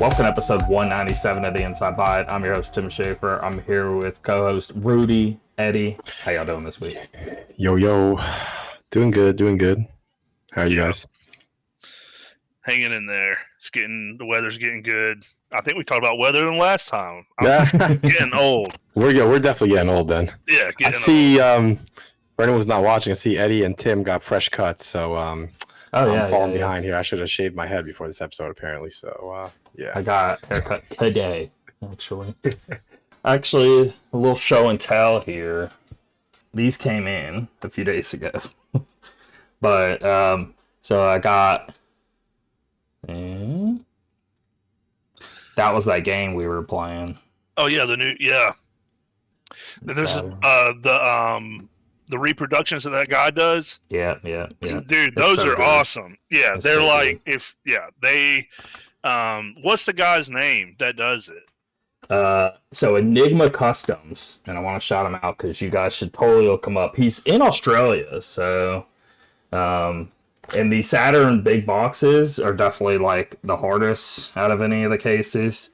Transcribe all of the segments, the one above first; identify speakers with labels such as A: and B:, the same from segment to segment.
A: Welcome to episode 197 of the Inside Byte. I'm your host, Tim Schaefer. I'm here with co-host Rudy, Eddie. How y'all doing this week?
B: Yo. Doing good. How are you guys?
C: Hanging in there. The weather's getting good. I think we talked about weather than last time. I'm getting old.
B: We're definitely getting old then.
C: Yeah,
B: I see, for anyone who's not watching, I see Eddie and Tim got fresh cuts, so I'm falling behind here. I should have shaved my head before this episode, apparently, so yeah.
A: I got a haircut today, actually. Actually, a little show and tell here. These came in a few days ago. But, so I got... that was that game we were playing.
C: Oh, yeah, This is the reproductions that guy does.
A: Yeah.
C: Dude, those are good. Awesome. Yeah, they're so like, good. What's the guy's name that does it?
A: So Enigma Customs, and I want to shout him out because you guys should totally look him up. He's in Australia, so and the Saturn big boxes are definitely like the hardest out of any of the cases.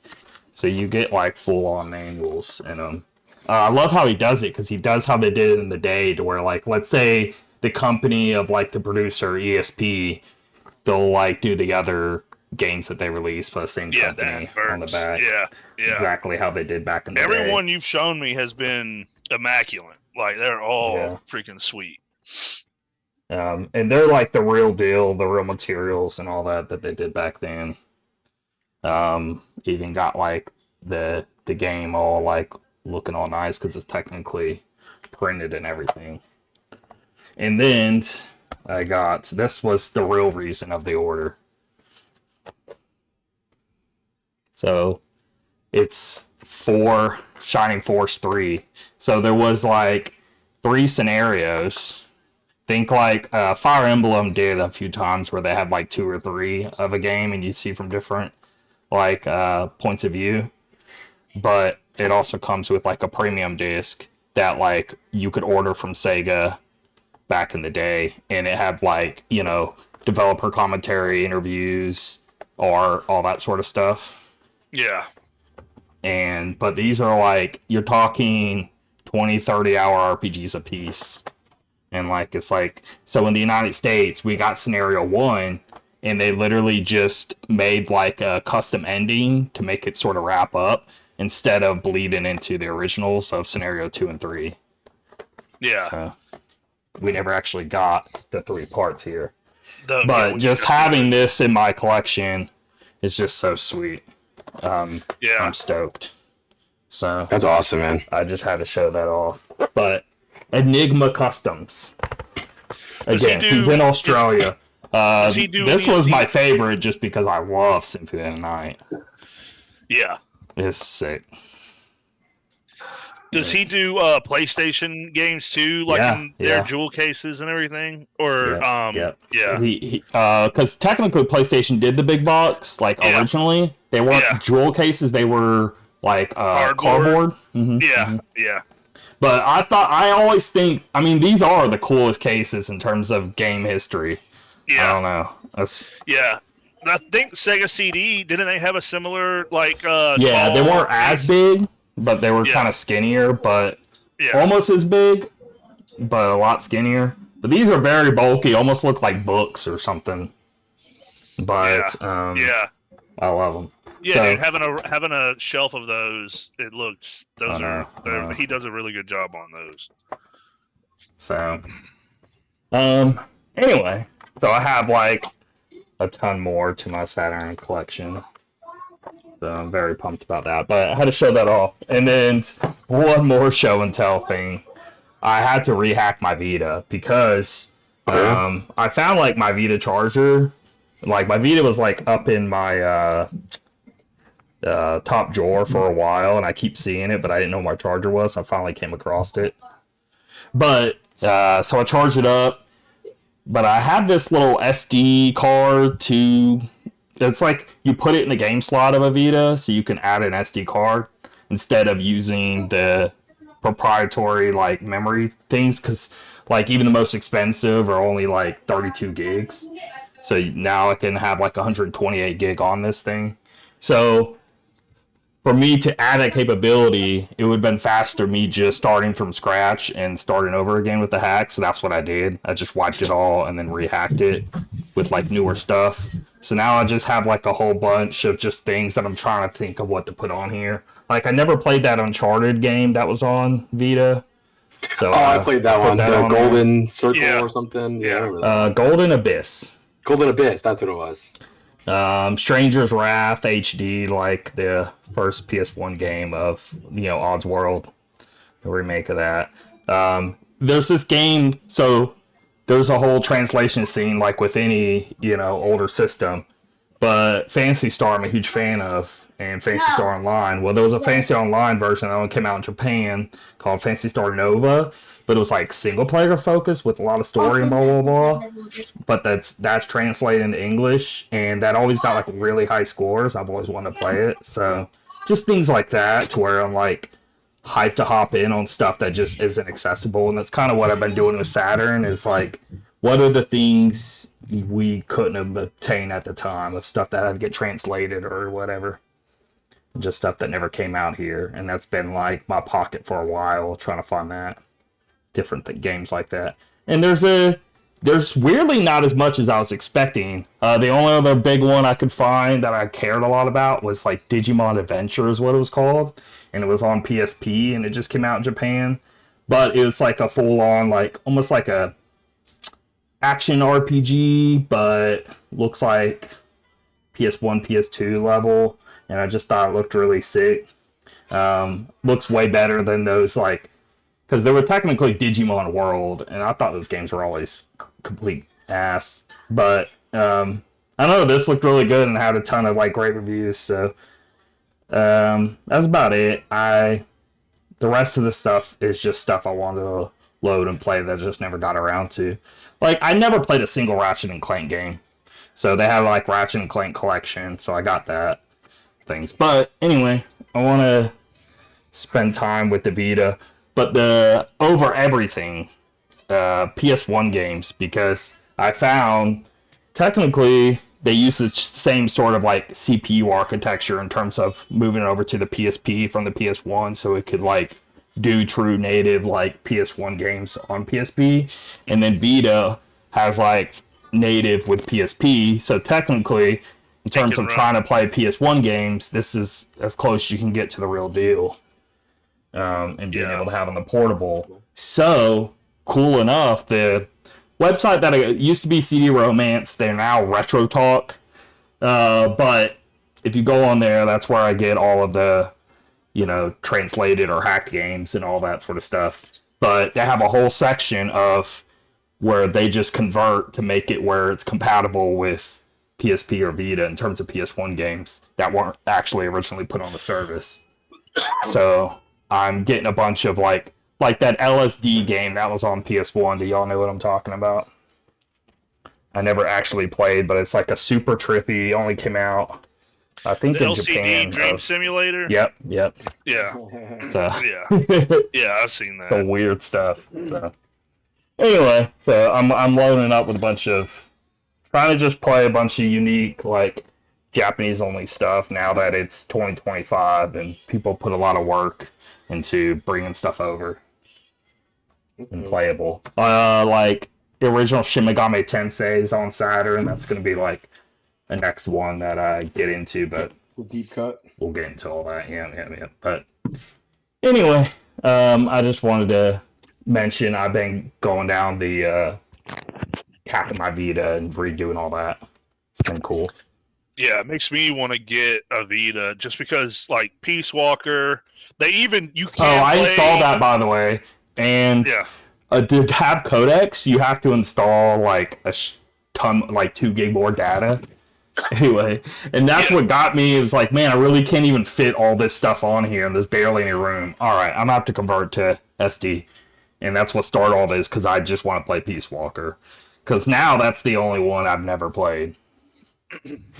A: So you get like full on manuals in them. I love how he does it because he does how they did it in the day, to where like, let's say the company of like the producer ESP, they'll like do the other games that they release for the same company on the back.
C: Yeah.
A: Exactly how they did back in the day.
C: Everyone you've shown me has been immaculate. Like they're all freaking sweet.
A: And they're like the real deal, the real materials and all that they did back then. Even got like the game all like looking all nice because it's technically printed and everything. And then this was the real reason of the order. So it's for Shining Force 3. So there was like 3 scenarios. Think like Fire Emblem did a few times where they had like 2 or 3 of a game and you see from different like points of view. But it also comes with like a premium disc that like you could order from Sega back in the day, and it had like, you know, developer commentary, interviews, or all that sort of stuff.
C: Yeah.
A: But these are like, you're talking 20, 30-hour RPGs a piece. And like, it's like, so in the United States, we got Scenario 1, and they literally just made like a custom ending to make it sort of wrap up, instead of bleeding into the originals of Scenario 2 and 3.
C: Yeah.
A: So we never actually got the 3 parts here. But just having this in my collection is just so sweet. I'm stoked. So
B: that's awesome, man.
A: I just had to show that off. But Enigma Customs. Again, he's in Australia. This was my favorite just because I love Symphony of the Night.
C: Yeah.
A: It's sick.
C: Does he do PlayStation games too, like in their jewel cases and everything? Or
A: because technically PlayStation did the big box originally. They weren't jewel cases; they were like cardboard.
C: Mm-hmm. Yeah.
A: But I always think, I mean, these are the coolest cases in terms of game history.
C: Yeah.
A: I don't know.
C: I think Sega CD, didn't they have a similar they
A: weren't as big, but they were kind of skinnier, but almost as big, but a lot skinnier. But these are very bulky, almost look like books or something. But I love them.
C: Yeah, dude, having a shelf of those, he does a really good job on those.
A: So, anyway, so I have like a ton more to my Saturn collection. So I'm very pumped about that. But I had to show that off. And then one more show and tell thing. I had to rehack my Vita because I found like my Vita charger. Like my Vita was like up in my top drawer for a while, and I keep seeing it, but I didn't know where my charger was. So I finally came across it. But so I charged it up. But I have this little SD card it's like you put it in the game slot of a Vita, so you can add an SD card instead of using the proprietary like memory things, because like even the most expensive are only like 32 gigs. So now I can have like 128 gig on this thing. So for me to add that capability, it would have been faster me just starting from scratch and starting over again with the hack. So that's what I did. I just wiped it all and then rehacked it with like newer stuff. So now I just have like a whole bunch of just things that I'm trying to think of what to put on here. Like I never played that Uncharted game that was on Vita. So
B: I played that one, the Golden Circle or something.
A: Golden Abyss.
B: Golden Abyss, that's what it was.
A: Stranger's Wrath HD, like the first PS1 game of Odd's World, the remake of that. There's this game, so there's a whole translation scene like with any older system, but Phantasy Star I'm a huge fan of, and Phantasy Star Online. Well, there was a Phantasy Online version that only came out in Japan called Phantasy Star Nova, but it was like single player focused with a lot of story and blah blah blah. But that's translated into English, and that always got like really high scores. I've always wanted to play it, so just things like that to where I'm like hyped to hop in on stuff that just isn't accessible, and that's kind of what I've been doing with Saturn. Is like, what are the things we couldn't have obtained at the time of stuff that had to get translated or whatever. Just stuff that never came out here, and that's been like my pocket for a while, trying to find that different games like that. And there's weirdly not as much as I was expecting. The only other big one I could find that I cared a lot about was like Digimon Adventure is what it was called, and it was on PSP, and it just came out in Japan. But it was like a full-on, like almost like a action RPG, but looks like PS1, PS2 level. And I just thought it looked really sick. Looks way better than those, like, because they were technically Digimon World, and I thought those games were always complete ass. But I don't know, this looked really good and had a ton of like great reviews. So that's about it. The rest of the stuff is just stuff I wanted to load and play that I just never got around to. Like, I never played a single Ratchet and Clank game, so they have like Ratchet and Clank collection, so I got that. Things. But anyway, I want to spend time with the Vita, but over everything, PS1 games, because I found technically they use the same sort of like CPU architecture in terms of moving it over to the PSP from the PS1, so it could like do true native like PS1 games on PSP, and then Vita has like native with PSP, so technically in terms of trying to play PS1 games, this is as close as you can get to the real deal, and being able to have on the portable. So, cool enough, the website that used to be CD Romance, they're now Retro Talk, but if you go on there, that's where I get all of the, translated or hacked games and all that sort of stuff. But they have a whole section of where they just convert to make it where it's compatible with PSP or Vita in terms of PS1 games that weren't actually originally put on the service. So I'm getting a bunch of like that LSD game that was on PS1. Do y'all know what I'm talking about? I never actually played, but it's like a super trippy, only came out, I think, in
C: LCD
A: Japan.
C: Dream Simulator?
A: Yep.
C: Yeah.
A: So,
C: yeah, I've seen that.
A: The weird stuff. So. Anyway, so I'm loading up with a bunch of trying to just play a bunch of unique, like, Japanese-only stuff now that it's 2025 and people put a lot of work into bringing stuff over and playable. Like, the original Shin Megami Tensei is on Saturn. That's going to be, like, the next one that I get into, but
B: it's a deep cut.
A: We'll get into all that. Yeah. But anyway, I just wanted to mention I've been going down the hacking my Vita and redoing all that. It's been cool.
C: Yeah, it makes me want to get a Vita just because, like, Peace Walker, you can't
A: I
C: play...
A: installed that, by the way, and to have codecs, you have to install, like, a ton, like, 2 gig more data. Anyway, and that's what got me. It was like, man, I really can't even fit all this stuff on here, and there's barely any room. All right, I'm going to have to convert to SD, and that's what started all this, because I just want to play Peace Walker. Because now that's the only one I've never played.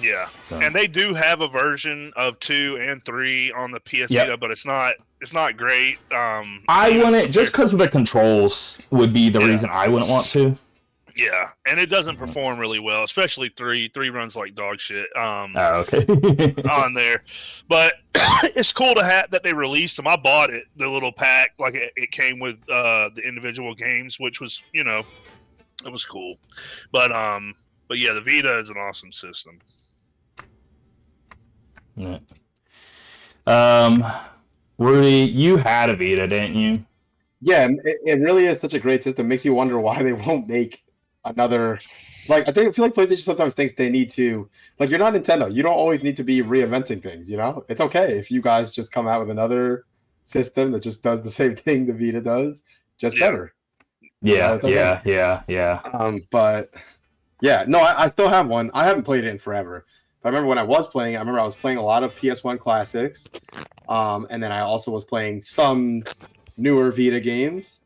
C: Yeah, so. And they do have a version of 2 and 3 on the PS Vita, but it's not great.
A: I wouldn't, just because of the controls would be the reason I wouldn't want to.
C: Yeah, and it doesn't perform really well, especially three runs like dog shit.
A: Okay.
C: On there, but it's cool to have that they released them. I bought it, the little pack, like it came with the individual games, which was it was cool. But yeah, the Vita is an awesome system.
A: Yeah. Rudy, you had a Vita, didn't you?
B: Yeah, it really is such a great system. Makes you wonder why they won't make another. Like, I feel like PlayStation sometimes thinks they need to. Like, you're not Nintendo. You don't always need to be reinventing things. It's okay if you guys just come out with another system that just does the same thing the Vita does, just better.
A: Yeah,
B: okay.
A: yeah.
B: But yeah, no, I still have one. I haven't played it in forever. But I remember when I was playing. I was playing a lot of PS1 classics, and then I also was playing some newer Vita games.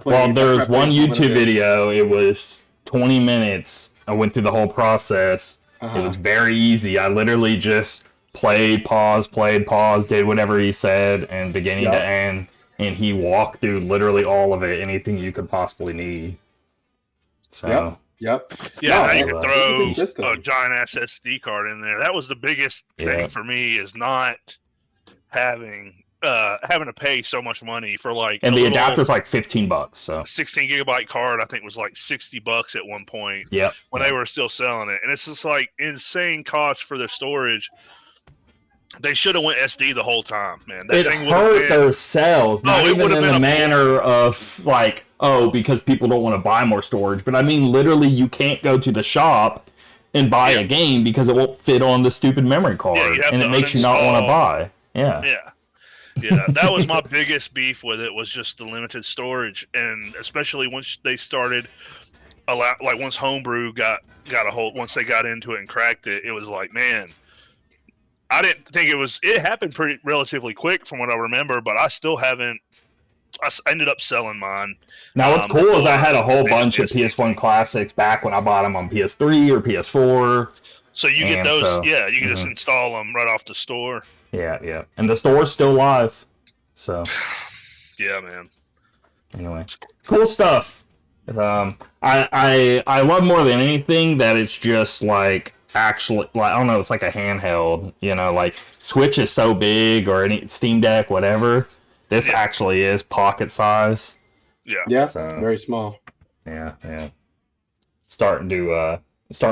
A: Well, there's one YouTube video. It was 20 minutes. I went through the whole process. It was very easy. I literally just played, pause, did whatever he said, and beginning to end. And he walked through literally all of it, anything you could possibly need. So.
B: Yep.
C: Yeah, now you can throw a giant SSD card in there. That was the biggest thing for me, is not having to pay so much money for
A: and the adapter's like $15. So
C: 16 gigabyte card, I think, was like $60 at one point.
A: Yep.
C: When they were still selling it, and it's just like insane cost for their storage. They should have went SD the whole time, man. That thing
A: hurt their sales, not even in the manner of like, because people don't want to buy more storage. But I mean, literally, you can't go to the shop and buy a game because it won't fit on the stupid memory card, and it makes you not want to buy.
C: Yeah, that was my biggest beef with it, was just the limited storage, and especially once they started once Homebrew got a hold, once they got into it and cracked it, it was like, man. I didn't think it happened pretty relatively quick from what I remember, but I still haven't. I ended up selling mine.
A: Now, what's cool is I had a whole bunch of PS1 classics back when I bought them on PS3 or PS4.
C: So you get those, you can just install them right off the store.
A: Yeah. And the store's still live. So.
C: Yeah, man.
A: Anyway, cool stuff. I love more than anything that it's just like, actually, like, I don't know, it's like a handheld, like Switch is so big, or any Steam Deck, whatever. This actually is pocket size.
B: Yeah, so, very small.
A: Yeah. Starting to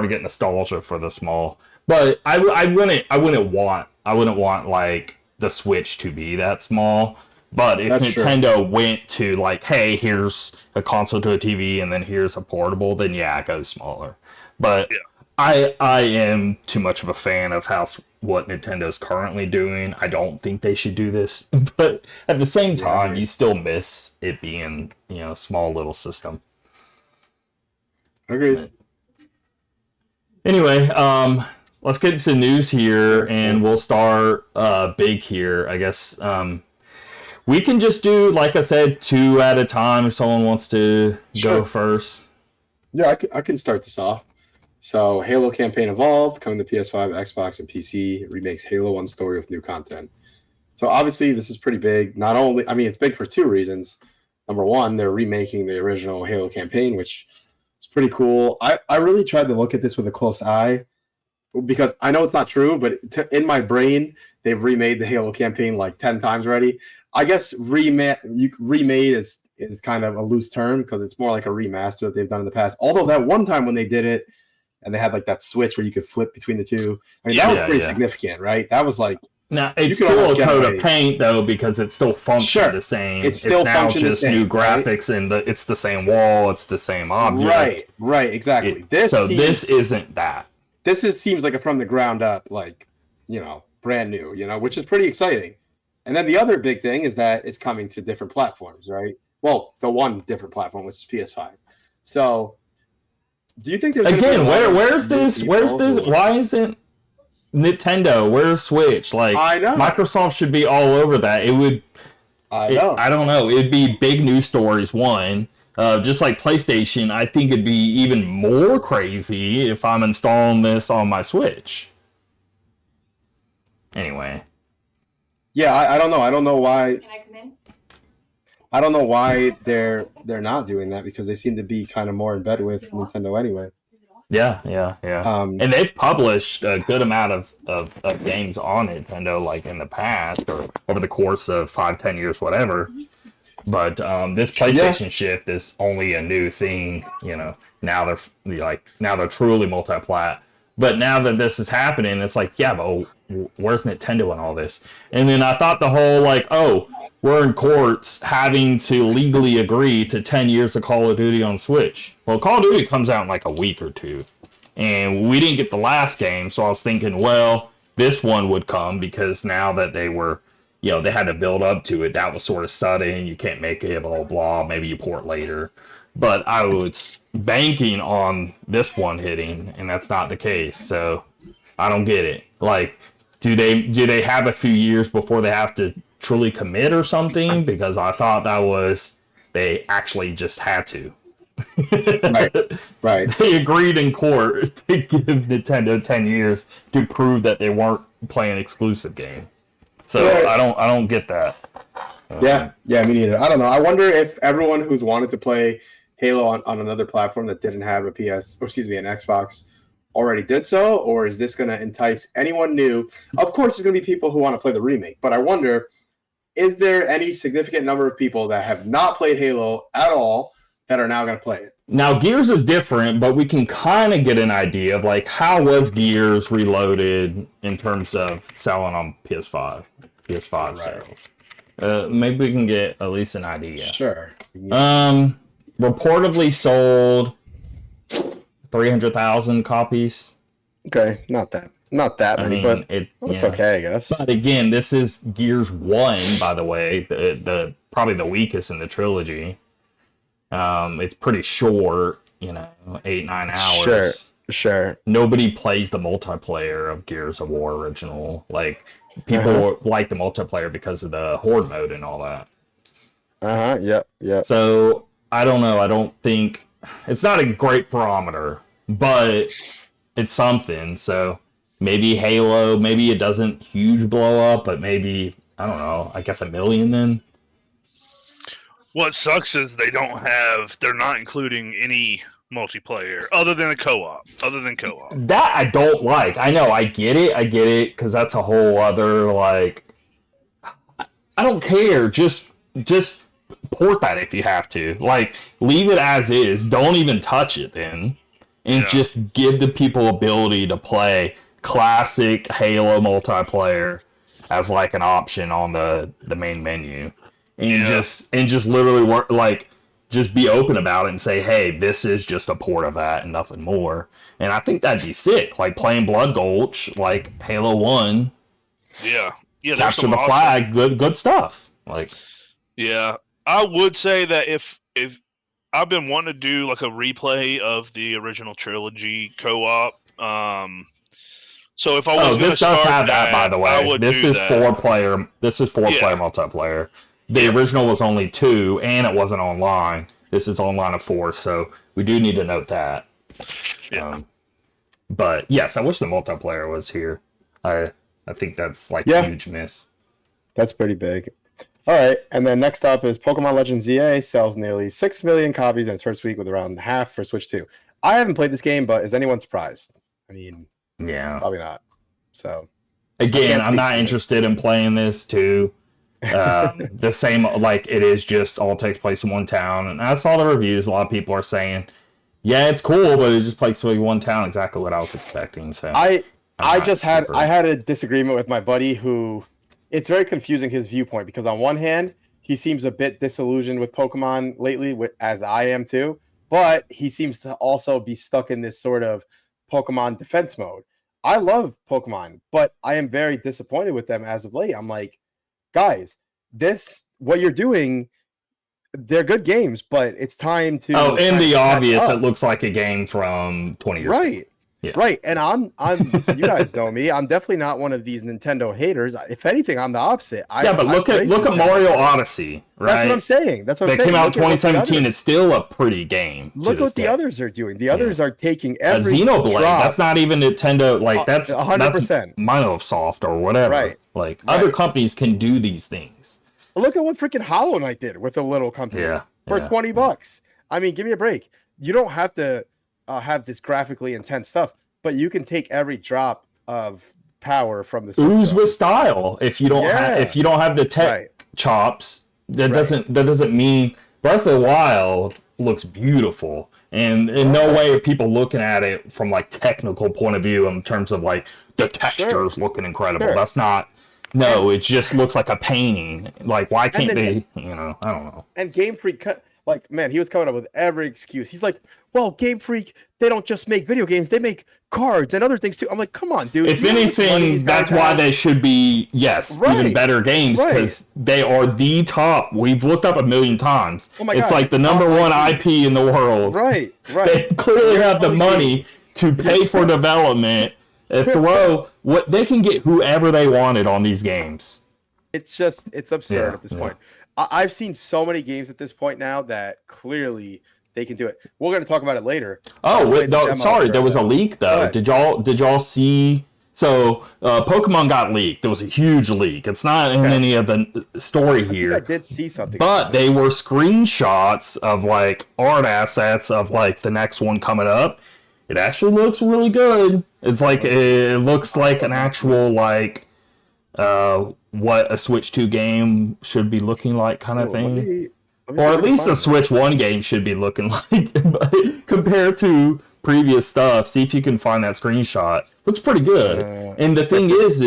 A: get nostalgia for the small, but I wouldn't want like the Switch to be that small. But if Nintendo went to like, hey, here's a console to a TV, and then here's a portable, then it goes smaller. But I am too much of a fan of what Nintendo's currently doing. I don't think they should do this, but at the same time, you still miss it being, a small little system.
B: Agreed.
A: Anyway, let's get into news here, and we'll start big here, I guess. We can just do, like I said, 2 at a time if someone wants to go first.
B: Yeah, I can start this off. So, Halo Campaign Evolved, coming to PS5, Xbox, and PC. It remakes Halo 1 story with new content. So, obviously, this is pretty big. Not only, it's big for 2 reasons. Number one, they're remaking the original Halo campaign, which is pretty cool. I really tried to look at this with a close eye, because I know it's not true, but in my brain, they've remade the Halo campaign like 10 times already. I guess remade is kind of a loose term, because it's more like a remaster that they've done in the past. Although that one time when they did it, and they had like that switch where you could flip between the two. That was pretty significant, right? That was like,
A: now it's still a coat of paint though, because it still functions the same. It's now just new graphics, and it's the same wall, it's the same object.
B: Right, exactly.
A: This isn't that.
B: This seems like a from the ground up, like, brand new, which is pretty exciting. And then the other big thing is that it's coming to different platforms, right? Well, the one different platform, which is PS5. So, do you think there's
A: where's this? Why isn't Nintendo? Where's Switch? Like,
B: I know
A: Microsoft should be all over that. It would. I don't know. It'd be big news stories. One, just like PlayStation, I think it'd be even more crazy if I'm installing this on my Switch. Anyway.
B: Yeah, I don't know. I don't know why.
D: Can I come in?
B: I don't know why they're not doing that, because they seem to be kind of more in bed with Nintendo anyway.
A: Yeah. And they've published a good amount of games on Nintendo, like in the past or over the course of 5-10 years, whatever. But this PlayStation shift is only a new thing, you know. Now they're truly multi-plat. But now that this is happening, it's like, yeah, but where's Nintendo in all this? And then I thought the whole like, oh, we're in courts having to legally agree to 10 years of Call of Duty on Switch. Well, Call of Duty comes out in like a week or two. And we didn't get the last game, so I was thinking, well, this one would come because now that they were, you know, they had to build up to it. That was sort of sudden. You can't make it, blah, blah. Maybe you port later. But I was banking on this one hitting, and that's not the case. So I don't get it. Like, do they have a few years before they have to truly commit or something? Because I thought that was they actually just had to.
B: Right.
A: They agreed in court to give Nintendo 10 years to prove that they weren't playing an exclusive game. So
B: right.
A: I don't get that.
B: Yeah, me neither. I don't know. I wonder if everyone who's wanted to play Halo on another platform that didn't have an Xbox already did so, or is this going to entice anyone new? Of course, there's going to be people who want to play the remake, but I wonder, is there any significant number of people that have not played Halo at all that are now going to play it?
A: Now, Gears is different, but we can kind of get an idea of like how was Gears Reloaded in terms of selling on PS5
B: right.
A: sales. Maybe we can get at least an idea.
B: Sure.
A: Reportedly sold 300,000 copies.
D: Okay, not that many, but it's okay, I guess.
A: But again, this is Gears 1, by the way, the probably the weakest in the trilogy. It's pretty short, 8-9 hours.
D: Sure.
A: Nobody plays the multiplayer of Gears of War original. Like, people like the multiplayer because of the horde mode and all that.
D: Yep.
A: So, I don't know. I don't think... It's not a great barometer, but it's something. So, maybe Halo, maybe it doesn't huge blow up, but maybe, I don't know, I guess 1 million then?
C: What sucks is they're not including any multiplayer other than co-op.
A: That I don't like. I know, I get it, because that's a whole other, like... I don't care. Just port that if you have to. Like, leave it as is. Don't even touch it then. And just give the people ability to play classic Halo multiplayer as like an option on the main menu. And just literally work, like, just be open about it and say, hey, this is just a port of that and nothing more. And I think that'd be sick. Like playing Blood Gulch, like Halo 1.
C: Yeah.
A: Capture the flag, good stuff. Like,
C: yeah. I would say that if I've been wanting to do like a replay of the original trilogy co-op, so if I was
A: this does have that, by the way. This is 4-player multiplayer. The original was only 2, and it wasn't online. This is online of 4, so we do need to note that.
C: Yeah.
A: But yes, I wish the multiplayer was here. I think that's like a huge miss.
D: That's pretty big. All right, and then next up is Pokemon Legends ZA sells nearly 6 million copies in its first week, with around half for Switch 2. I haven't played this game, but is anyone surprised? I mean, probably not. So
A: again, I'm not interested in playing this too. The same, like, it is just all takes place in one town, and I saw the reviews. A lot of people are saying, yeah, it's cool, but it just takes place in one town. Exactly what I was expecting. So
D: I had a disagreement with my buddy who, it's very confusing, his viewpoint, because on one hand he seems a bit disillusioned with Pokemon lately, as I am too, but he seems to also be stuck in this sort of Pokemon defense mode. I love Pokemon, but I am very disappointed with them as of late. I'm like, guys, what you're doing, they're good games, but it's time to...
A: Oh, in the obvious, it looks like a game from 20 years ago.
D: Yeah. Right, and I'm you guys know me. I'm definitely not one of these Nintendo haters. If anything, I'm the opposite.
A: But look at Mario Odyssey, right?
D: That's what I'm saying.
A: They came out in 2017. It's still a pretty game.
D: Look what the others are doing. The others are taking every
A: Xenoblade.
D: drop.
A: That's not even Nintendo. Like, that's
D: 100%.
A: Microsoft or whatever.
D: Right.
A: Like, other companies can do these things.
D: Look at what freaking Hollow Knight did with a little company for $20. I mean, give me a break. You don't have to have this graphically intense stuff, but you can take every drop of power from the system.
A: Ooze with style. If you don't have the tech chops, that doesn't mean Breath of the Wild looks beautiful. And in no way are people looking at it from like technical point of view in terms of like the textures looking incredible. That's not. No, it just looks like a painting. Like, why can't they? I don't know.
D: And Game Freak, like, man, he was coming up with every excuse. He's like, well, Game Freak, they don't just make video games, they make cards and other things too. I'm like, come on, dude.
A: If anything, that's why they should be, even better games, because they are the top. We've looked up a million times. Oh my God. It's like the number one IP in the world.
D: Right.
A: They clearly have the money to pay for development. What they can get whoever they wanted on these games.
D: It's absurd at this point. I've seen so many games at this point now that clearly they can do it. We're going to talk about it later.
A: Sorry, there was a leak though. Did y'all see? So Pokemon got leaked. There was a huge leak. It's not in any of the story here.
D: I did see something,
A: but they were screenshots of like art assets of like the next one coming up. It actually looks really good. It's like it looks like an actual like what a Switch 2 game should be looking like kind of thing. Or at least a Switch 1 game should be looking like. But compared to previous stuff, see if you can find that screenshot. Looks pretty good. And the thing is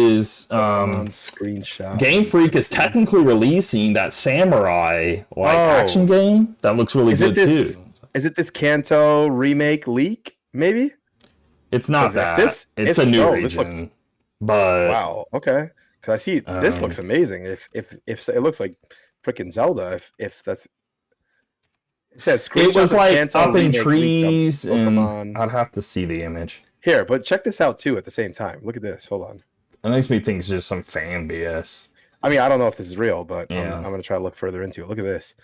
D: screenshot.
A: Game Freak is technically releasing that samurai action game. That looks really good too.
D: Is it this Kanto remake leak? Maybe?
A: It's not that. It's a new region. But
D: wow, okay. Because I see this looks amazing. If it looks like freaking Zelda, if that's it says
A: it was like up in trees, and I'd have to see the image
D: here. But check this out too at the same time. Look at this. Hold on.
A: It makes me think it's just some fan BS.
D: I mean, I don't know if this is real, but I'm gonna try to look further into it. Look at this,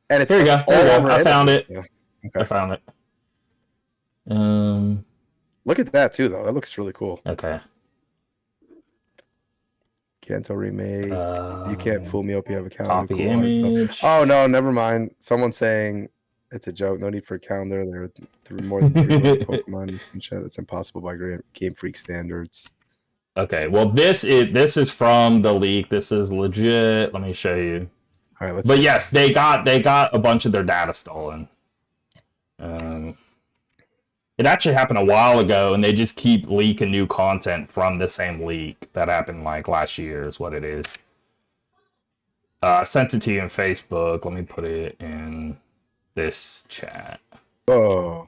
D: and it's
A: here you go.
D: All over
A: I found it.
D: Yeah.
A: Okay. I found it.
D: Look at that too, though. That looks really cool.
A: Okay.
D: Kanto remake. You can't fool me. Hope you have a calendar.
A: Copy image.
D: Oh no, never mind. Someone's saying it's a joke. No need for a calendar. There are more than 3 million Pokemon in this chat. That's impossible by Game Freak standards.
A: Okay. Well, this is from the leak. This is legit. Let me show you.
D: All right.
A: But yes, they got a bunch of their data stolen. It actually happened a while ago, and they just keep leaking new content from the same leak that happened like last year is what it is. Sent it to you in Facebook. Let me put it in this chat.
D: Oh.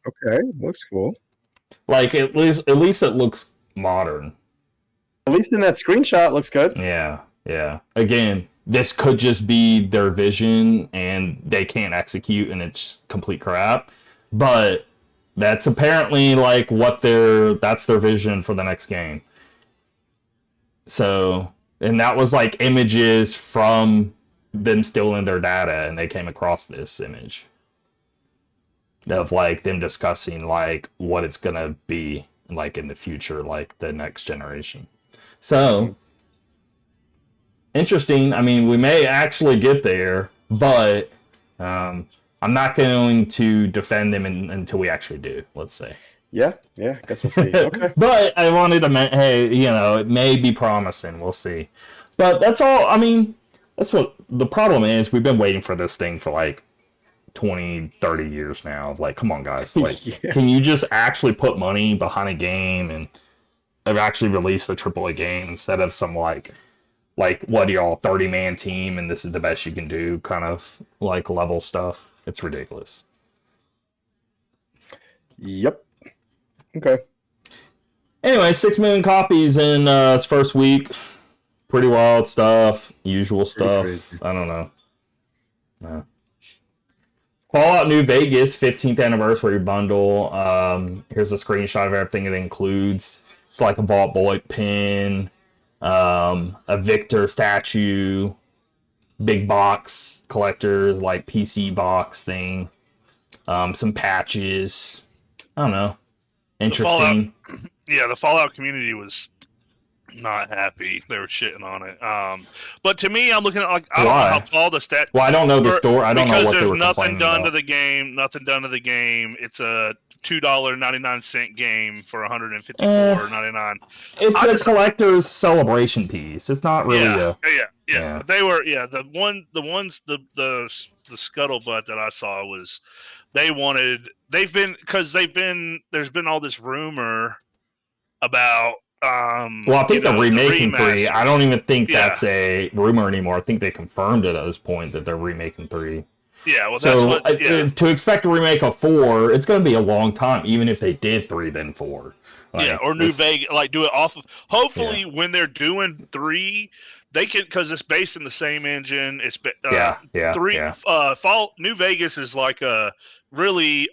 D: Okay, looks cool.
A: Like at least it looks modern.
D: At least in that screenshot, it looks good.
A: Yeah. Again, this could just be their vision and they can't execute and it's complete crap. But that's apparently like that's their vision for the next game. So, and that was like images from them stealing their data and they came across this image of like them discussing like what it's gonna be like in the future, like the next generation. So interesting. I mean, we may actually get there, but I'm not going to defend them until we actually do, let's say.
D: Yeah, I guess we'll see. Okay.
A: But I wanted to it may be promising. We'll see. But that's all. I mean, that's what the problem is. We've been waiting for this thing for like 20, 30 years now. Like, come on, guys. Like, can you just actually put money behind a game and actually release a AAA game instead of some like what are y'all 30-man team and this is the best you can do kind of like level stuff? It's ridiculous.
D: Yep. Okay.
A: Anyway, 6 million copies in its first week. Pretty wild stuff. Usual stuff. Crazy. I don't know. No. Fallout New Vegas 15th anniversary bundle. Here's a screenshot of everything it includes. It's like a Vault Boy pin, a Victor statue, big box collector like PC box thing, some patches. I don't know. Interesting.
C: The Fallout community was not happy. They were shitting on it. But to me, I'm looking at like I don't know
A: Why?
C: how tall the stat.
A: Well, I don't know the story. I don't know
C: because
A: what they
C: there's
A: were
C: nothing
A: complaining
C: done to
A: about.
C: the game. Nothing done to the game. It's a $2.99 game for $154.99.
A: It's a collector's celebration piece. It's not really
C: yeah,
A: a.
C: yeah.
A: Yeah.
C: But they were the scuttlebutt that I saw was there's been all this rumor about
A: Well, I think they're remaking 3. I don't even think that's a rumor anymore. I think they confirmed it at this point that they're remaking 3.
C: Yeah, well,
A: so
C: that's what.
A: To expect a remake of 4, it's going to be a long time. Even if they did 3, then 4.
C: Or New Vegas, like do it off of. Hopefully, when they're doing 3, they can because it's based in the same engine. It's 3. Fall New Vegas is like a really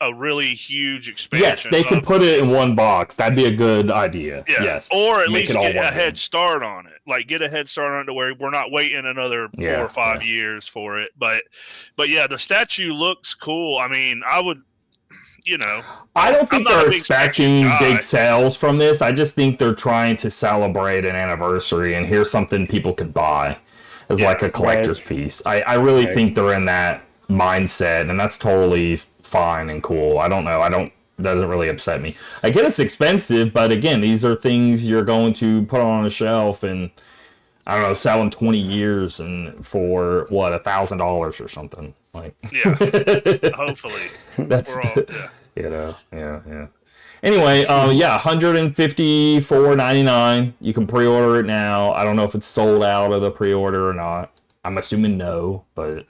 C: huge expansion.
A: Yes, they could put it in one box. That'd be a good idea.
C: Yeah.
A: Yes,
C: or at least get a head start on it. Like get a head start on it to where we're not waiting another 4 or 5 years for it. But yeah, the statue looks cool. I mean, I would.
A: I don't think they're expecting big sales from this. I just think they're trying to celebrate an anniversary, and here's something people could buy as like a collector's piece. I really think they're in that mindset, and that's totally fine and cool. I don't know. Doesn't really upset me. I get it's expensive, but again, these are things you're going to put on a shelf and I don't know, sell in 20 years and for what, $1,000 or something. Like,
C: hopefully.
A: That's yeah. Anyway, $154.99. You can pre-order it now. I don't know if it's sold out of the pre-order or not. I'm assuming no, but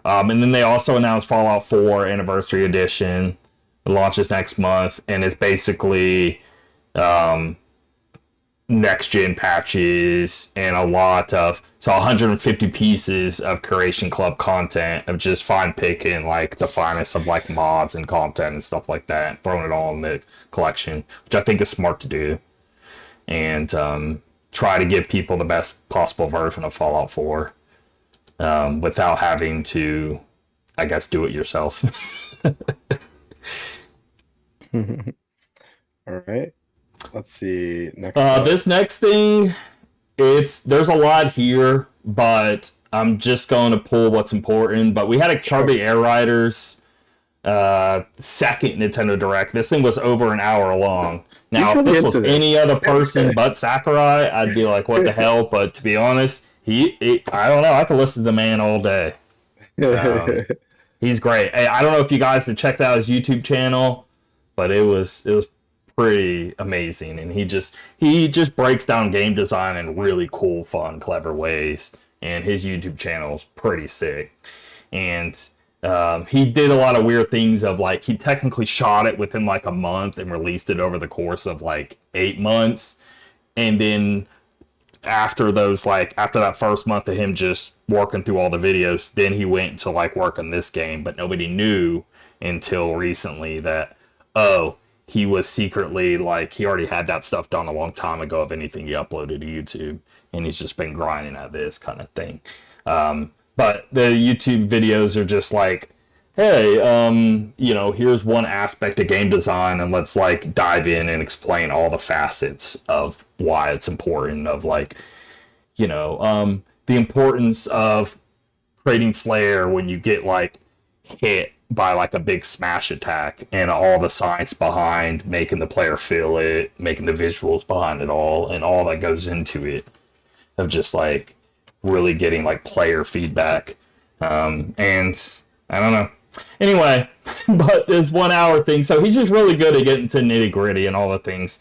A: and then they also announced Fallout 4 Anniversary Edition. It launches next month, and it's basically next-gen patches and a lot of 150 pieces of Curation Club content of just fine picking like the finest of like mods and content and stuff like that, throwing it all in the collection, which I think is smart to do, and try to give people the best possible version of Fallout 4 without having to, I guess, do it yourself.
D: All right. Let's see.
A: This next thing, there's a lot here, but I'm just going to pull what's important. But we had a Kirby Air Riders second Nintendo Direct. This thing was over an hour long. Now, if this was any other person but Sakurai, I'd be like, what the hell? But to be honest, I don't know. I could listen to the man all day. He's great. Hey, I don't know if you guys have checked out his YouTube channel, but it was pretty amazing, and he just breaks down game design in really cool, fun, clever ways, and his YouTube channel is pretty sick. And he did a lot of weird things of like he technically shot it within like a month and released it over the course of like 8 months, and then after that first month of him just working through all the videos, then he went to like work on this game, but nobody knew until recently that he was secretly, like, he already had that stuff done a long time ago of anything he uploaded to YouTube, and he's just been grinding at this kind of thing. But the YouTube videos are just like, hey, here's one aspect of game design, and let's, like, dive in and explain all the facets of why it's important, of, like, the importance of creating flair when you get, like, hit by like a big smash attack, and all the science behind making the player feel it, making the visuals behind it all, and all that goes into it, of just like really getting like player feedback. And I don't know. Anyway, but this 1 hour thing, so he's just really good at getting to nitty gritty and all the things.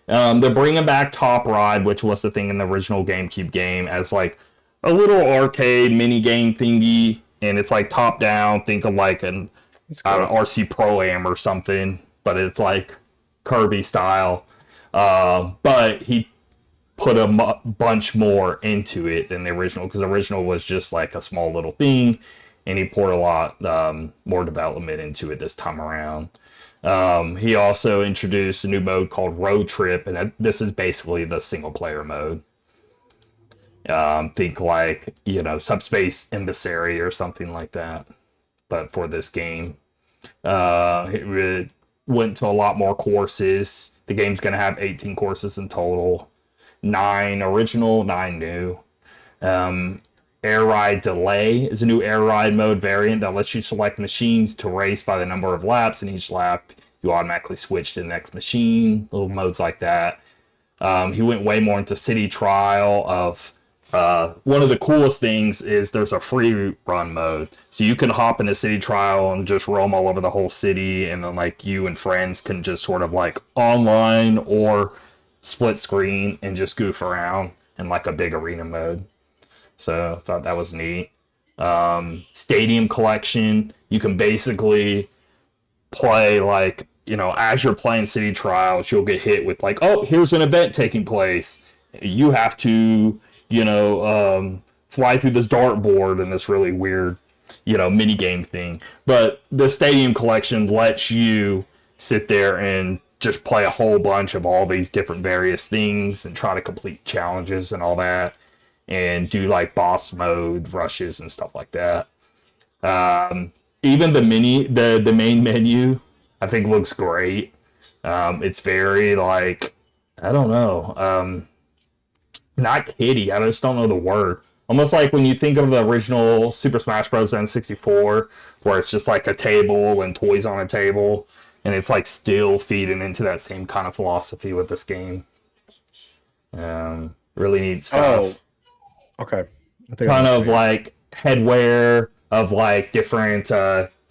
A: They're bringing back Top Ride, which was the thing in the original GameCube game, as like a little arcade mini game thingy. And it's like top down. Think of like an RC Pro-Am or something, but it's like Kirby style. But he put a bunch more into it than the original, because the original was just like a small little thing, and he poured a lot more development into it this time around. He also introduced a new mode called Road Trip, and this is basically the single player mode. Think like, Subspace Emissary or something like that, but for this game. It went to a lot more courses. The game's going to have 18 courses in total. 9 original, 9 new. Air Ride Delay is a new air ride mode variant that lets you select machines to race by the number of laps. In each lap, you automatically switch to the next machine. Little modes like that. He went way more into city trial of one of the coolest things is there's a free run mode. So you can hop into city trial and just roam all over the whole city, and then like you and friends can just sort of like online or split screen and just goof around in like a big arena mode. So I thought that was neat. Stadium collection, you can basically play like, you know, as you're playing city trials, you'll get hit with like, oh, here's an event taking place. You have to, you know, fly through this dartboard and this really weird, you know, mini game thing. But the stadium collection lets you sit there and just play a whole bunch of all these different various things and try to complete challenges and all that, and do like boss mode rushes and stuff like that. Even the main menu, I think looks great. It's very like, I don't know, not kiddie. I just don't know the word. Almost like when you think of the original Super Smash Bros. N64, where it's just like a table and toys on a table, and it's like still feeding into that same kind of philosophy with this game. Really neat stuff.
D: Oh, okay.
A: Kind of like headwear of like different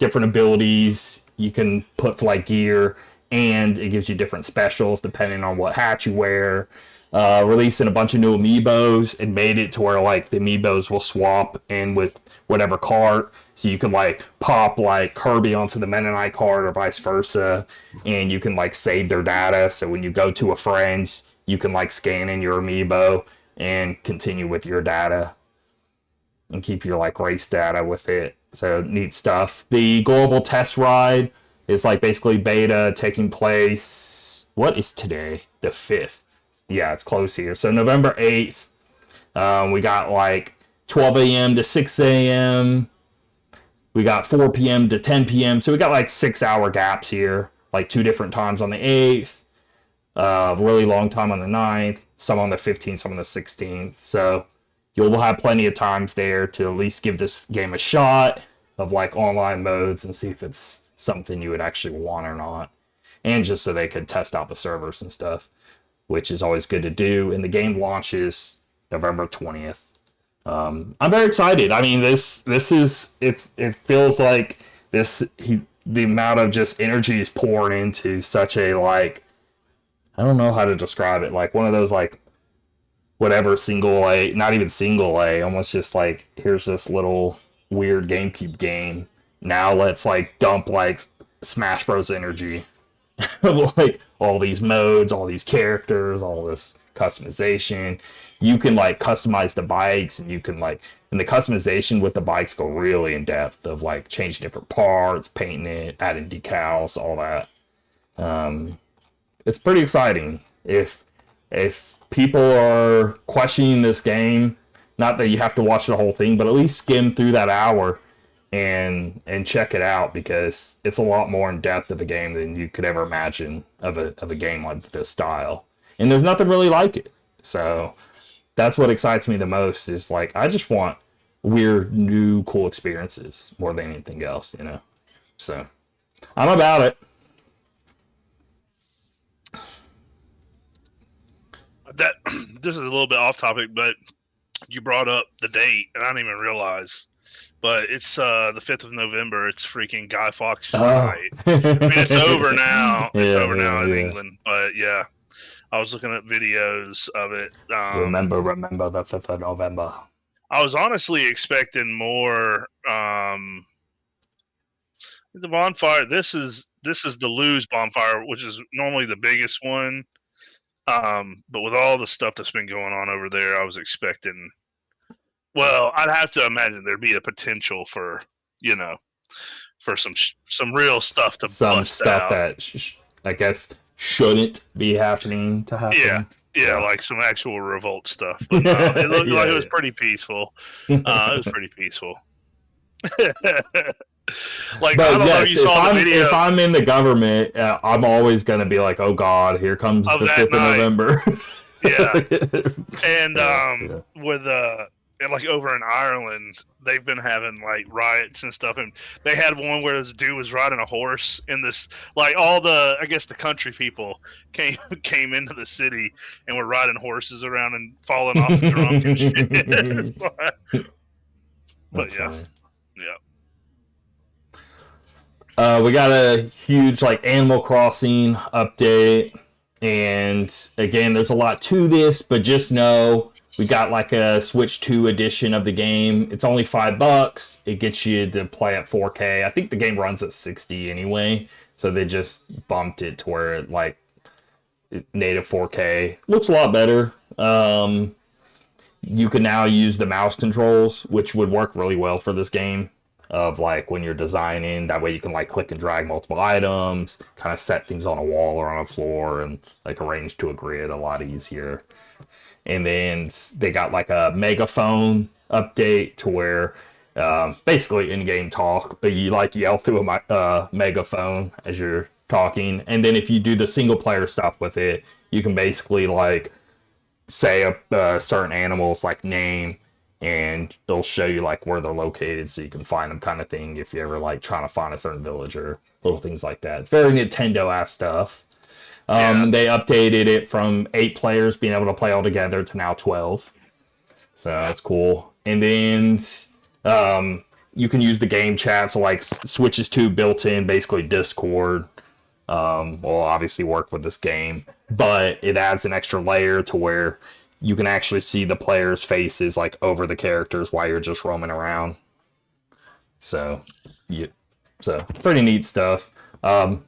A: abilities you can put for like gear, and it gives you different specials depending on what hat you wear. Releasing a bunch of new amiibos and made it to where like the amiibos will swap in with whatever cart, so you can like pop like Kirby onto the Mennonite card or vice versa, and you can like save their data, so when you go to a friend's you can like scan in your amiibo and continue with your data and keep your like race data with it. So neat stuff. The global test ride is like basically beta taking place, what is today? The 5th. Yeah, it's close here. So November 8th, we got like 12 a.m. to 6 a.m. We got 4 p.m. to 10 p.m. So we got like 6-hour gaps here, like 2 different times on the 8th, really long time on the 9th, some on the 15th, some on the 16th. So you'll have plenty of times there to at least give this game a shot of like online modes and see if it's something you would actually want or not. And just so they could test out the servers and stuff, which is always good to do. And the game launches November 20th. I'm very excited. I mean, it feels like the amount of just energy is pouring into such a like, I don't know how to describe it. Like one of those like whatever single A, not even single A, almost just like, here's this little weird GameCube game. Now let's like dump like Smash Bros. Energy. Like all these modes, all these characters, all this customization. You can like customize the bikes, and you can like, and the customization with the bikes go really in depth of like changing different parts, painting it, adding decals, all that. It's pretty exciting. If people are questioning this game, not that you have to watch the whole thing, but at least skim through that hour and check it out, because it's a lot more in depth of a game than you could ever imagine of a game like this style. And there's nothing really like it. So that's what excites me the most, is like, I just want weird, new, cool experiences more than anything else, you know? So I'm about it.
C: That this is a little bit off topic, but you brought up the date, and I didn't even realize. But it's the 5th of November. It's freaking Guy Fawkes night. I mean, it's over now. It's over now in England. But yeah, I was looking at videos of it.
A: Remember the 5th of November.
C: I was honestly expecting more. The bonfire. This is the Luz bonfire, which is normally the biggest one. But with all the stuff that's been going on over there, I was expecting. Well, I'd have to imagine there'd be a potential for, you know, for some real stuff to
A: some
C: bust
A: stuff
C: out.
A: That I guess shouldn't be happening to happen.
C: Yeah, like some actual revolt stuff. But no, it looked like it was pretty peaceful. It was pretty peaceful. Like,
A: but
C: I don't know if you saw the video.
A: If I'm in the government, I'm always going to be like, oh God, here comes the 5th of November.
C: Yeah. And
A: Yeah.
C: with like over in Ireland, they've been having like riots and stuff, and they had one where this dude was riding a horse in this, like all the, I guess the country people came into the city and were riding horses around and falling off drunk and shit. But yeah,
A: funny.
C: yeah.
A: We got a huge like Animal Crossing update, and again, there's a lot to this, but just know we got like a Switch 2 edition of the game. It's only $5. It gets you to play at 4K. I think the game runs at 60 anyway, so they just bumped it to where it like native 4K looks a lot better. You can now use the mouse controls, which would work really well for this game. Of like when you're designing, that way you can like click and drag multiple items, kind of set things on a wall or on a floor, and like arrange to a grid a lot easier. And then they got like a megaphone update to where basically in-game talk, but you like yell through a megaphone as you're talking. And then if you do the single player stuff with it, you can basically like say a certain animal's like name, and it'll show you like where they're located so you can find them, kind of thing, if you're ever like trying to find a certain village or little things like that. It's very Nintendo-ass stuff. They updated it from 8 players being able to play all together to now 12. So that's cool. And then you can use the game chat, so like Switch's 2 built-in, basically Discord, will obviously work with this game, but it adds an extra layer to where you can actually see the players' faces like over the characters while you're just roaming around. So, yeah, so pretty neat stuff. And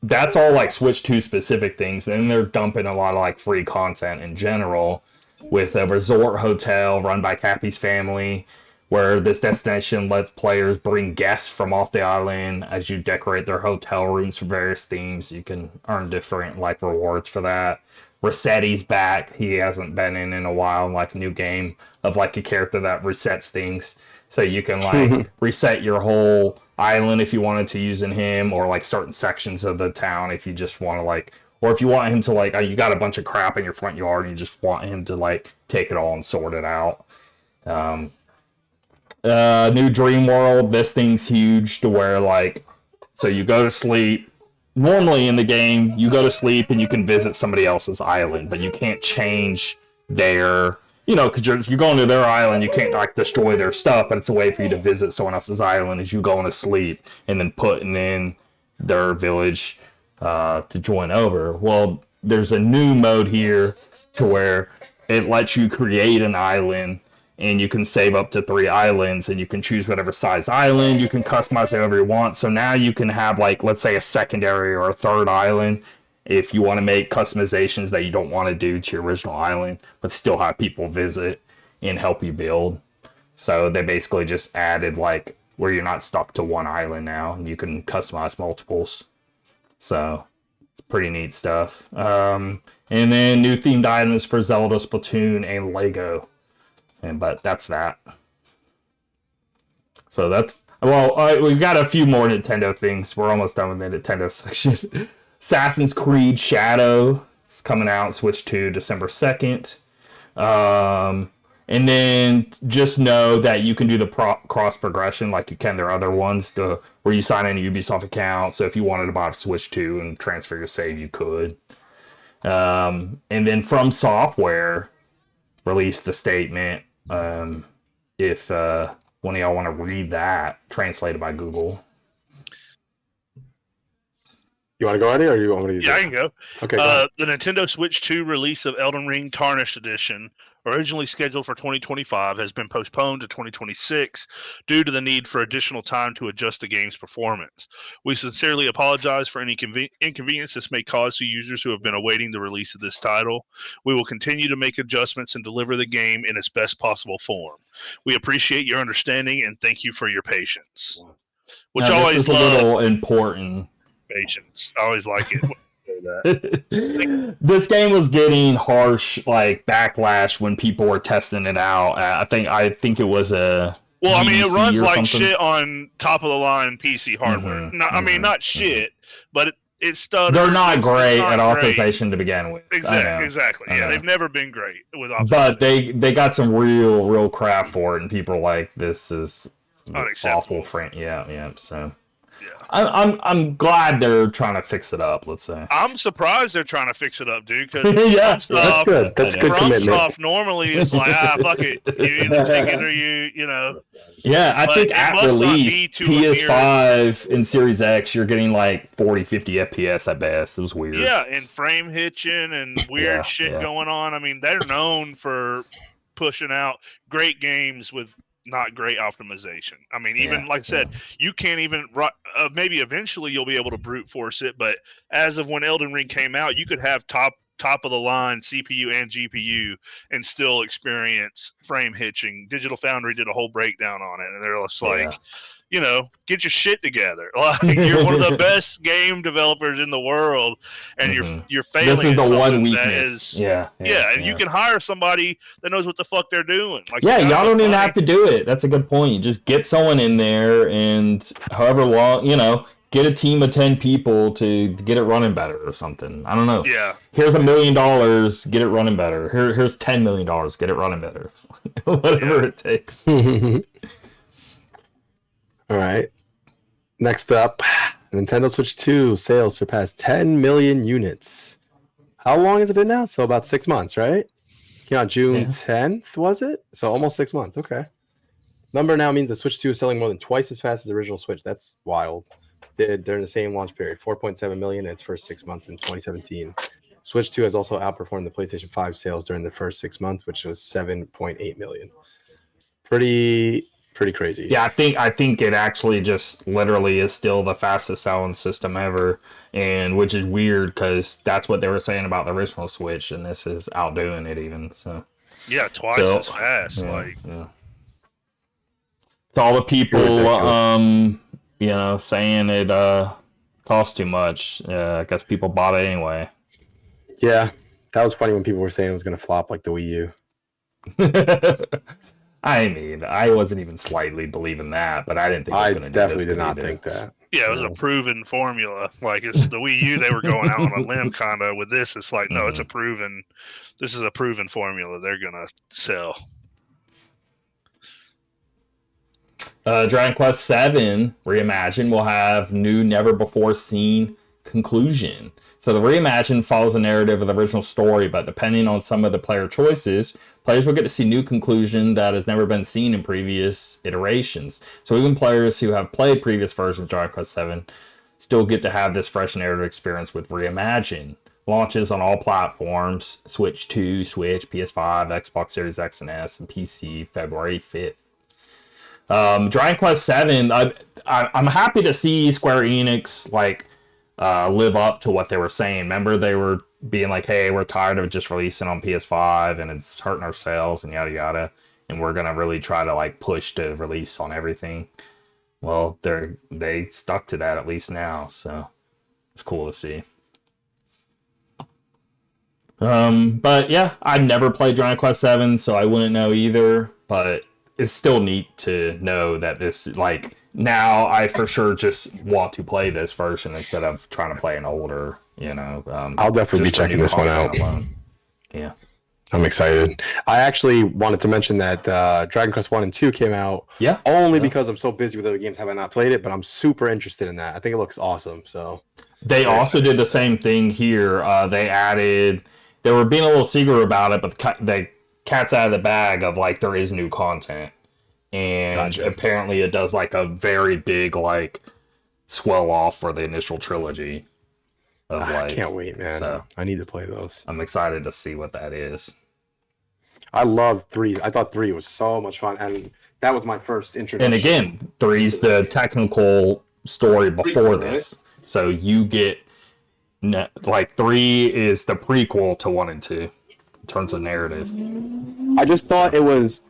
A: that's all like Switch 2 specific things. Then they're dumping a lot of like free content in general, with a resort hotel run by Cappy's family, where this destination lets players bring guests from off the island. As you decorate their hotel rooms for various themes, you can earn different like rewards for that. Rossetti's back. He hasn't been in a while, like a new game of like a character that resets things. So you can like reset your whole island if you wanted to using him, or like certain sections of the town if you just want to like, or if you want him to like, you got a bunch of crap in your front yard and you just want him to like take it all and sort it out. New Dream World. This thing's huge to where like, so you go to sleep. Normally in the game, you go to sleep and you can visit somebody else's island, but you can't change their, because you're going to their island, you can't like destroy their stuff, but it's a way for you to visit someone else's island as you going to sleep and then putting in their village to join over. Well, there's a new mode here to where it lets you create an island, and you can save up to 3 islands, and you can choose whatever size island. You can customize it however you want. So now you can have, like, let's say a secondary or a third island if you want to make customizations that you don't want to do to your original island, but still have people visit and help you build. So they basically just added, like, where you're not stuck to one island now, and you can customize multiples. So it's pretty neat stuff. And then new themed items for Zelda, Splatoon, and Lego. But that's that. So that's, well, we've got a few more Nintendo things. We're almost done with the Nintendo section. Assassin's Creed Shadow is coming out Switch 2 December 2nd. And then just know that you can do the cross progression like you can their other ones, where you sign in a Ubisoft account. So if you wanted to buy a Switch 2 and transfer your save, you could. And then From Software released the statement. If one of y'all want to read that, translated by Google.
B: You want to go, Eddie, or you want me to?
C: Yeah, I can go.
B: Okay. Go
C: the Nintendo Switch 2 release of Elden Ring Tarnished Edition, originally scheduled for 2025, has been postponed to 2026 due to the need for additional time to adjust the game's performance. We sincerely apologize for any inconvenience this may cause to users who have been awaiting the release of this title. We will continue to make adjustments and deliver the game in its best possible form. We appreciate your understanding and thank you for your patience. Which
A: now,
C: always
A: this is a little important.
C: Patience. I always like it when you say that.
A: This game was getting harsh like backlash when people were testing it out. I think it was a.
C: Well, I mean, it runs like
A: something.
C: shit on top of the line PC hardware.
A: Mm-hmm.
C: Not shit, but It stutters.
A: They're not great at
C: great.
A: optimization to begin with.
C: Exactly. Yeah, they've never been great with optimization.
A: But they got some real crap for it, and people are like, this is awful frame. Yeah. So I'm glad they're trying to fix it up. Let's say
C: I'm surprised they're trying to fix it up, dude. Because
B: that's good. That's good commitment.
C: Stuff normally is like, fuck it, you either take it or you know.
A: Yeah, I think at release PS5 and Series X, you're getting like 40, 50 FPS at best. It was weird.
C: Yeah, and frame hitching and weird shit going on. I mean, they're known for pushing out great games with not great optimization. I mean, even like I said, you can't even maybe eventually you'll be able to brute force it, but as of when Elden Ring came out, you could have top of the line CPU and GPU and still experience frame hitching. Digital Foundry did a whole breakdown on it, and they're just like, you know, get your shit together. Like, you're one of the best game developers in the world, and you're failing.
A: This is the one
C: And
A: weakness.
C: you can hire somebody that knows what the fuck they're doing. Like,
A: y'all don't even have to do it. That's a good point. You just get someone in there, and however long, you know, get a team of 10 people to get it running better or something. I don't know.
C: Yeah.
A: Here's $1 million, get it running better. Here's $10 million, get it running better. Whatever it takes.
B: All right. Next up, Nintendo Switch 2 sales surpassed 10 million units. How long has it been now? So about 6 months, right? Yeah, June 10th, was it? So almost 6 months. Okay. Number now means the Switch 2 is selling more than twice as fast as the original Switch. That's wild. Did during the same launch period, 4.7 million in its first 6 months in 2017. Switch 2 has also outperformed the PlayStation 5 sales during the first 6 months, which was 7.8 million. Pretty crazy.
A: Yeah, I think it actually just literally is still the fastest selling system ever, and which is weird because that's what they were saying about the original Switch, and this is outdoing it even. So
C: twice as fast.
A: To all the people, you know, saying it costs too much, I guess people bought it anyway.
B: Yeah, that was funny when people were saying it was going to flop like the Wii U.
A: I mean, I wasn't even slightly believing that, but I didn't think it was going to do this.
B: I definitely did not think that.
C: Yeah, it was a proven formula. Like, it's the Wii U, they were going out on a limb kind of. With this, it's like, no, this is a proven formula they're going to sell.
A: Dragon Quest VII Reimagine will have new, never-before-seen conclusion. So the Reimagine follows the narrative of the original story, but depending on some of the player choices, players will get to see new conclusion that has never been seen in previous iterations. So even players who have played previous versions of Dragon Quest VII still get to have this fresh narrative experience with Reimagine. Launches on all platforms, Switch 2, Switch, PS5, Xbox Series X and S, and PC, February 5th. Dragon Quest VII, I'm happy to see Square Enix live up to what they were saying. Remember, they were being like, hey, we're tired of just releasing on PS5 and it's hurting our sales and yada yada, and we're gonna really try to push to release on everything. Well, they stuck to that at least now, so it's cool to see. But yeah, I've never played Dragon Quest VII, so I wouldn't know either, but it's still neat to know that this, now I for sure just want to play this version instead of trying to play an older,
B: I'll definitely be checking this one out.
A: Alone. Yeah.
B: I'm excited. I actually wanted to mention that Dragon Quest 1 and 2 came out only because I'm so busy with other games have I not played it, but I'm super interested in that. I think it looks awesome. So
A: they also did the same thing here. They were being a little secret about it, but they cat's out of the bag of there is new content, and apparently it does a very big swell off for the initial trilogy of
B: I can't wait, man. So I need to play those.
A: I'm excited to see what that is.
B: I love 3. I thought 3 was so much fun, and that was my first introduction.
A: And again, 3's the technical story before this, so you get 3 is the prequel to 1 and 2 in terms of narrative.
D: I just thought it was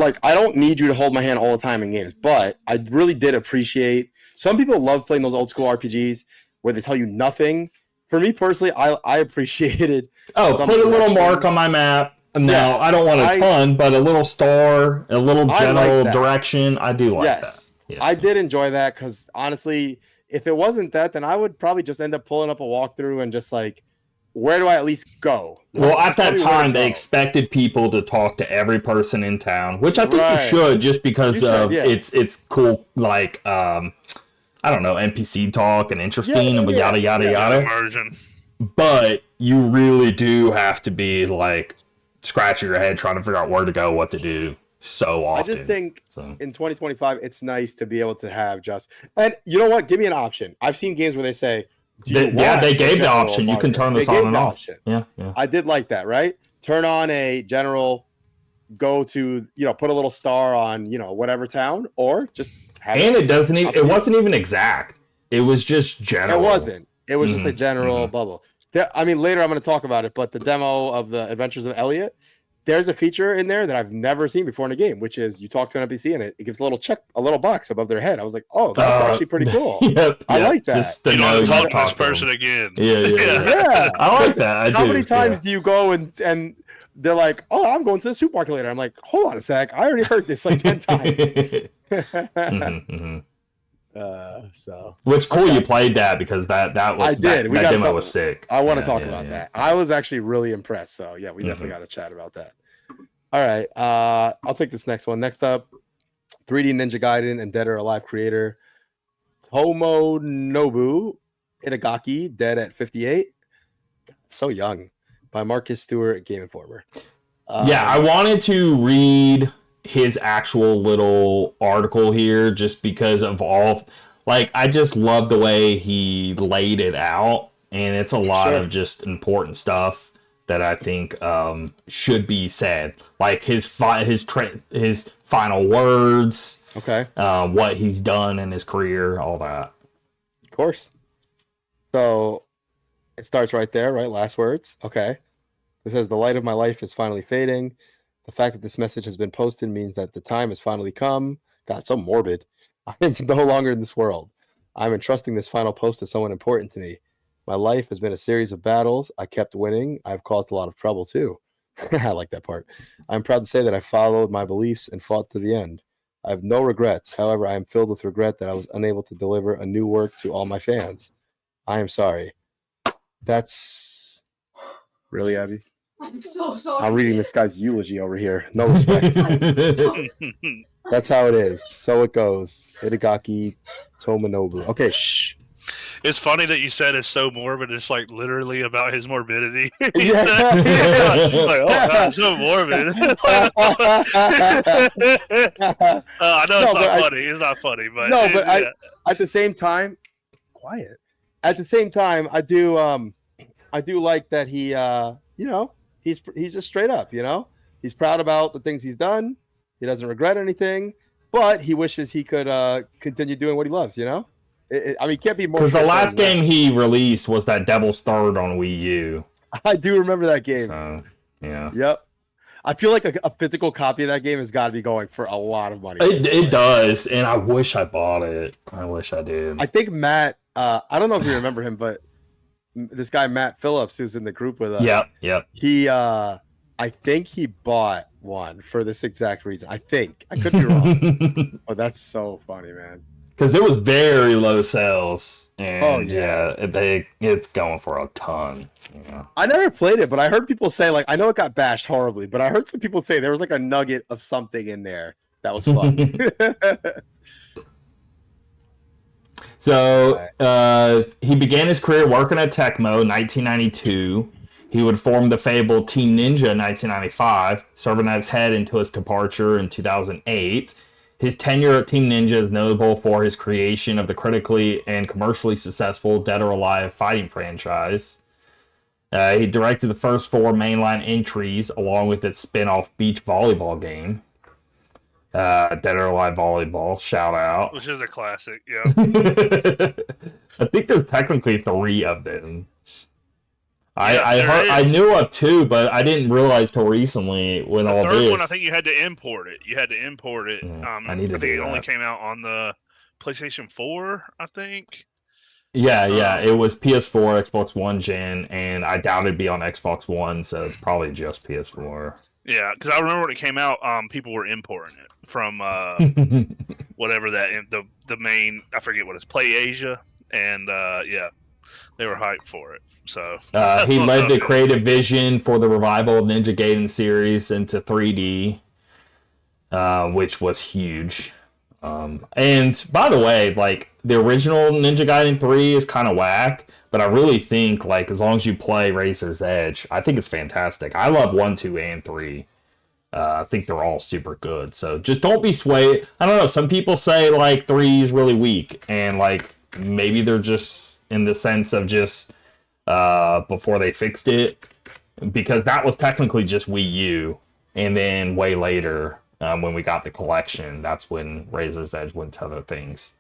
D: I don't need you to hold my hand all the time in games, but I really did appreciate. Some people love playing those old school RPGs where they tell you nothing. For me personally, I appreciated.
A: Put a little mark on my map. Now, I don't want a ton, but a little star, a little general direction. I do like that. Yeah.
D: I did enjoy that because honestly, if it wasn't that, then I would probably just end up pulling up a walkthrough and just like, where do I at least go?
A: Well, at
D: Just tell
A: that
D: me where to
A: time, they
D: go.
A: expected people to talk to every person in town, which I think you should, just because it's cool, like I don't know, NPC talk and interesting and yada yada yada.
C: Immersion.
A: But you really do have to be like scratching your head trying to figure out where to go, what to do. So often.
D: I just think in 2025, it's nice to be able to have and you know what? Give me an option. I've seen games where they say,
A: they gave the option. You can turn this on and off. Yeah.
D: I did like that, right? Turn on a general, go to, put a little star on, whatever town, or just have
A: it wasn't even exact. It was just general.
D: It wasn't. It was just a general bubble. I mean, later I'm going to talk about it, but the demo of the Adventures of Elliot, there's a feature in there that I've never seen before in a game, which is you talk to an NPC and it gives a little box above their head. I was like, oh, that's actually pretty cool. I like that.
A: Just
C: you don't talk to this person again.
A: Yeah. I like that.
D: How many times do you go and they're like, oh, I'm going to the supermarket later. I'm like, hold on a sec. I already heard this like 10 times.
A: Which cool you played that, because that was
D: I did.
A: That demo was sick.
D: I want to talk about that. I was actually really impressed. So yeah, we definitely got to chat about that. All right. I'll take this next one. Next up, 3D Ninja Gaiden and Dead or Alive creator Tomonobu Itagaki, dead at 58. So young. By Marcus Stewart, Game Informer.
A: I wanted to read his actual little article here just because of I just love the way he laid it out, and it's a lot of just important stuff that I think should be said, like his final words, what he's done in his career, all that.
D: Of course. So it starts right there, right? Last words. Okay. It says, the light of my life is finally fading. The fact that this message has been posted means that the time has finally come. God, so morbid. I am no longer in this world. I'm entrusting this final post to someone important to me. My life has been a series of battles. I kept winning. I've caused a lot of trouble too. I like that part. I'm proud to say that I followed my beliefs and fought to the end. I have no regrets. However, I am filled with regret that I was unable to deliver a new work to all my fans. I am sorry. That's really, Abby?
E: I'm so sorry.
D: I'm reading this guy's eulogy over here. No respect. That's how it is. So it goes. Itagaki Tomonobu. Okay, shh.
C: It's funny that you said it's so morbid. It's like literally about his morbidity.
D: Yeah.
C: Like, oh God, so morbid. I know it's not funny. It's not funny, but
D: at the same time, quiet. At the same time, I do like that he he's just straight up, he's proud about the things he's done. He doesn't regret anything, but he wishes he could continue doing what he loves, he can't be more.
A: Because the last game he released was that Devil's Third on Wii U.
D: I do remember that game.
A: So, yeah.
D: Yep. I feel like a physical copy of that game has got to be going for a lot of money.
A: It does, and I wish I bought it. I wish I did.
D: I think Matt, I don't know if you remember him, but this guy Matt Phillips, who's in the group with us.
A: Yep.
D: He, I think he bought one for this exact reason. I think I could be wrong. Oh, that's so funny, man.
A: Because it was very low sales, and it's going for a ton.
D: I never played it, but I heard people say, I know it got bashed horribly, but I heard some people say there was a nugget of something in there that was fun.
A: So he began his career working at Tecmo in 1992. He would form the fabled Team Ninja in 1995, serving as head until his departure in 2008. His tenure at Team Ninja is notable for his creation of the critically and commercially successful Dead or Alive fighting franchise. He directed the first 4 mainline entries, along with its spin-off beach volleyball game. Dead or Alive Volleyball, shout out.
C: Which is a classic, yeah.
A: I think there's technically 3 of them. I knew of 2, but I didn't realize till recently when all this. The
C: third one, I think you had to import it. I think it only came out on the PlayStation 4, I think.
A: Yeah, it was PS4, Xbox One gen, and I doubt it'd be on Xbox One, so it's probably just PS4.
C: Yeah, because I remember when it came out, people were importing it from whatever that the main, I forget what it's, Play Asia. and yeah, they were hyped for it. So
A: he led the creative vision for the revival of Ninja Gaiden series into 3D, which was huge. And by the way, like the original Ninja Gaiden 3 is kind of whack, but I really think like as long as you play Razor's Edge, I think it's fantastic. I love 1, 2, and 3. I think they're all super good. So just don't be swayed. I don't know. Some people say like 3 is really weak, and like maybe they're just in the sense of just before they fixed it, because that was technically just Wii U, and then way later when we got the collection, that's when Razor's Edge went to other things.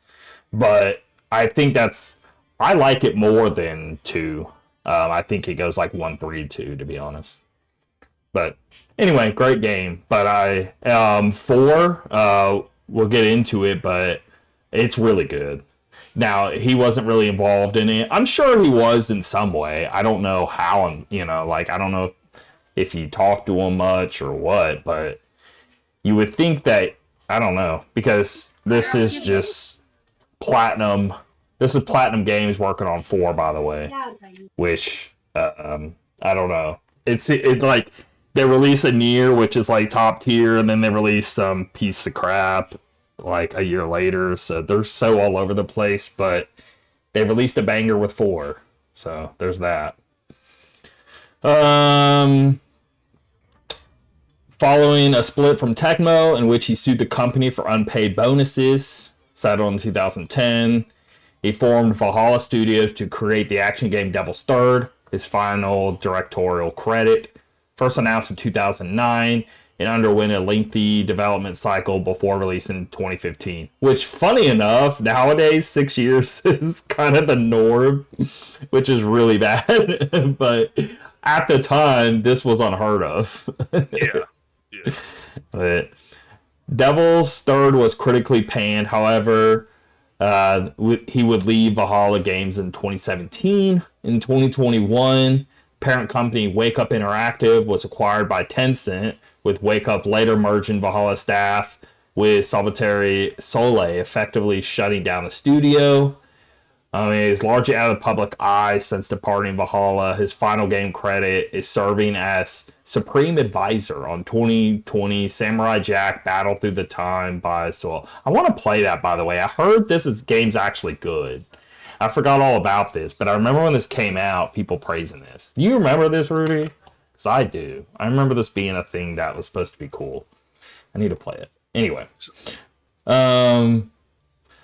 A: But I think I like it more than 2. I think it goes like 1, 3, 2 to be honest. But anyway, great game. But 4, we'll get into it, but it's really good. Now, he wasn't really involved in it. I'm sure he was in some way. I don't know how, I don't know if he talked to him much or what, but you would think that, I don't know, because this is just Platinum. This is Platinum Games working on 4, by the way, which, I don't know. It's like, they release a Nier, which is like top tier, and then they release some piece of crap like a year later. So they're so all over the place, but they released a banger with 4. So there's that. Following a split from Tecmo, in which he sued the company for unpaid bonuses, settled in 2010. He formed Valhalla Studios to create the action game Devil's Third, his final directorial credit. First announced in 2009, and underwent a lengthy development cycle before release in 2015. Which, funny enough, nowadays 6 years is kind of the norm, which is really bad. But at the time, this was unheard of.
C: yeah.
A: But Devil's Third was critically panned. However, he would leave Valhalla Games in 2017. In 2021, parent company Wake Up Interactive was acquired by Tencent, with Wake Up later merging Valhalla staff with Salvatore Sole, effectively shutting down the studio. He's largely out of the public eye since departing Valhalla. His final game credit is serving as Supreme Advisor on 2020 Samurai Jack Battle Through the Time by Soul. I want to play that, by the way. I heard game's actually good. I forgot all about this, but I remember when this came out, people praising this. Do you remember this, Rudy? Because I do. I remember this being a thing that was supposed to be cool. I need to play it. Anyway.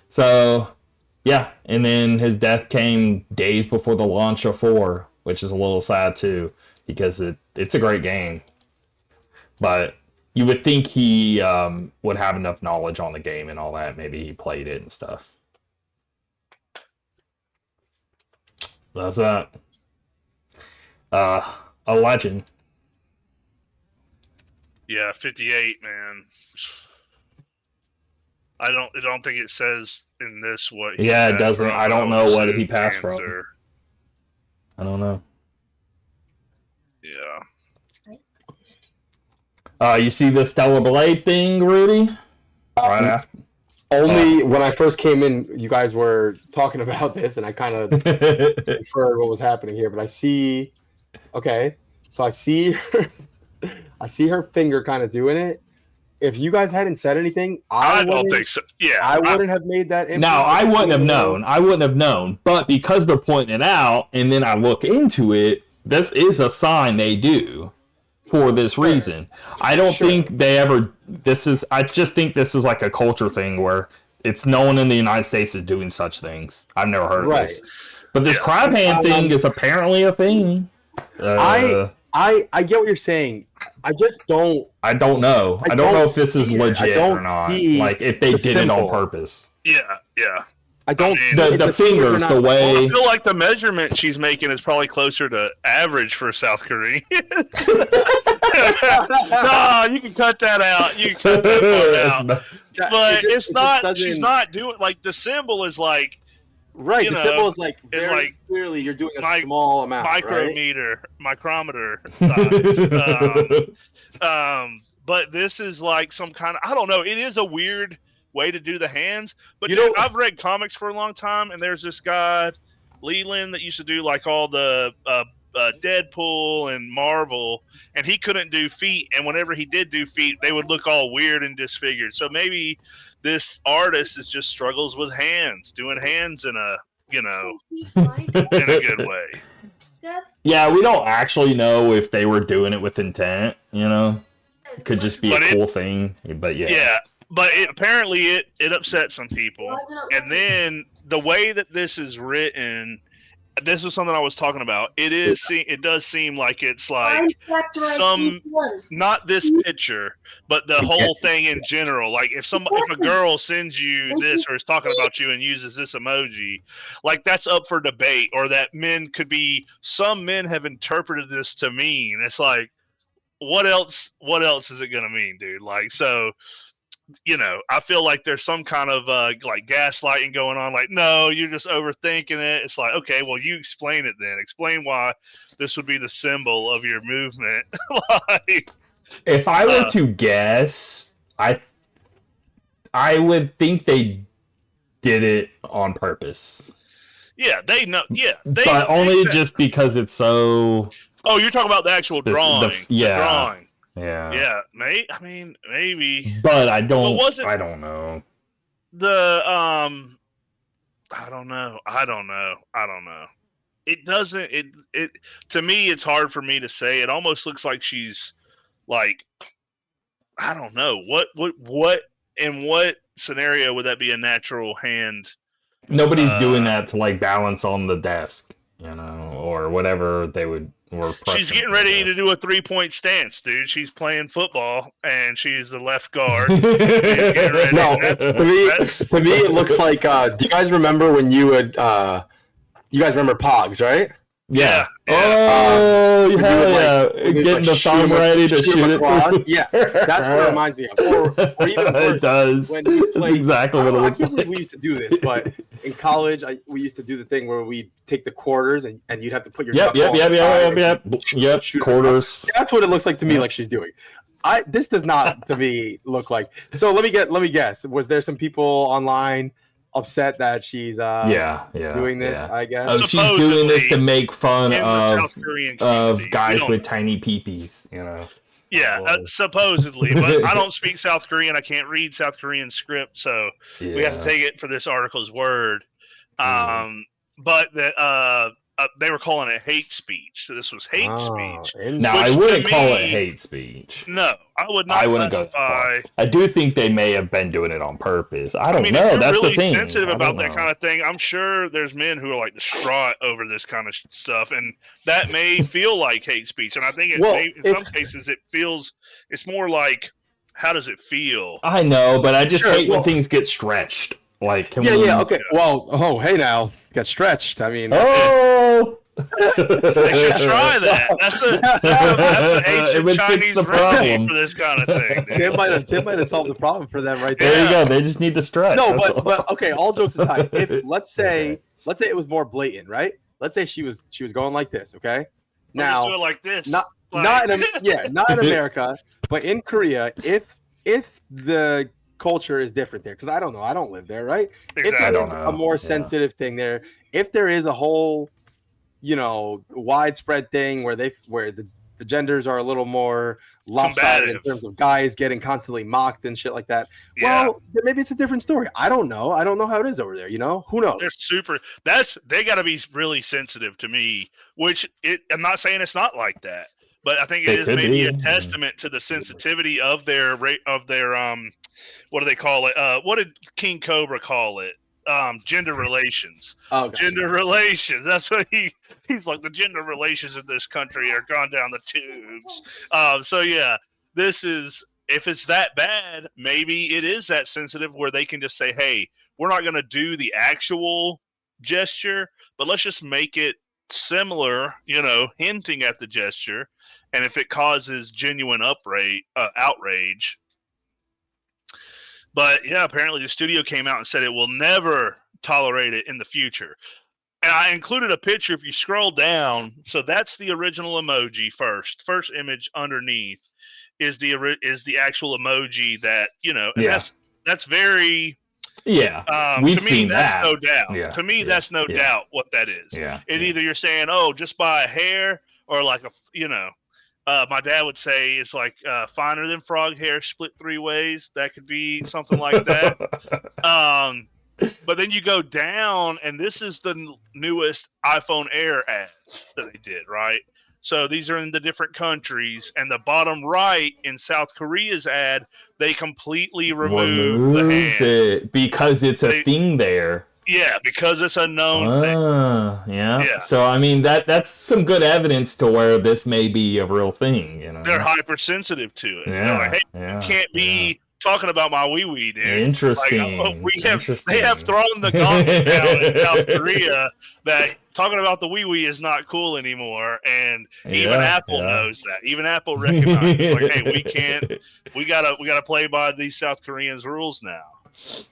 A: So, yeah. And then his death came days before the launch of 4, which is a little sad, too, because it's a great game. But you would think he would have enough knowledge on the game and all that. Maybe he played it and stuff. That's that. A legend.
C: Yeah, 58, man. I don't think it says in this what.
A: Yeah, it doesn't. I don't know what he passed from. I don't know.
C: Yeah.
A: You see the Stellar Blade thing, Rudy? Right after.
D: Only when I first came in, you guys were talking about this, and I kind of inferred what was happening here. But I see, okay, so I see her finger kind of doing it. If you guys hadn't said anything,
C: I don't think so. Yeah,
D: I wouldn't have made that.
A: No, I wouldn't have known. I wouldn't have known. But because they're pointing it out, and then I look into it, this is a sign they do for this reason. I don't think they ever. I just think this is like a culture thing where it's no one in the United States is doing such things. I've never heard of this. But this crab hand thing is apparently a thing.
D: I get what you're saying. I just don't.
A: I don't know. I don't know if this is legit or not. Like if they did it on purpose.
C: Yeah.
D: I don't see
A: the fingers, the way.
C: Well, I feel like the measurement she's making is probably closer to average for South Koreans. No, you can cut that out. You can cut that part out. But it's not. She's not doing like the symbol is like.
D: Right, the symbol is like very like clearly you're doing a small amount,
C: micrometer size. But this is like some kind of, I don't know. It is a weird way to do the hands. But
B: You
C: dude,
B: know-
C: I've read comics for a long time, and there's this guy Leland that used to do like all the Deadpool and Marvel, and he couldn't do feet. And whenever he did do feet, they would look all weird and disfigured. So maybe this artist is just struggles with hands, doing hands in a in a good way.
A: Yeah, we don't actually know if they were doing it with intent. You know, it could just be a cool thing. But yeah.
C: Yeah. But apparently it upset some people. And then the way that this is written, this is something I was talking about. It does seem like it's like not this picture, but the whole thing in general. Like if a girl sends you this or is talking about you and uses this emoji, like that's up for debate. Or that some men have interpreted this to mean. It's like, what else is it gonna mean, dude? Like, so I feel like there's some kind of like gaslighting going on. Like, no, you're just overthinking it. It's like, okay, well, you explain it then. Explain why this would be the symbol of your movement. Like,
A: if I were to guess, I would think they did it on purpose.
C: Yeah, they know. Yeah,
A: but only just because it's so.
C: Oh, you're talking about the actual drawing.
A: The
C: drawing.
A: Yeah.
C: Yeah, maybe.
A: But I don't. I don't know.
C: I don't know. It doesn't. It to me, it's hard for me to say. It almost looks like she's like, I don't know what in what scenario would that be a natural hand?
A: Nobody's doing that to like balance on the desk, or whatever they would.
C: She's getting ready to do a 3-point stance, dude. She's playing football, and she's the left guard.
D: No, to me, it looks like. Do you guys remember when you would? You guys remember Pogs, right?
C: Yeah.
A: Oh, yeah. Getting the thumb ready to shoot it through.
D: Yeah, that's what it reminds me of. Or even worse,
A: it does.
D: When you played,
A: that's exactly what it looks
D: I can't
A: like.
D: believe we used to do this, but in college, we used to do the thing where we take the quarters and you'd have to put your
A: Yep. Quarters.
D: That's what it looks like to me, like she's doing. This does not to me look like. So let me guess. Was there some people online upset that she's doing this?
A: Yeah.
D: I guess
A: she's doing this to make fun of guys with tiny peepees.
C: Yeah, supposedly, but I don't speak South Korean. I can't read South Korean script, so we have to take it for this article's word. But that they were calling it hate speech. So this was hate speech.
A: Now I wouldn't call it hate speech.
C: No, I would not.
A: I wouldn't
C: classify.
A: I do think they may have been doing it on purpose. I don't know.
C: If you're
A: That's
C: really
A: the thing.
C: sensitive about that kind of thing, I'm sure there's men who are like distraught over this kind of stuff, and that may feel like hate speech. And I think in some cases it's more like, how does it feel?
A: I know, but I just hate when things get stretched. Like,
D: okay. Well, hey now, got stretched. I mean,
C: they should try that. That's an ancient Chinese remedy for this kind of thing.
D: Tim might have solved the problem for them right there.
A: There you go. They just need to stretch.
D: No, but okay. All jokes aside, if let's say it was more blatant, right? Let's say she was going like this. Okay.
C: Now, just do it like this.
D: Not in America, but in Korea, if the culture is different there, because I don't know, I don't live there, right?
C: Exactly.
D: If there is a more sensitive thing there, if there is a whole, widespread thing where the genders are a little more lopsided in terms of guys getting constantly mocked and shit like that.
C: Yeah.
D: Well, then maybe it's a different story. I don't know how it is over there. Who knows?
C: They got to be really sensitive to me. I'm not saying it's not like that, but I think it is maybe a testament to the sensitivity of their what do they call it? What did King Cobra call it? Gender relations.
D: Oh, gotcha.
C: Gender relations. That's what he's like. The gender relations of this country are gone down the tubes. So yeah, if it's that bad, maybe it is that sensitive where they can just say, hey, we're not going to do the actual gesture, but let's just make it similar, hinting at the gesture. And if it causes genuine outrage. But yeah, apparently the studio came out and said it will never tolerate it in the future. And I included a picture if you scroll down. So that's the original emoji first. First image underneath is the actual emoji that, that's very.
A: Yeah, we've
C: to me,
A: seen
C: that's
A: that.
C: no doubt.
A: Yeah,
C: To me, that's no doubt what that is.
A: Yeah,
C: Either you're saying, "Oh, just by a hair," or like my dad would say it's like finer than frog hair, split 3 ways. That could be something like that. But then you go down, and this is the newest iPhone Air ads that they did, right? So these are in the different countries, and the bottom right in South Korea's ad, they completely remove the
A: Removes
C: hand.
A: it because it's a thing there.
C: Yeah, because it's a known thing.
A: Yeah. So I mean that's some good evidence to where this may be a real thing.
C: They're hypersensitive to it.
A: Yeah.
C: They're like, hey, you can't be talking about my wee wee, dude.
A: Interesting.
C: They have thrown the gauntlet down in South Korea that talking about the wee wee is not cool anymore, and even Apple knows that. Even Apple recognizes, like, hey, we gotta play by these South Koreans' rules now.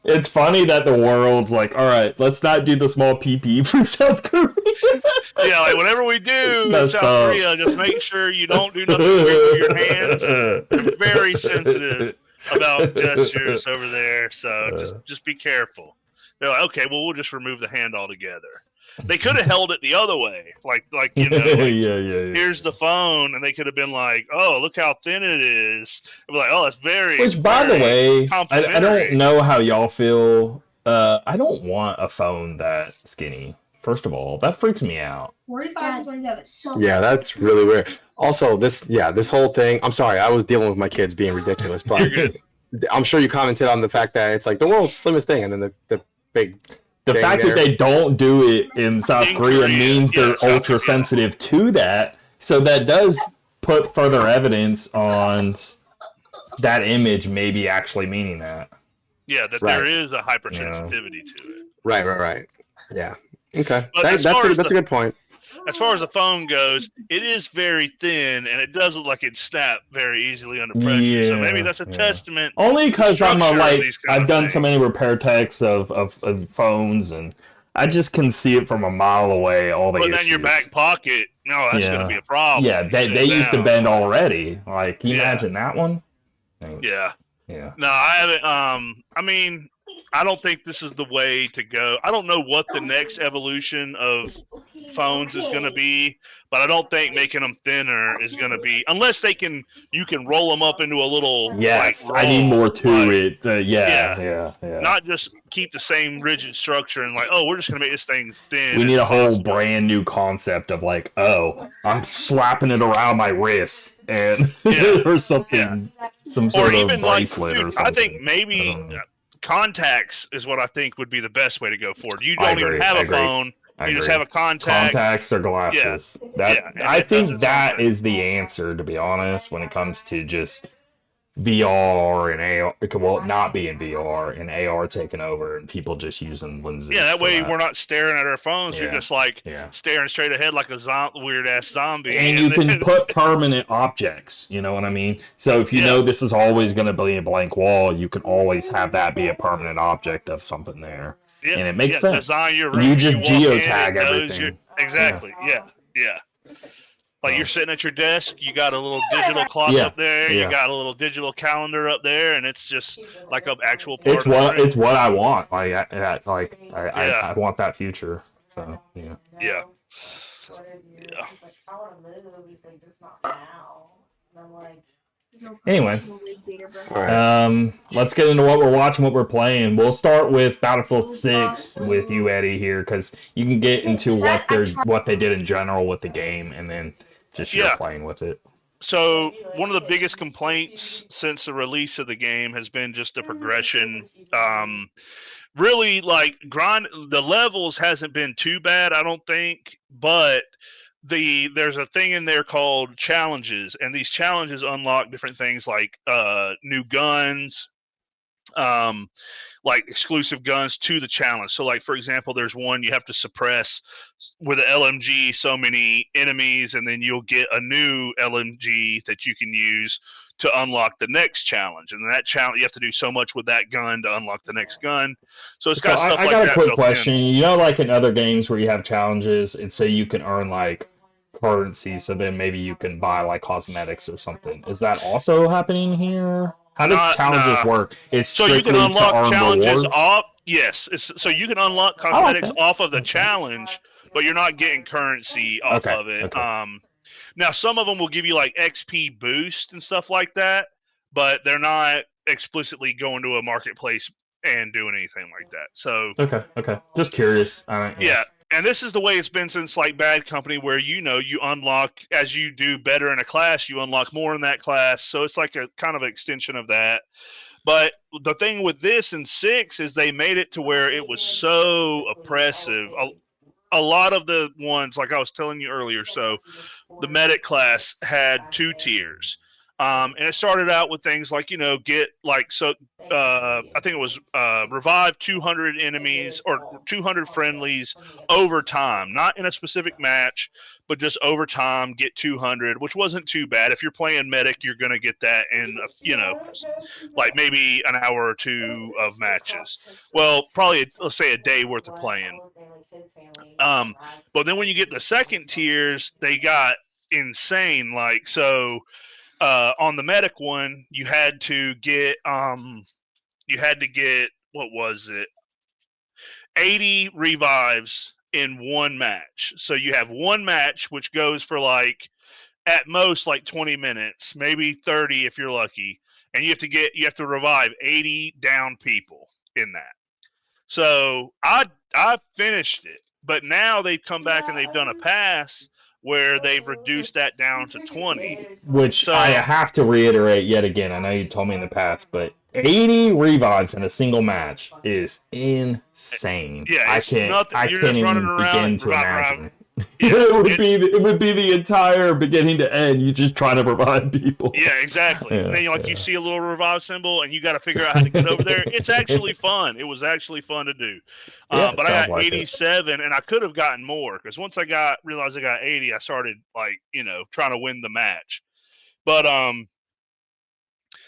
A: It's funny that the world's like, all right, let's not do the small PP for South Korea.
C: Yeah, like whatever we do in South Korea, just make sure you don't do nothing with your hands. They're very sensitive about gestures over there, so just be careful. They're like, okay, well, we'll just remove the hand altogether. They could have held it the other way, like here's the phone, and they could have been like, oh, look how thin it is. They're like, oh, that's very.
A: Which, by the way, I don't know how y'all feel. I don't want a phone that skinny. First of all, that freaks me out.
E: 45 to 27. So
B: yeah, that's really weird. Also, this whole thing. I'm sorry, I was dealing with my kids being ridiculous, but I'm sure you commented on the fact that it's like the world's slimmest thing, and then the big.
A: The fact that they don't do it in South Korea means they're ultra sensitive to that. So that does put further evidence on that image maybe actually meaning that.
C: Yeah, that there is a hypersensitivity to it.
B: Right. Yeah. Okay. That's a good point.
C: As far as the phone goes, it is very thin, and it does look like it snapped very easily under pressure.
A: Yeah,
C: so maybe that's a testament.
A: Only because I've done so many repair techs of phones, and I just can see it from a mile away. All the issues.
C: But in your back pocket, no, that's going to be a problem.
A: Yeah, they used to bend already. Like, can you imagine that one?
C: Yeah.
A: Yeah.
C: No, I haven't. I mean, I don't think this is the way to go. I don't know what the next evolution of phones is going to be, but I don't think making them thinner is going to be, unless you can roll them up into a little.
A: Yes,
C: like, roll,
A: I need more to it.
C: Yeah. Not just keep the same rigid structure and like, oh, we're just going to make this thing thin.
A: We need a whole brand new concept of like, oh, I'm slapping it around my wrist and or something, some sort of bracelet or something.
C: I think maybe contacts is what I think would be the best way to go forward. You don't even have a phone. You just have a contact.
A: Contacts or glasses. I think that is the answer, to be honest, when it comes to just VR and AR. Well, not being VR and AR taking over and people just using lenses.
C: Yeah, that way we're not staring at our phones. You're just like staring straight ahead like a weird-ass zombie.
A: And you can put permanent objects, you know what I mean? So if you know this is always going to be a blank wall, you can always have that be a permanent object of something there. Yeah, and it makes sense.
C: Design your room,
A: you just geotag everything.
C: Exactly. Yeah. Like you're sitting at your desk, you got a little digital clock up there, you got a little digital calendar up there, and it's just like an actual part
A: it's what I want. I want that future. So
C: yeah.
A: Anyway, let's get into what we're watching, what we're playing. We'll start with Battlefield 6 with you, Eddie, here, because you can get into what they did in general with the game, and then just you're playing with it.
C: So one of the biggest complaints since the release of the game has been just the progression. Really, like the levels hasn't been too bad, I don't think, but there's a thing in there called challenges, and these challenges unlock different things like new guns, like exclusive guns to the challenge. So like, for example, there's one you have to suppress with an LMG so many enemies, and then you'll get a new LMG that you can use to unlock the next challenge. And that challenge, you have to do so much with that gun to unlock the next gun. So it's got stuff like that.
A: I got a quick question. You know, like in other games where you have challenges, and say you can earn like currency, so then maybe you can buy like cosmetics or something. Is that also happening here? How does challenges work? It's
C: so you can
A: strictly to
C: unlock
A: earn
C: challenges
A: rewards?
C: off. Yes, so you can unlock
A: I like
C: cosmetics
A: that.
C: off of the challenge, but you're not getting currency off
A: Okay,
C: of it.
A: okay.
C: Now some of them will give you like XP boost and stuff like that, but they're not explicitly going to a marketplace and doing anything like that. So
A: Okay. Just curious. Yeah.
C: yeah, and this is the way it's been since like Bad Company, where you unlock as you do better in a class, you unlock more in that class. So it's like a kind of extension of that. But the thing with this and 6 is they made it to where it was so oppressive. A lot of the ones, like I was telling you earlier, so the medic class had 2 tiers. And it started out with things like, get like, so I think it was revive 200 enemies or 200 friendlies over time, not in a specific match, but just over time, get 200, which wasn't too bad. If you're playing medic, you're going to get that in, like maybe an hour or two of matches. Well, probably, let's say a day worth of playing. But then when you get the second tiers, they got insane. Like, so on the medic one, you had to get what was it? 80 revives in one match. So you have one match which goes for like at most like 20 minutes, maybe 30 if you're lucky, and you have to revive 80 down people in that. So I finished it, but now they've come back and they've done a pass where they've reduced that down to 20.
A: Which I
C: So
A: have to reiterate yet again. I know you told me in the past, but 80 revives in a single match is insane.
C: yeah, it's nothing.
A: I
C: You're
A: can't
C: just running
A: even
C: around
A: begin
C: and
A: to imagine.
C: Yeah,
A: it would be the entire beginning to end. You just trying to revive people.
C: Yeah, exactly.
A: Yeah,
C: And then you see a little revive symbol, and you got to figure out how to get over there. It's actually fun. It was actually fun to do.
A: Yeah, it
C: But I
A: sounds
C: got
A: like it.
C: 87, and I could have gotten more because once I realized I got 80, I started like trying to win the match. But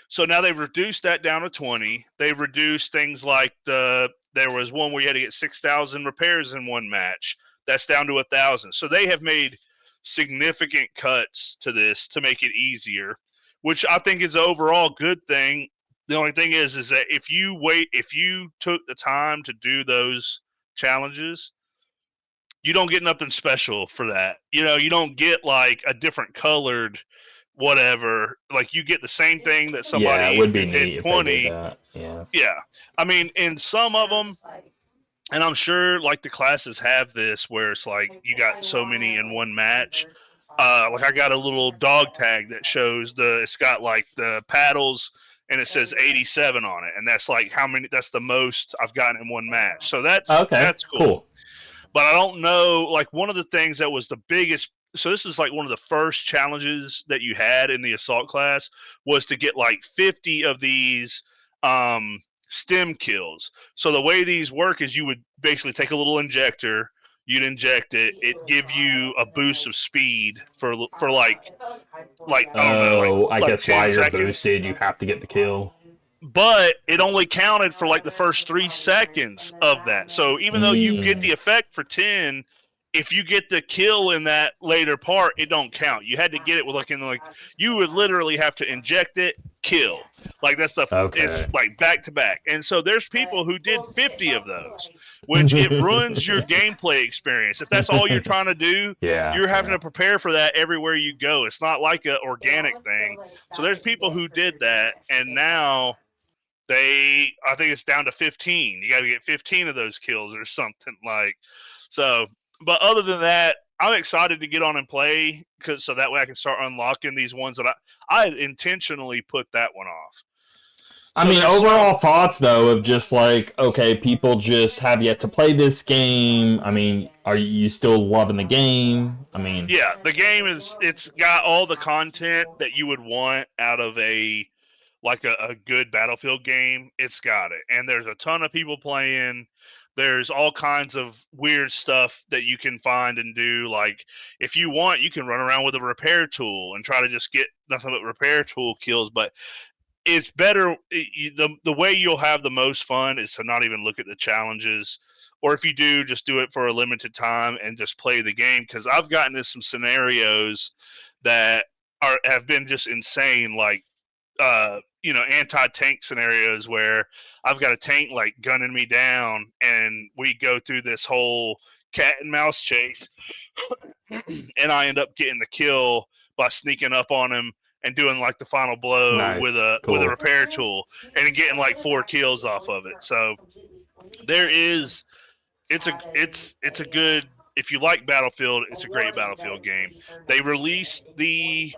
C: so now they've reduced that down to 20. They've reduced things like there was one where you had to get 6,000 repairs in one match. That's down to 1,000. So they have made significant cuts to this to make it easier, which I think is an overall good thing. The only thing is that if you took the time to do those challenges, you don't get nothing special for that. You don't get like a different colored whatever. Like you get the same thing that
A: Yeah,
C: somebody
A: it would be
C: who did
A: neat if they did
C: 20.
A: that. Yeah.
C: Yeah. I mean, in some of them, and I'm sure like the classes have this where it's like you got so many in one match. Like I got a little dog tag that shows it's got like the paddles and it says 87 on it, and that's like how many. That's the most I've gotten in one match. So
A: Okay.
C: that's cool.
A: Cool.
C: But I don't know. Like one of the things that was the biggest. So this is like one of the first challenges that you had in the assault class was to get like 50 of these stem kills. So the way these work is you would basically take a little injector, you'd inject it, it give you a boost of speed for like I don't know,
A: I
C: like
A: guess while
C: 10
A: you're
C: seconds.
A: boosted, you have to get the kill.
C: But it only counted for like the first 3 seconds of that. So even though you get the effect for 10, if you get the kill in that later part, it don't count. You had to get it with you would literally have to inject it, kill. Like that's it's like back to back. And so there's people who did 50 of those, which it ruins your gameplay experience. If that's all you're trying to do, you're having to prepare for that everywhere you go. It's not like an organic thing. So there's people who did that, and now I think it's down to 15. You got to get 15 of those kills or something like. So, but other than that, I'm excited to get on and play so that way I can start unlocking these ones that I intentionally put that one off.
A: I mean, overall thoughts though of just like, okay, people just have yet to play this game. I mean, are you still loving the game? I mean,
C: yeah, the game it's got all the content that you would want out of a good Battlefield game. It's got it, and there's a ton of people playing. There's all kinds of weird stuff that you can find and do. Like if you want, you can run around with a repair tool and try to just get nothing but repair tool kills. But it's better. The way you'll have the most fun is to not even look at the challenges, or if you do, just do it for a limited time and just play the game. Because I've gotten into some scenarios that have been just insane. Like anti-tank scenarios where I've got a tank like gunning me down, and we go through this whole cat and mouse chase, and I end up getting the kill by sneaking up on him and doing like the final blow with a repair tool, and getting like 4 kills off of it. So it's a good, if you like Battlefield, it's a great Battlefield game. They released the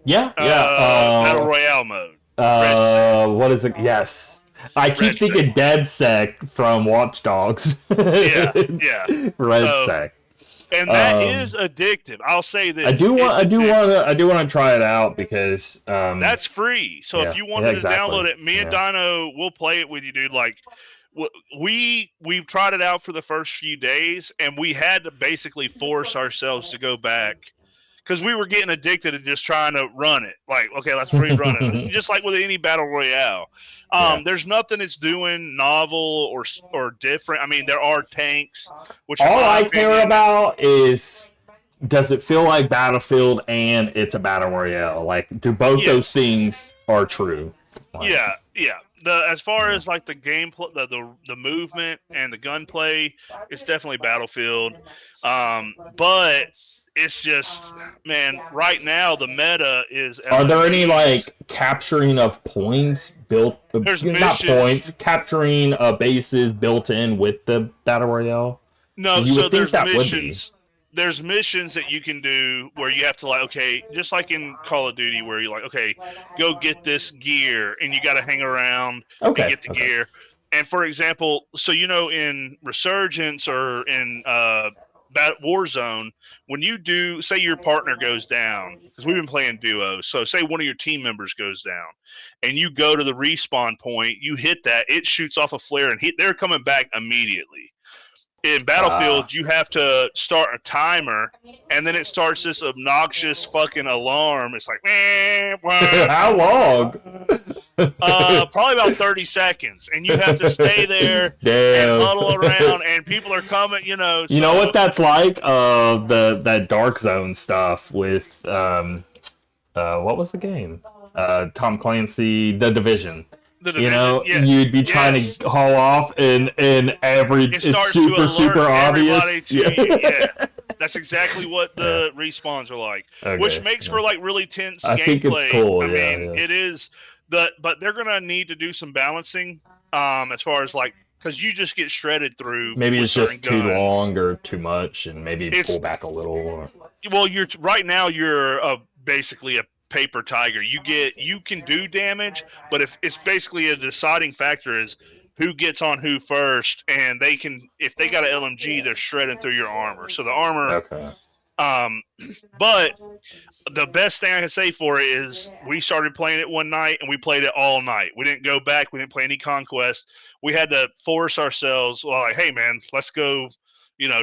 C: Battle Royale mode.
A: What is it? Yes. I keep thinking DedSec from Watch Dogs.
C: Yeah.
A: RedSec.
C: And that is addictive. I'll say this.
A: I do want to try it out because
C: that's free. So if you wanted to download it, me and Dino will play it with you, dude. Like we tried it out for the first few days, and we had to basically force ourselves to go back because we were getting addicted to just trying to run it. Like, okay, let's rerun it. Just like with any battle royale. There's nothing it's doing novel or different. I mean, there are tanks. Which
A: all I care about is, does it feel like Battlefield and it's a battle royale? Like, do both those things are true? Like,
C: yeah. As far as like the gameplay, the movement and the gunplay, it's definitely Battlefield. But it's just, man, right now the meta is.
A: Are there any like capturing of points built?
C: There's
A: not
C: missions.
A: Points, capturing bases built in with the battle royale.
C: No, so there's missions. There's missions that you can do where you have to like, okay, just like in Call of Duty, where you're like, okay, go get this gear, and you got to hang around and get the gear. And for example, so in Resurgence or in Warzone, when you do, say your partner goes down, because we've been playing duos, so say one of your team members goes down, and you go to the respawn point, you hit that, it shoots off a flare, and they're coming back immediately. In Battlefield, you have to start a timer, and then it starts this obnoxious fucking alarm. It's like,
A: how long?
C: Probably about 30 seconds, and you have to stay there and huddle around, and people are coming.
A: You know what that's like? That Dark Zone stuff with what was the game? Tom Clancy, The Division. You'd be trying to haul off, and it's super obvious.
C: That's exactly what the respawns are like, which makes for like really tense gameplay.
A: I think it's cool.
C: It is but they're gonna need to do some balancing, as far as like, because you just get shredded through.
A: Maybe it's just too long or too much, and maybe pull back a little.
C: Well, you're basically a paper tiger. You can do damage, but if it's basically a deciding factor is who gets on who first, and if they got an LMG, they're shredding through your armor. So the armor.
A: Okay.
C: But the best thing I can say for it is we started playing it one night and we played it all night. We didn't go back. We didn't play any conquest. We had to force ourselves. Well, like, hey man, let's go.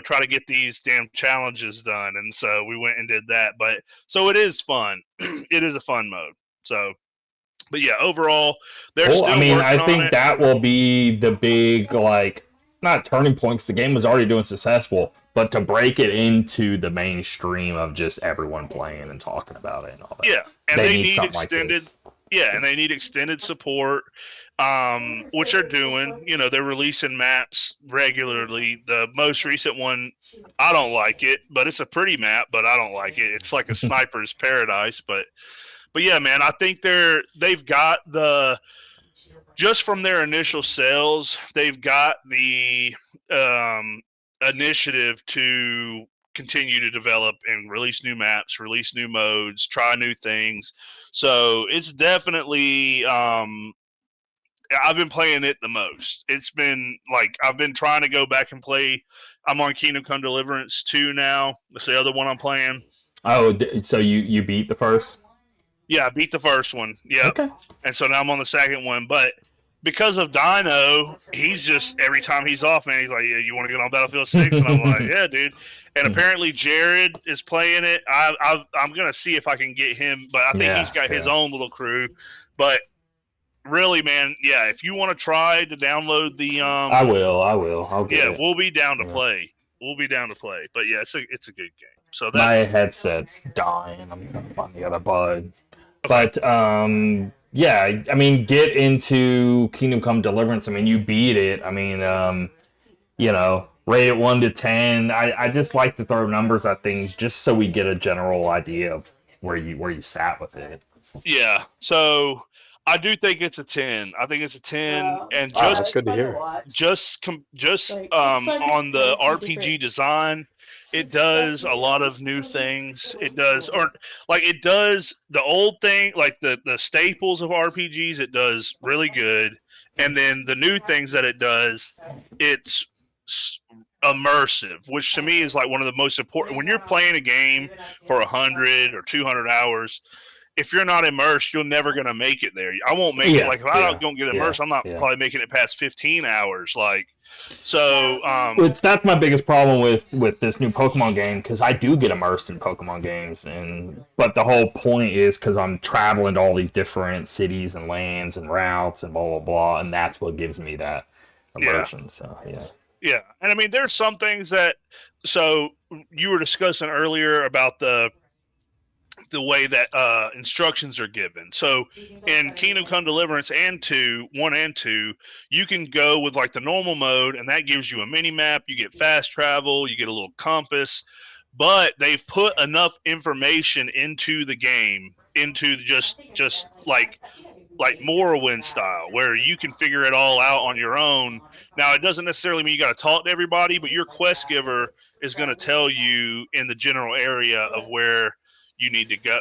C: Try to get these damn challenges done. And so we went and did that. But so it is fun. It is a fun mode. So, but yeah, overall, they're still working on it.
A: I think that will be the big, like, not turning point, because the game was already doing successful, but to break it into the mainstream of just everyone playing and talking about it and all that.
C: Yeah, and they need extended. Yeah, and they need extended support, which they're doing. They're releasing maps regularly. The most recent one, I don't like it, but it's a pretty map, but I don't like it. It's like a sniper's paradise, but yeah, man, I think they've got just from their initial sales, they've got the initiative to continue to develop and release new maps, release new modes, try new things. So it's definitely I've been playing it the most. It's been like I've been trying to go back and play. I'm on Kingdom Come Deliverance 2 now. That's the other one I'm playing.
A: Oh, so you beat the first?
C: Yeah, I beat the first one. Yeah.
A: Okay.
C: And so now I'm on the second one, but because of Dino, he's just, every time he's off, man, he's like, yeah, you want to get on Battlefield 6? And I'm like, yeah, dude. And apparently Jared is playing it. I'm going to see if I can get him, but I think he's got his own little crew. But really, man, yeah, if you want to try to download the...
A: I will. I'll get it.
C: We'll be down to play. We'll be down to play. But yeah, it's a good game. So
A: my headset's dying. I'm trying to find the other bud. But yeah, I mean, get into Kingdom Come Deliverance. I mean, you beat it. I mean, rate it 1 to 10. I just like to throw numbers at things just so we get a general idea of where you sat with it.
C: Yeah. So I do think it's a 10. I think it's a 10, and
B: That's good to hear.
C: on the RPG design, it does a lot of new things. It does, or like it does the old thing, like the staples of RPGs. It does really good, and then the new things that it does, it's immersive, which to me is like one of the most important. When you're playing a game for 100 or 200 hours, if you're not immersed, you're never gonna make it there. I won't make it. Like if I don't get immersed, I'm not probably making it past 15 hours. Like, so
A: which that's my biggest problem with this new Pokemon game, because I do get immersed in Pokemon games, but the whole point is because I'm traveling to all these different cities and lands and routes and blah blah blah, and that's what gives me that immersion. So
C: yeah, and I mean there's some things that, so you were discussing earlier about the way that instructions are given. So in Kingdom Come Deliverance 1 and 2, you can go with like the normal mode, and that gives you a mini map. You get fast travel, you get a little compass, but they've put enough information into the game, into just like Morrowind style, where you can figure it all out on your own. Now, it doesn't necessarily mean you got to talk to everybody, but your quest giver is going to tell you in the general area of where you need to go.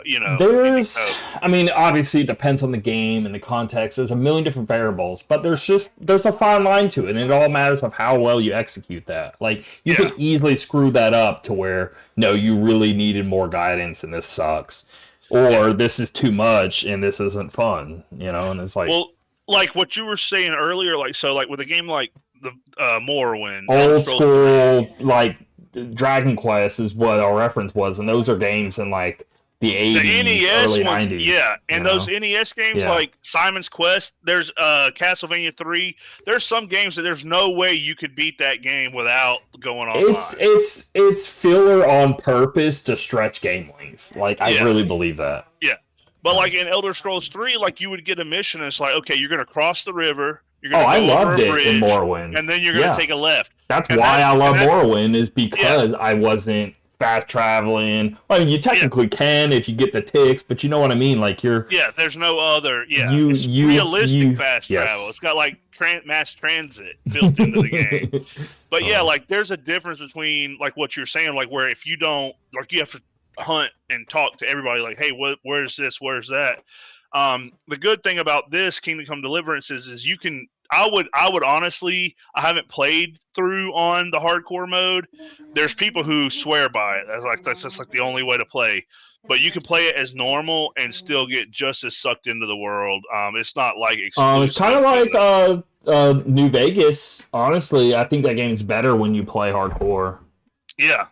A: I mean, obviously it depends on the game and the context. There's a million different variables, but there's a fine line to it, and it all matters of how well you execute that. Like, you can easily screw that up to where, no, you really needed more guidance and this sucks. Or this is too much and this isn't fun, and it's like...
C: Well, like what you were saying earlier, like with a game like the Morrowind,
A: old school, like Dragon Quest is what our reference was, and those are games in like the 80s, the NES early
C: ones,
A: 90s.
C: Yeah, and those NES games like Simon's Quest, there's Castlevania 3. There's some games that there's no way you could beat that game without going online.
A: It's filler on purpose to stretch game length. Like, I really believe that.
C: Yeah. But like in Elder Scrolls 3, like you would get a mission and it's like, okay, you're going to cross the river. You're going to go over a bridge,
A: in Morrowind.
C: And then you're going to take a left.
A: That's why I love Morrowind, is because I wasn't fast traveling. I mean, you technically can if you get the ticks, but you know what I mean? Like, you're...
C: Yeah, there's no other... Yeah, it's realistic fast travel. It's got like mass transit built into the game. But like there's a difference between like what you're saying, like where if you don't... Like you have to hunt and talk to everybody like, hey, where's this, where's that. The good thing about this Kingdom Come Deliverance is you can... I would honestly, I haven't played through on the hardcore mode. There's people who swear by it. That's just like the only way to play. But you can play it as normal and still get just as sucked into the world. It's not like exclusive.
A: It's kind of like New Vegas. Honestly, I think that game's better when you play hardcore.
C: Yeah.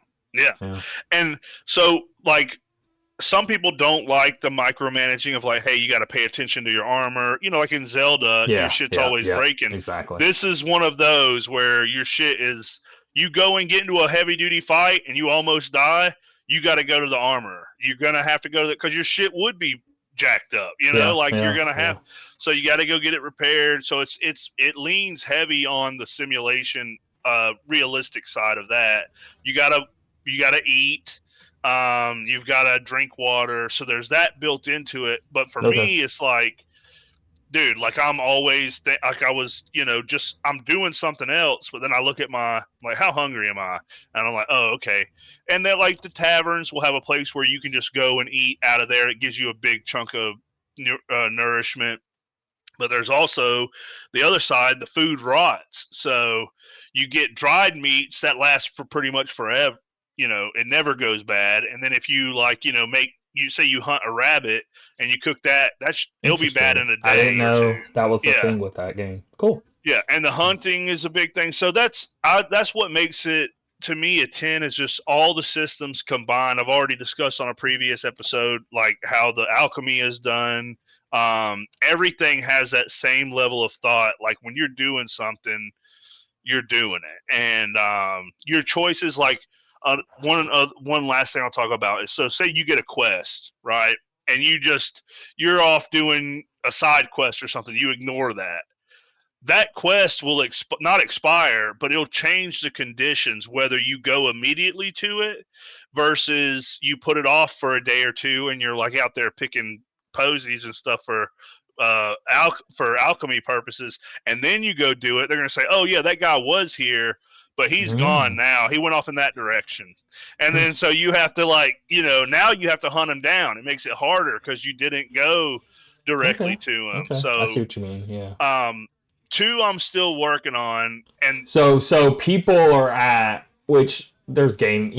C: And so like some people don't like the micromanaging of like, hey, you got to pay attention to your armor. Like in Zelda, your shit's always breaking.
A: Exactly.
C: This is one of those where your shit is, you go and get into a heavy duty fight and you almost die. You got to go to the armor. You're going to have to go to because your shit would be jacked up, you're going to have, so you got to go get it repaired. So it leans heavy on the simulation, realistic side of that. You got to eat. You've got to drink water, so there's that built into it. But for me, it's like, dude, like I'm always like I was, just I'm doing something else, but then I look at how hungry am I? And I'm like, oh, okay. And then like the taverns will have a place where you can just go and eat out of there. It gives you a big chunk of nourishment. But there's also the other side, the food rots. So you get dried meats that last for pretty much forever. It never goes bad. And then if you you say you hunt a rabbit and you cook that, it'll be bad in a day.
A: I didn't know that was the thing with that game. Cool.
C: Yeah, and the hunting is a big thing. So that's what makes it, to me, a 10 is just all the systems combined. I've already discussed on a previous episode, like how the alchemy is done. Everything has that same level of thought. Like when you're doing something, you're doing it. And your choices, like, one last thing I'll talk about is, so say you get a quest, right? and you're off doing a side quest or something, you ignore that. That quest will not expire, but it'll change the conditions whether you go immediately to it versus you put it off for a day or two and you're like out there picking posies and stuff for alchemy purposes, and then you go do it. They're going to say, "Oh yeah, that guy was here, but he's gone now. He went off in that direction." And then so you have to now you have to hunt him down. It makes it harder because you didn't go directly to him.
A: Okay.
C: So
A: I see what you mean. Yeah.
C: 2 I'm still working on, and
A: so people are at which there's game,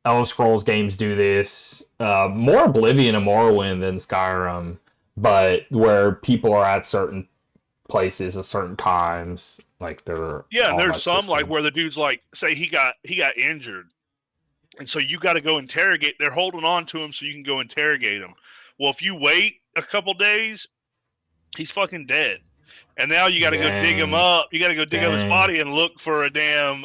A: Elder Scrolls games do this more Oblivion and Morrowind than Skyrim, but where people are at certain places at certain times, like they're
C: and there's some like where the dude's like, say he got injured, and so you got to go interrogate. They're holding on to him so you can go interrogate him. Well, if you wait a couple days, he's fucking dead. And now you got to go dig him up. You got to go dig up his body and look for a damn.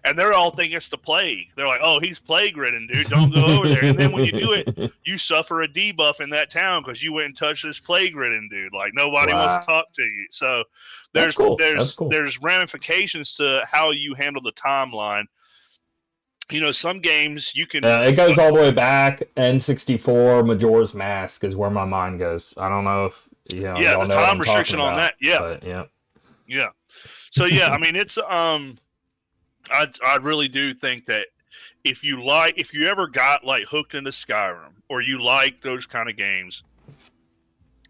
C: And they're all thinking it's the plague. They're like, "Oh, he's plague-ridden, dude. Don't go over there." And then when you do it, you suffer a debuff in that town because you went and touched this plague-ridden dude. Like nobody wants to talk to you. So there's ramifications to how you handle the timeline. Some games you can.
A: It goes all the way back. N64 Majora's Mask is where my mind goes. I don't know if the
C: time restriction on that. Yeah,
A: but,
C: yeah. So yeah, I mean it's I really do think that if you ever got like hooked into Skyrim or you like those kind of games,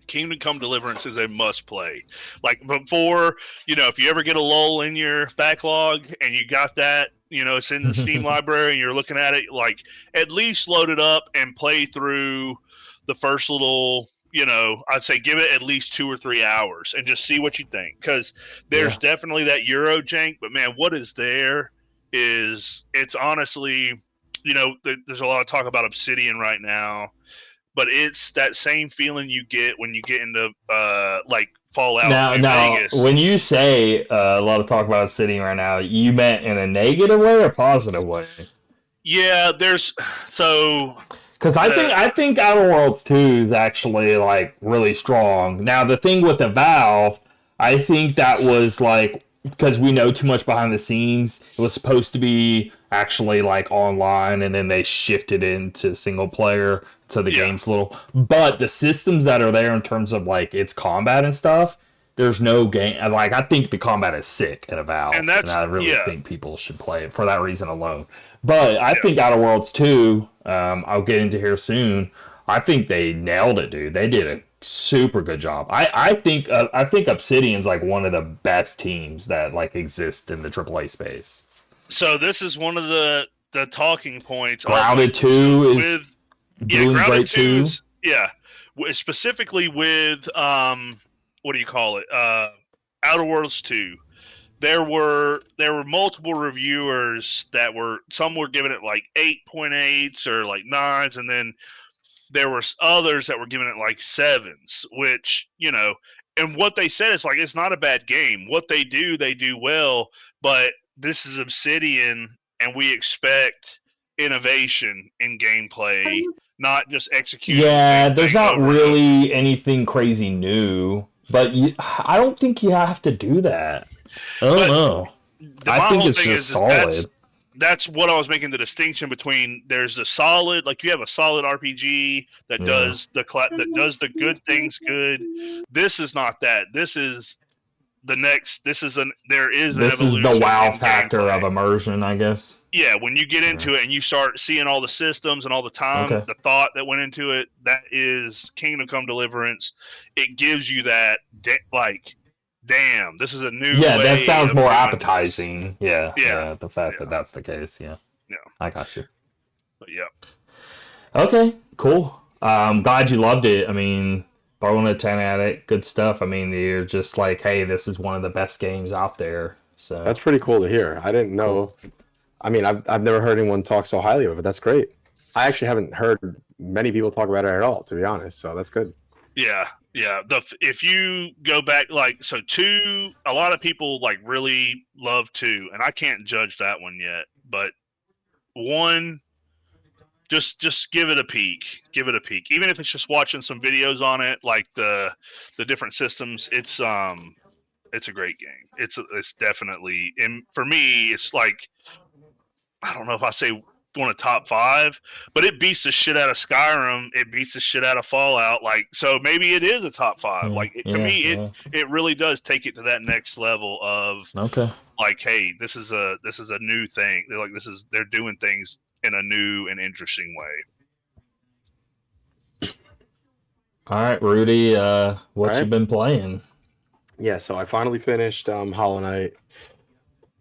C: Kingdom Come Deliverance is a must play. Like before, if you ever get a lull in your backlog and you got that, it's in the Steam library and you're looking at it, like at least load it up and play through the first little, I'd say give it at least 2 or 3 hours and just see what you think. Because there's definitely that Euro jank, but man, what is there is it's honestly, there's a lot of talk about Obsidian right now, but it's that same feeling you get when you get into like Fallout Vegas.
A: When you say a lot of talk about Obsidian right now, you meant in a negative way or positive way?
C: Yeah, because
A: I think Outer Worlds 2 is actually like really strong. Now the thing with the Valve, I think that was like because we know too much behind the scenes. It was supposed to be actually like online, and then they shifted into single player, so the game's little. But the systems that are there in terms of like its combat and stuff, there's no game. Like I think the combat is sick at a Valve, and I really think people should play it for that reason alone. But I think Outer Worlds 2, I'll get into here soon. I think they nailed it, dude. They did a super good job. I think Obsidian's like one of the best teams that like exist in the AAA space.
C: So this is one of the talking points.
A: Grounded 2 is doing great too.
C: Specifically with what do you call it? Outer Worlds 2. There were multiple reviewers that some were giving it like 8.8s or like 9s, and then there were others that were giving it like 7s, which, and what they said is like, it's not a bad game. What they do well, but this is Obsidian and we expect innovation in gameplay, not just execution.
A: Yeah, there's not really anything crazy new, but I don't think you have to do that. I don't know. I think it's just solid.
C: That's what I was making the distinction between. There's a solid, like you have a solid RPG that does the good things good. This is not that. This is the next. This is the
A: wow factor of immersion, I guess.
C: Yeah, when you get into it and you start seeing all the systems and all the time, the thought that went into it, that is Kingdom Come Deliverance. It gives you that like. Damn, this is a new way.
A: Yeah, that sounds more appetizing. Yeah, the fact that that's the case. Yeah, I got you.
C: But yeah.
A: Okay, cool. I'm glad you loved it. I mean, throwing a 10 at it, good stuff. I mean, you're just like, hey, this is one of the best games out there. So
B: that's pretty cool to hear. I didn't know. I mean, I've never heard anyone talk so highly of it. That's great. I actually haven't heard many people talk about it at all, to be honest. So that's good.
C: Yeah. If you go back, like, so 2, a lot of people like really love 2, and I can't judge that one yet. But 1, just give it a peek. Give it a peek, even if it's just watching some videos on it, like the different systems. It's a great game. It's definitely, and for me, it's like, I don't know if I say one of top 5, but it beats the shit out of Skyrim. It beats the shit out of Fallout. Like, so maybe it is a top 5. Like, to me, it really does take it to that next level of like, hey, this is a new thing. They're like, they're doing things in a new and interesting way.
A: All right, Rudy, what you been playing?
B: Yeah, so I finally finished Hollow Knight.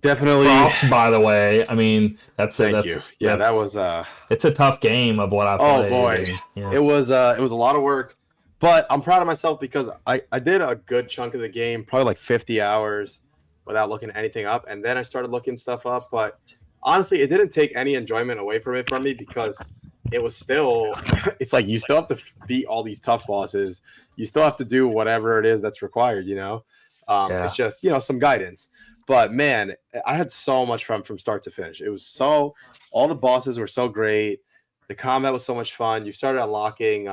B: Definitely.
A: Props, by the way. I mean, that's it.
B: Thank you. Yeah, that was.
A: It's a tough game of what I played.
B: Oh boy, it was a lot of work, but I'm proud of myself because I did a good chunk of the game, probably like 50 hours, without looking anything up, and then I started looking stuff up. But honestly, it didn't take any enjoyment away from me because it was still. It's like you still have to beat all these tough bosses. You still have to do whatever it is that's required. It's just some guidance. But man, I had so much fun from start to finish. It was all the bosses were so great. The combat was so much fun. You started unlocking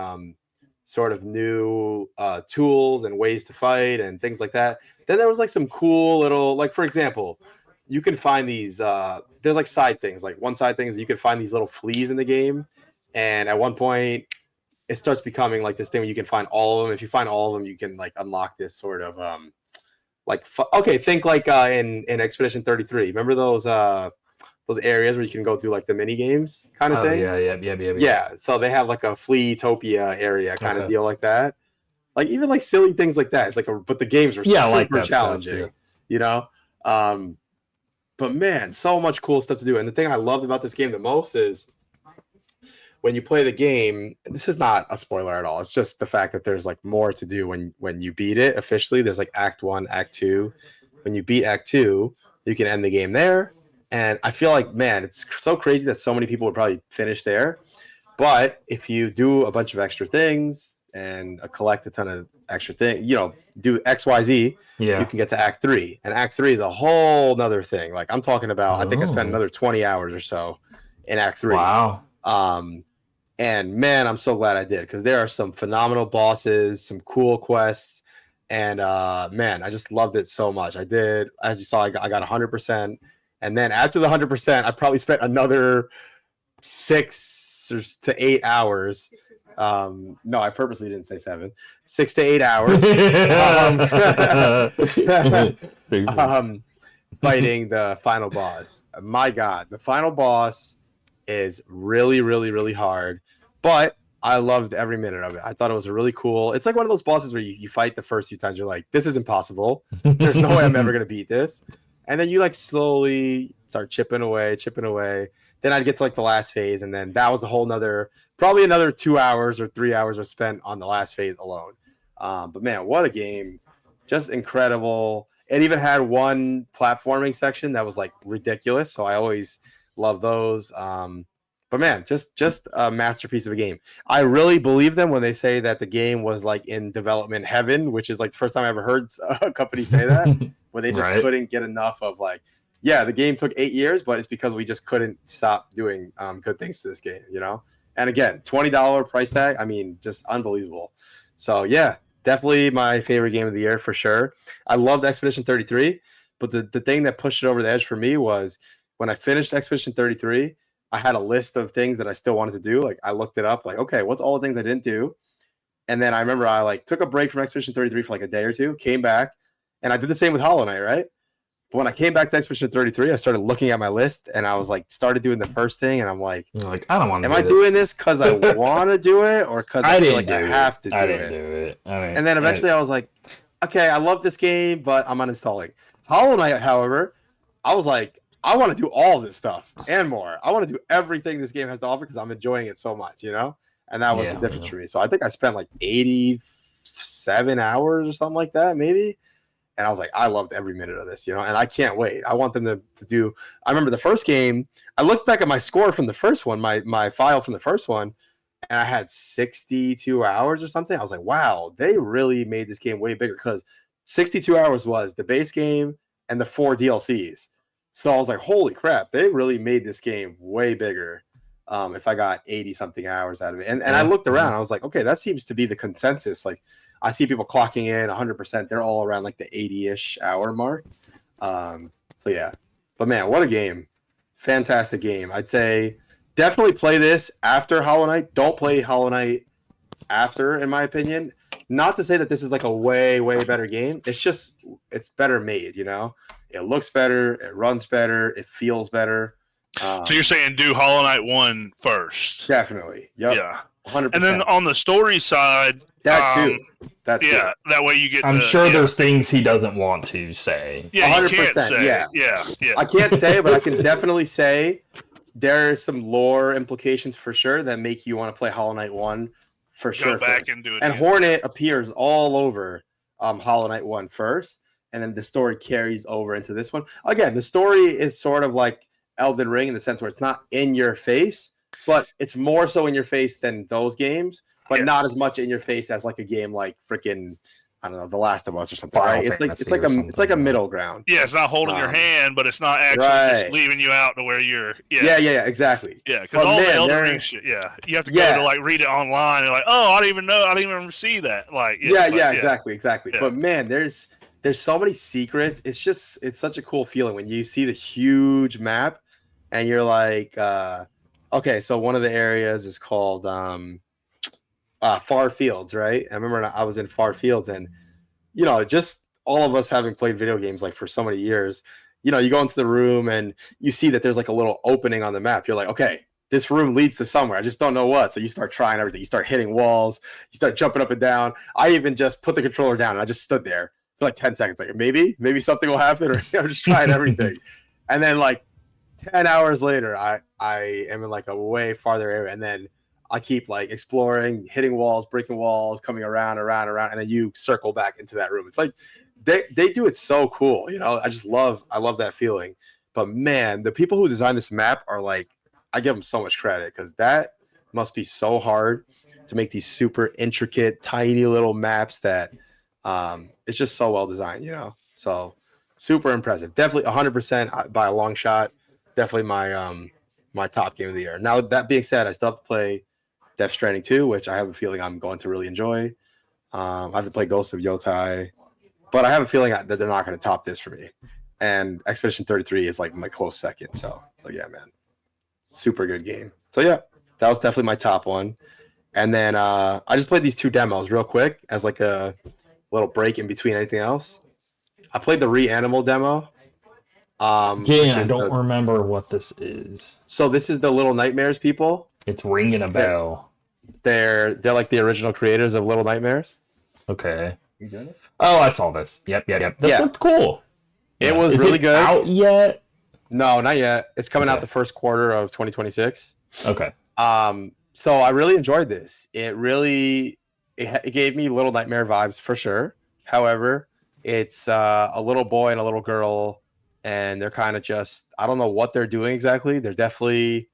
B: sort of new tools and ways to fight and things like that. Then there was like some cool little, like for example, you can find these, there's like side things. Like one side thing is you can find these little fleas in the game. And at one point it starts becoming like this thing where you can find all of them. If you find all of them, you can like unlock this sort of, think like in Expedition 33. Remember those areas where you can go do like the mini games kind of thing? Yeah. So they have like a Fleetopia area kind of deal like that. Like even like silly things like that. It's like but the games are super challenging, but man, so much cool stuff to do. And the thing I loved about this game the most is when you play the game, this is not a spoiler at all. It's just the fact that there's like more to do when you beat it officially. There's like Act 1, Act 2. When you beat Act 2, you can end the game there. And I feel like, man, it's so crazy that so many people would probably finish there. But if you do a bunch of extra things and collect a ton of extra things, do XYZ, you can get to Act 3. And Act 3 is a whole nother thing. Like I'm talking about, I think I spent another 20 hours or so in Act 3.
A: Wow.
B: And man, I'm so glad I did because there are some phenomenal bosses, some cool quests, and man, I just loved it so much. I did, as you saw, I got 100%, and then after the 100%, I probably spent another 6 to 8 hours. No, I purposely didn't say 7. 6 to 8 hours. Fighting the final boss. My God, the final boss is really, really, really hard, but I loved every minute of it. I thought it was really cool. It's like one of those bosses where you fight the first few times, you're like, this is impossible. There's no way I'm ever going to beat this. And then you like slowly start chipping away. Then I'd get to like the last phase. And then that was probably another 2 hours or 3 hours were spent on the last phase alone. But man, what a game. Just incredible. It even had one platforming section that was like ridiculous. So I always love those. But man, just a masterpiece of a game. I really believe them when they say that the game was like in development heaven, which is like the first time I ever heard a company say that, where they just couldn't get enough of like, yeah, the game took 8 years, but it's because we just couldn't stop doing good things to this game, And again, $20 price tag. I mean, just unbelievable. So yeah, definitely my favorite game of the year for sure. I loved Expedition 33, but the thing that pushed it over the edge for me was when I finished Expedition 33, I had a list of things that I still wanted to do. Like I looked it up, like, okay, what's all the things I didn't do? And then I remember I like took a break from Expedition 33 for like a day or two, came back, and I did the same with Hollow Knight, right? But when I came back to Expedition 33, I started looking at my list and I was like, started doing the first thing, and I'm like,
A: I don't want to.
B: Am I doing this because I want to do it or because I feel like I have to do it?
A: I didn't do it.
B: And then eventually I was like, okay, I love this game, but I'm uninstalling. Hollow Knight, however, I was like, I want to do all this stuff and more. I want to do everything this game has to offer because I'm enjoying it so much, And that was the difference for me. So I think I spent like 87 hours or something like that, maybe. And I was like, I loved every minute of this, And I can't wait. I want them to do. I remember the first game. I looked back at my score from the first one, my file from the first one, and I had 62 hours or something. I was like, wow, they really made this game way bigger because 62 hours was the base game and the 4 DLCs. So I was like, holy crap, they really made this game way bigger. if I got 80 something hours out of it. And I looked around, I was like, okay, that seems to be the consensus. Like I see people clocking in 100%. They're all around like the 80-ish hour mark. So yeah, but man, what a game. Fantastic game. I'd say definitely play this after Hollow Knight. Don't play Hollow Knight after, in my opinion. Not to say that this is like a way, way better game. It's just, it's better made, you know? It looks better. It runs better. It feels better.
C: So you're saying do Hollow Knight 1 first?
B: Definitely. Yep.
C: Yeah.
B: 100%.
C: And then on the story side,
B: that too. That too.
C: Yeah, that way you get.
A: I'm sure there's things he doesn't want to say.
C: Yeah,
B: 100%.
C: you can't say.
B: Yeah.
C: Yeah.
B: I can't say, but I can definitely say there's some lore implications for sure that make you want to play Hollow Knight 1 for sure.
C: Go back
B: first.
C: and do it.
B: And
C: again.
B: Hornet appears all over Hollow Knight 1 first, and then the story carries over into this one. Again, the story is sort of like Elden Ring in the sense where it's not in your face, but it's more so in your face than those games, but not as much in your face as like a game like freaking, I don't know, The Last of Us or something.
A: Final
B: Right? It's
A: Fantasy
B: like a middle ground.
C: Yeah, it's not holding your hand, but it's not actually just leaving you out to where you're.
B: Yeah, exactly.
C: Yeah, because all the Elden Ring shit. Yeah, you have to go to like read it online and like, oh, I didn't even see that. Like,
B: exactly.
C: Yeah.
B: But man, there's so many secrets. It's such a cool feeling when you see the huge map and you're like, okay, so one of the areas is called Far Fields, right? I remember I was in Far Fields, and you know, just all of us having played video games like for so many years, you know, you go into the room and you see that there's like a little opening on the map. You're like, okay, this room leads to somewhere. I just don't know what. So you start trying everything. You start hitting walls. You start jumping up and down. I even just put the controller down and I just stood there for like 10 seconds. Like maybe something will happen, or I'm just trying everything. And then like 10 hours later, I am in like a way farther area, and then I keep like exploring, hitting walls, breaking walls, coming around, and then you circle back into that room. It's like they do it so cool, you know. I love that feeling. But man, the people who designed this map are like, I give them so much credit, because that must be so hard to make these super intricate, tiny little maps that it's just so well designed, you know. So super impressive. Definitely 100% by a long shot. Definitely my top game of the year. Now, that being said, I still have to play Death Stranding 2, which I have a feeling I'm going to really enjoy. I have to play Ghost of Yotai, but I have a feeling that they're not going to top this for me. And Expedition 33 is like my close second. So yeah, man, super good game. So yeah, that was definitely my top one. And then I just played these two demos real quick as like a little break in between anything else. I played the Reanimal demo.
A: I don't remember what this is.
B: So this is the Little Nightmares people.
A: It's ringing a bell.
B: They're like the original creators of Little Nightmares.
A: Okay. Oh, I saw this. Yep. This looked cool.
B: It was really good.
A: Out yet?
B: No, not yet. It's coming out the first quarter of 2026.
A: Okay.
B: So I really enjoyed this. It gave me Little Nightmare vibes for sure. However, it's a little boy and a little girl, and they're kind of just, I don't know what they're doing exactly. They're definitely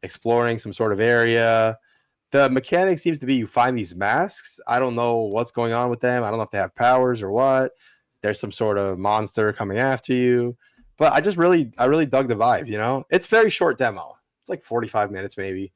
B: exploring some sort of area. The mechanic seems to be you find these masks. I don't know what's going on with them. I don't know if they have powers or what. There's some sort of monster coming after you. But I really dug the vibe, you know? It's very short demo. It's like 45 minutes maybe.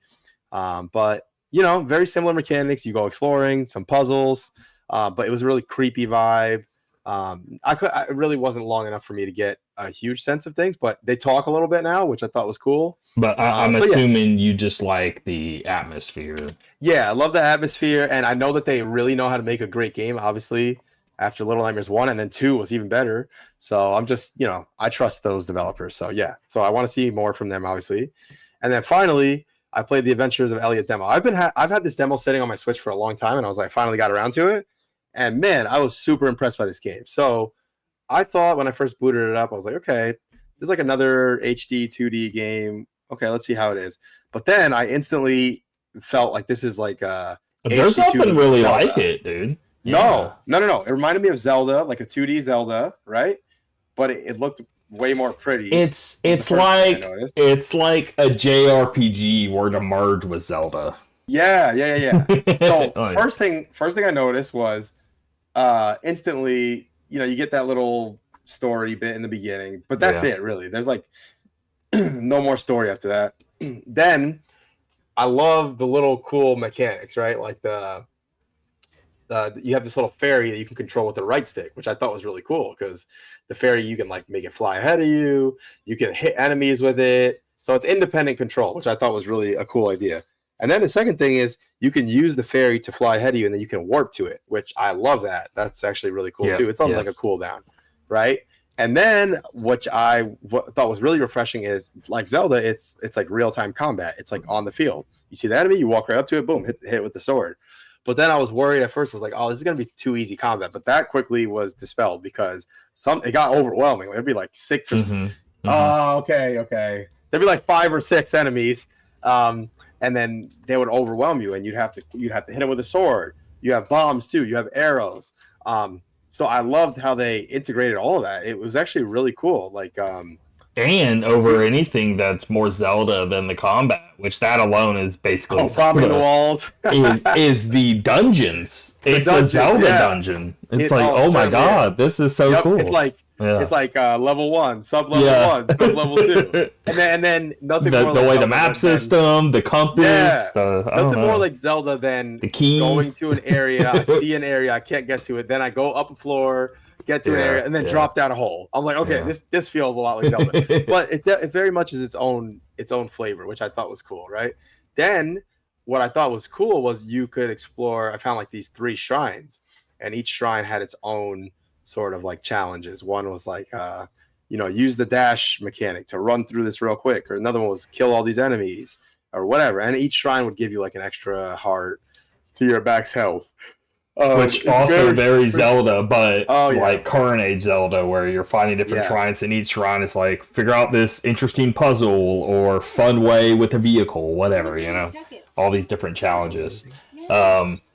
B: But, you know, very similar mechanics. You go exploring, some puzzles. But it was a really creepy vibe. It really wasn't long enough for me to get a huge sense of things, but they talk a little bit now, which I thought was cool.
A: But I'm assuming you just like the atmosphere. Yeah,
B: I love the atmosphere, and I know that they really know how to make a great game, obviously, after Little Nightmares 1, and then 2 was even better. So I'm just, you know, I trust those developers. So yeah, so I want to see more from them, obviously. And then finally, I played the Adventures of Elliot demo. I've had this demo sitting on my Switch for a long time, and I was like, finally got around to it. And man, I was super impressed by this game. So I thought when I first booted it up, I was like, okay, this is like another HD 2D game. Okay, let's see how it is. But then I instantly felt like this is like
A: there's nothing really Zelda. Like it, dude.
B: Yeah. No. It reminded me of Zelda, like a 2D Zelda, right? But it looked way more pretty.
A: It's like a JRPG were to merge with Zelda.
B: Yeah. So first thing I noticed was instantly, you know, you get that little story bit in the beginning, but that's it really. There's like no more story after that. Then
D: I love the little cool mechanics, right? Like you have this little fairy that you can control with the right stick, which I thought was really cool because the fairy, you can like make it fly ahead of you. You can hit enemies with it. So it's independent control, which I thought was really a cool idea. And then the second thing is you can use the fairy to fly ahead of you and then you can warp to it, which I love that. That's actually really cool too. It's on like a cooldown, right? And then what thought was really refreshing is like Zelda, it's like real-time combat. It's like on the field. You see the enemy, you walk right up to it, boom, hit it with the sword. But then I was worried at first. I was like, oh, this is going to be too easy combat. But that quickly was dispelled because it got overwhelming. There'd be like 6 or oh, okay. There'd be like 5 or 6 enemies. And then they would overwhelm you and you'd have to hit them with a sword. You have bombs too. You have arrows. So I loved how they integrated all of that. It was actually really cool. Like,
A: and over anything that's more Zelda than the combat, which that alone is basically
D: bombing the walls.
A: is the dungeons. It's a Zelda dungeon. It's like, oh my god, this is so cool.
D: It's like level 1, sub level 1, sub level 2, and then nothing more
A: the
D: like
A: way the map system, the compass,
D: nothing more like Zelda than
A: the keys.
D: Going to an area. I see an area, I can't get to it. Then I go up a floor, get to an area, and then drop down a hole. I'm like, okay, this feels a lot like Zelda, but it very much is its own flavor, which I thought was cool, right? Then what I thought was cool was you could explore. I found like these 3 shrines, and each shrine had its own sort of like challenges. One was like, use the dash mechanic to run through this real quick, or another one was kill all these enemies, or whatever. And each shrine would give you like an extra heart to your back's health.
A: Which also very Zelda, but like current age Zelda, where you're finding different shrines, and each shrine is like, figure out this interesting puzzle or fun way with a vehicle, whatever, all these different challenges.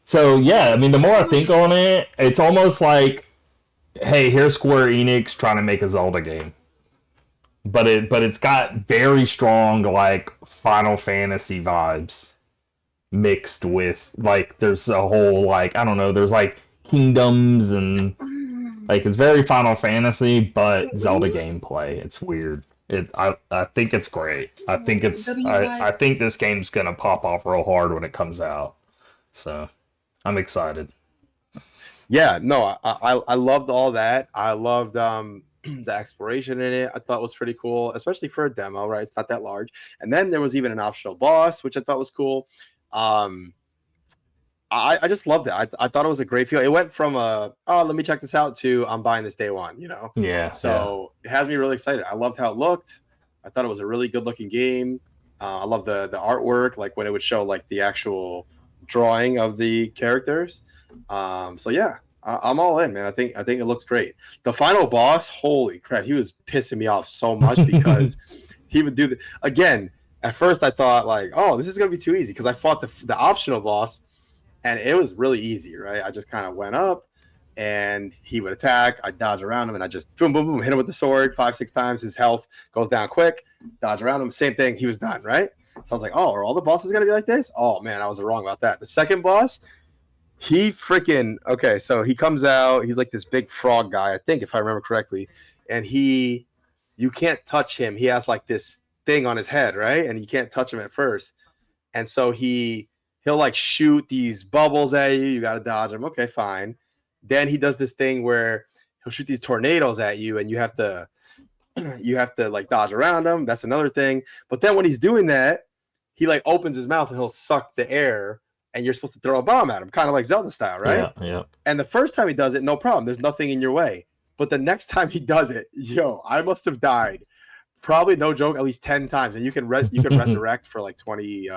A: So yeah, I mean, the more I think on it, it's almost like, hey, here's Square Enix trying to make a Zelda game. But it's got very strong like Final Fantasy vibes mixed with like there's a whole like I don't know, there's like kingdoms and like it's very Final Fantasy but Zelda gameplay. It's weird. I think it's great. I think I think this game's gonna pop off real hard when it comes out. So I'm excited.
D: Yeah, no, I loved all that. I loved the exploration in it. I thought was pretty cool, especially for a demo, right? It's not that large. And then there was even an optional boss, which I thought was cool. I just loved it. I thought it was a great feel. It went from let me check this out to I'm buying this day one,
A: Yeah.
D: So it has me really excited. I loved how it looked. I thought it was a really good looking game. I love the artwork, like when it would show like the actual drawing of the characters. So yeah, I'm all in, man. I think it looks great. The final boss, holy crap, he was pissing me off so much because he would do again. At first, I thought like, oh, this is gonna be too easy because I fought the optional boss, and it was really easy, right? I just kind of went up, and he would attack. I dodge around him, and I just boom, boom, boom, hit him with the sword 5-6 times. His health goes down quick. Dodge around him, same thing. He was done, right? So I was like, oh, are all the bosses gonna be like this? Oh man, I was wrong about that. The second boss, he freaking so he comes out. He's like this big frog guy, I think, if I remember correctly, and you can't touch him. He has like this thing on his head, right? And you can't touch him at first. And so he'll like shoot these bubbles at you. You got to dodge him. Okay, fine. Then he does this thing where he'll shoot these tornadoes at you, and you have to like dodge around them. That's another thing. But then when he's doing that, he like opens his mouth and he'll suck the air, and you're supposed to throw a bomb at him, kind of like Zelda style, right?
A: Yeah.
D: And the first time he does it, no problem. There's nothing in your way. But the next time he does it, I must have died. Probably no joke, at least 10 times, and you can resurrect for like 20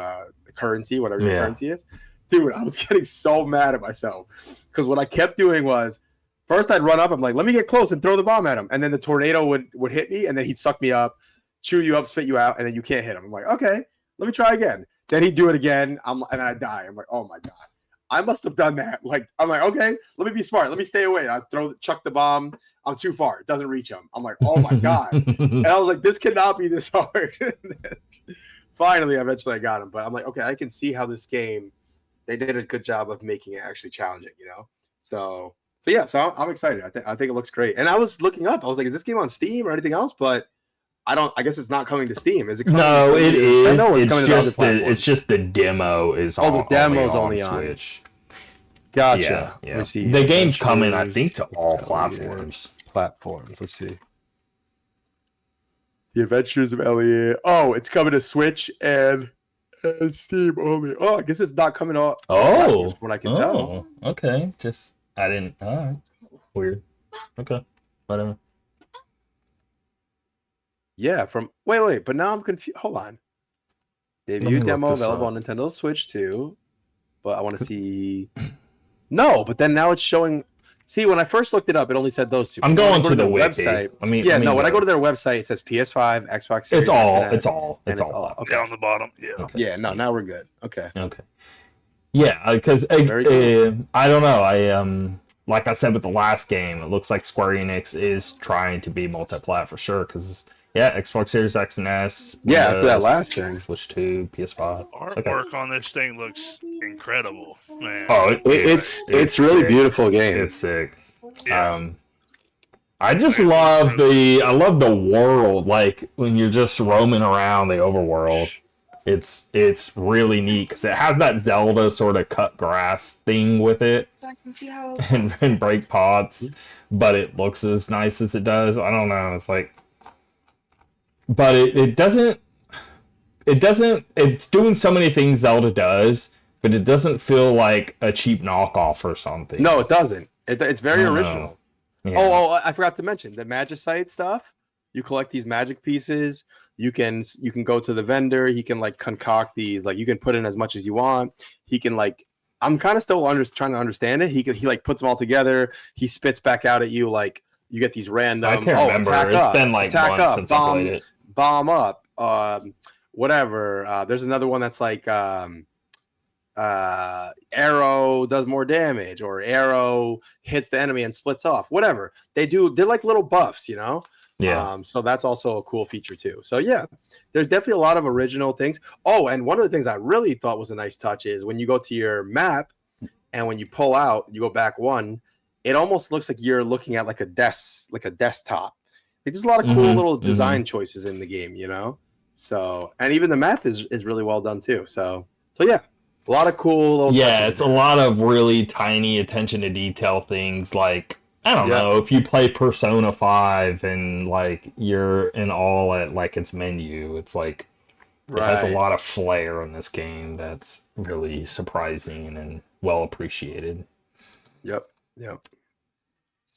D: currency, whatever your currency is. Dude, I was getting so mad at myself because what I kept doing was first I'd run up, I'm like, let me get close and throw the bomb at him, and then the tornado would hit me, and then he'd suck me up, chew you up, spit you out, and then you can't hit him. I'm like, okay, let me try again. Then he'd do it again, and then I die. I'm like, oh my god, I must have done that. Like, I'm like, okay, let me be smart, let me stay away. I chuck the bomb. I'm too far. It doesn't reach him. I'm like, oh my god. And I was like, this cannot be this hard. Finally, eventually I got him. But I'm like, okay, I can see how this game, they did a good job of making it actually challenging, So I'm excited. I think it looks great. And I was looking up. I was like, is this game on Steam or anything else? But I guess it's not coming to Steam. Is it coming?
A: No, it is.
D: I know it's coming to other
A: it's
D: platforms.
A: just the demo is
D: the demo's only on
A: Switch.
D: Gotcha.
A: Yeah.
D: Let me see.
A: The game's coming, I think, to all platforms.
D: Let's see. The Adventures of Elliot. Oh, it's coming to Switch and Steam only. Oh, I guess it's not coming to
A: Oh,
D: from what I can tell.
A: Okay. I didn't. All right. Weird. Okay. Whatever.
D: Yeah, wait, but now I'm confused. Hold on. Debut demo available on Nintendo Switch 2. But I want to see. No, but then now it's showing. See, when I first looked it up, it only said those two.
A: I'm going to the
D: website. When I go to their website, it says PS5, Xbox Series.
A: It's all.
D: Okay.
C: Down the bottom. Yeah.
A: Okay.
D: Yeah. No, now we're good. Okay.
A: Yeah, because
D: cool.
A: I don't know. Like I said with the last game, it looks like Square Enix is trying to be multi-plat for sure. Because Xbox Series X and S.
D: Yeah, after that last thing,
A: Switch 2, PS5.
C: Artwork on this thing looks incredible, man.
A: Oh,
D: it's really beautiful game.
A: It's sick.
C: Yeah.
A: I just love the world. Like when you're just roaming around the overworld, it's really neat because it has that Zelda sort of cut grass thing with it, and break pots, but it looks as nice as it does. I don't know. It's like, but it doesn't. It's doing so many things Zelda does, but it doesn't feel like a cheap knockoff or something.
D: No, it doesn't. It's very original.
A: Yeah.
D: Oh, I forgot to mention the Magicite stuff. You collect these magic pieces. You can go to the vendor. He can like concoct these. Like you can put in as much as you want. He can like. I'm kind of still trying to understand it. He like puts them all together. He spits back out at you like you get these random.
A: I can't remember. It's been like months since I played it.
D: Bomb up. Whatever. There's another one that's like arrow does more damage, or arrow hits the enemy and splits off. Whatever they're like little buffs,
A: Yeah.
D: So that's also a cool feature too. So yeah, there's definitely a lot of original things. Oh, and one of the things I really thought was a nice touch is when you go to your map and when you pull out, you go back one, it almost looks like you're looking at like a desktop. Like, there's a lot of cool little design choices in the game, So, and even the map is really well done too. So yeah, a lot of cool little
A: it's a lot of really tiny attention to detail things. Like, I don't know, if you play Persona 5 and like you're in all at like its menu, it's like it has a lot of flair in this game that's really surprising and well appreciated.
D: Yep.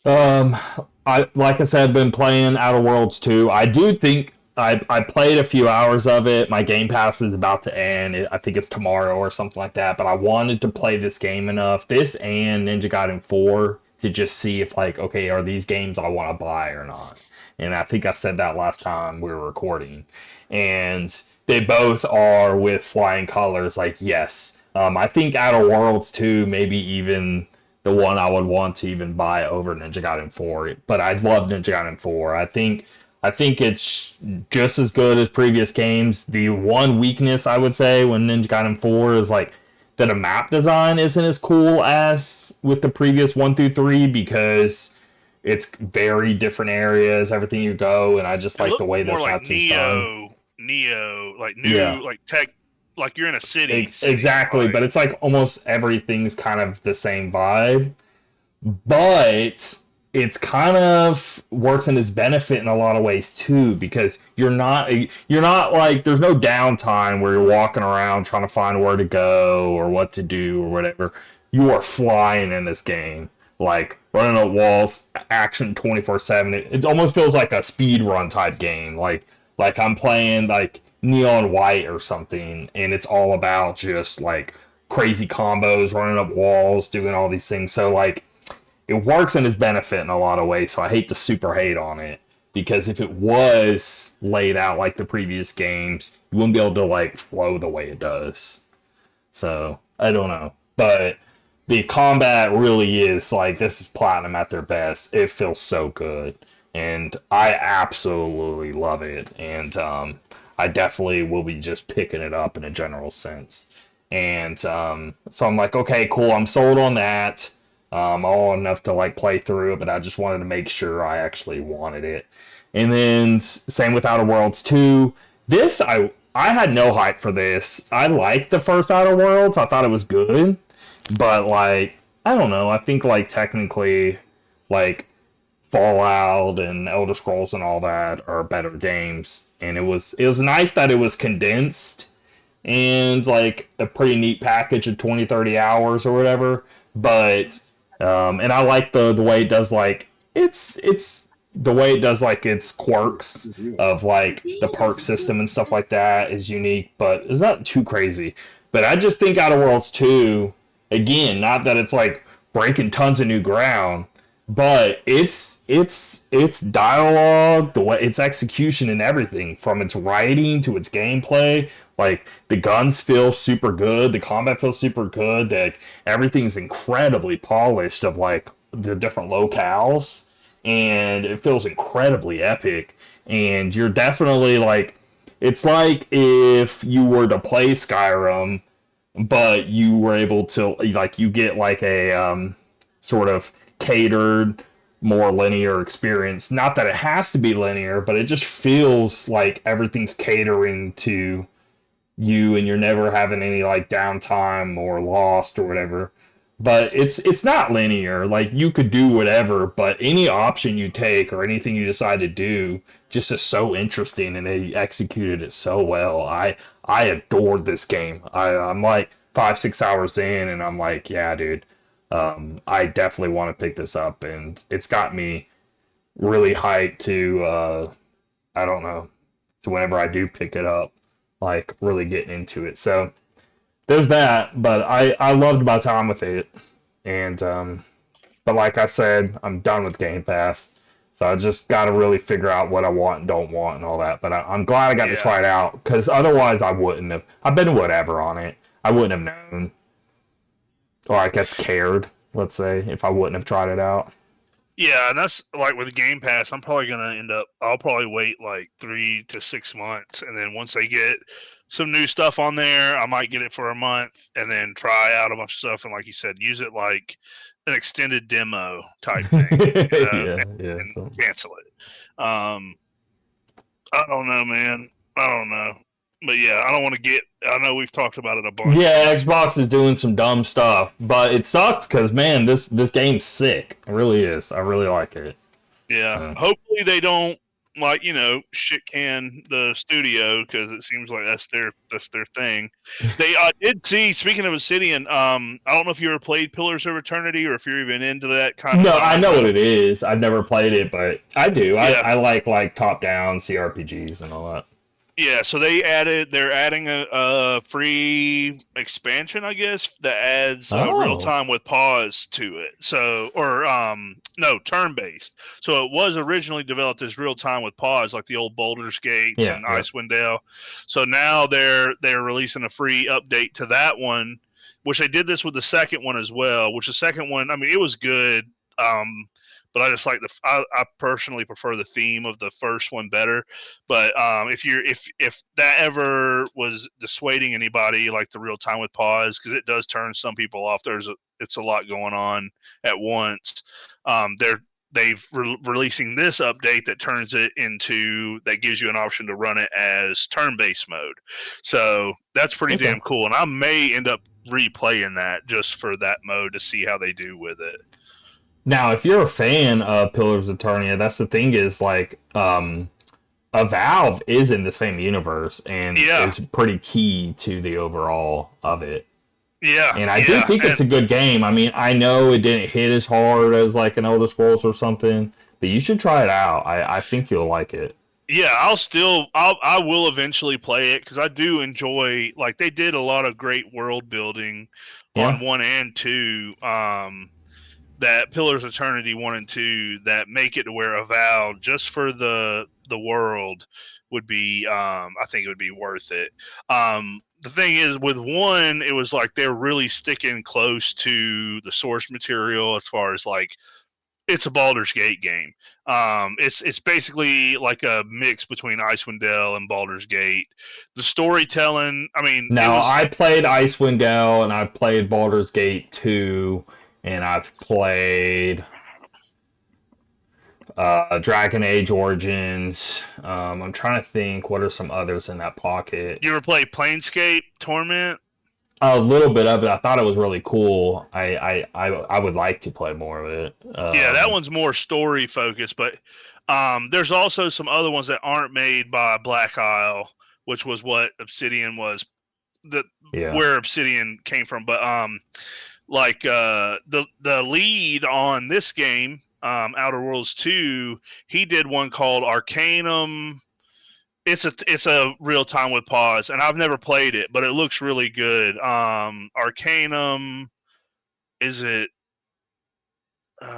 A: Like I said, I've been playing Outer Worlds 2. I do think I played a few hours of it. My Game Pass is about to end. I think it's tomorrow or something like that. But I wanted to play this game enough, this and Ninja Gaiden 4, to just see if like, okay, are these games I want to buy or not? And I think I said that last time we were recording. And they both are with flying colors. Like, yes. I think Outer Worlds 2, maybe even the one I would want to even buy over Ninja Gaiden 4. But I love Ninja Gaiden 4. I think it's just as good as previous games. The one weakness I would say when Ninja Gaiden 4 is like that a map design isn't as cool as with the previous 1 through 3 because it's very different areas, everything you go, and I just like the way this map is done.
C: Neo, like new, like tech. Like you're in a city.
A: Exactly, but it's like almost everything's kind of the same vibe. But it's kind of works in its benefit in a lot of ways too, because you're not like there's no downtime where you're walking around trying to find where to go or what to do or whatever. You are flying in this game, like running up walls, action 24/7. It almost feels like a speed run type game, like I'm playing like Neon White or something, and it's all about just like crazy combos, running up walls, doing all these things. So like it works in its benefit in a lot of ways. So I hate to super hate on it, because if it was laid out like the previous games, you wouldn't be able to like flow the way it does. So I don't know, but the combat really is like, this is Platinum at their best. It feels so good, and I absolutely love it. And I definitely will be just picking it up in a general sense. And so I'm like, okay, cool, I'm sold on that. All enough to like play through it, but I just wanted to make sure I actually wanted it. And then same with Outer Worlds 2. This I had no hype for this. I liked the first Outer Worlds. I thought it was good, but like I don't know. I think like technically, like Fallout and Elder Scrolls and all that are better games. And it was nice that it was condensed and like a pretty neat package of 20 30 hours or whatever. But and I like the way it does like it's the way it does like its quirks of like the perk system and stuff like that is unique, but it's not too crazy. But I just think Outer Worlds 2, again, not that it's like breaking tons of new ground, but it's dialogue, the way its execution and everything, from its writing to its gameplay. Like the guns feel super good, the combat feels super good, that everything's incredibly polished of like the different locales, and it feels incredibly epic. And you're definitely like, it's like if you were to play Skyrim, but you were able to like you get like a sort of catered, more linear experience. Not that it has to be linear, but it just feels like everything's catering to you, and you're never having any like downtime or lost or whatever. But it's not linear. Like you could do whatever, but any option you take or anything you decide to do just is so interesting, and they executed it so well. I adored this game. I'm like 5 6 hours in, and I'm like, yeah, dude. I definitely want to pick this up, and it's got me really hyped to I don't know, to whenever I do pick it up, like really getting into it. So there's that, but I loved my time with it, and but like I said, I'm done with Game Pass, so I just got to really figure out what I want and don't want and all that. But I'm glad I got to try it out, because otherwise I wouldn't have. I've been whatever on it. I wouldn't have known, or I guess cared. Let's say if I wouldn't have tried it out.
C: Yeah, and that's like with Game Pass. I'm probably gonna end up. I'll probably wait like 3 to 6 months, and then once they get some new stuff on there, I might get it for a month, and then try out a bunch of stuff. And like you said, use it like an extended demo type thing,
A: Yeah.
C: and
A: So.
C: cancel it. I don't know, man. I don't know, but yeah, I don't want to get. I know we've talked about it a bunch.
A: Yeah, Xbox is doing some dumb stuff, but it sucks because man, this game's sick. It really is. I really like it.
C: Yeah. Hopefully they don't like shit can the studio, because it seems like that's their thing. They did see, speaking of Obsidian, I don't know if you ever played Pillars of Eternity or if you're even into that kind of.
A: No, I know what it is. I've never played it, but I do.
C: Yeah.
A: I like top down CRPGs and all that.
C: Yeah, so they're adding a free expansion, I guess, that adds real time with pause to it. So, or no, turn based. So it was originally developed as real time with pause, like the old Baldur's Gates and Icewind Dale. So now they're releasing a free update to that one, which they did this with the second one as well. Which the second one, I mean, it was good. But I just like I personally prefer the theme of the first one better. But if that ever was dissuading anybody, like the real time with pause, because it does turn some people off. It's a lot going on at once. They've releasing this update that turns it into, that gives you an option to run it as turn-based mode. So that's pretty damn cool. And I may end up replaying that just for that mode to see how they do with it.
A: Now, if you're a fan of Pillars of Eternia, that's the thing is like, Valve is in the same universe and is pretty key to the overall of it.
C: Yeah,
A: and I do think it's a good game. I mean, I know it didn't hit as hard as like an Elder Scrolls or something, but you should try it out. I think you'll like it.
C: Yeah, I will eventually play it, because I do enjoy, like, they did a lot of great world building on 1 and 2. That Pillars of Eternity 1 and 2 that make it to where Avowed, just for the world, would be I think it would be worth it. The thing is, with 1, it was like they're really sticking close to the source material as far as like, it's a Baldur's Gate game. It's basically like a mix between Icewind Dale and Baldur's Gate. The storytelling, I mean,
A: I played Icewind Dale and I played Baldur's Gate 2. And I've played Dragon Age Origins. I'm trying to think what are some others in that pocket.
C: You ever play Planescape Torment?
A: A little bit of it. I thought it was really cool. I would like to play more of it.
C: Yeah, that one's more story focused, but there's also some other ones that aren't made by Black Isle, which was what Obsidian was, where Obsidian came from. But the lead on this game, Outer Worlds 2, he did one called Arcanum. It's a real time with pause, and I've never played it, but it looks really good. Arcanum, is it? Hold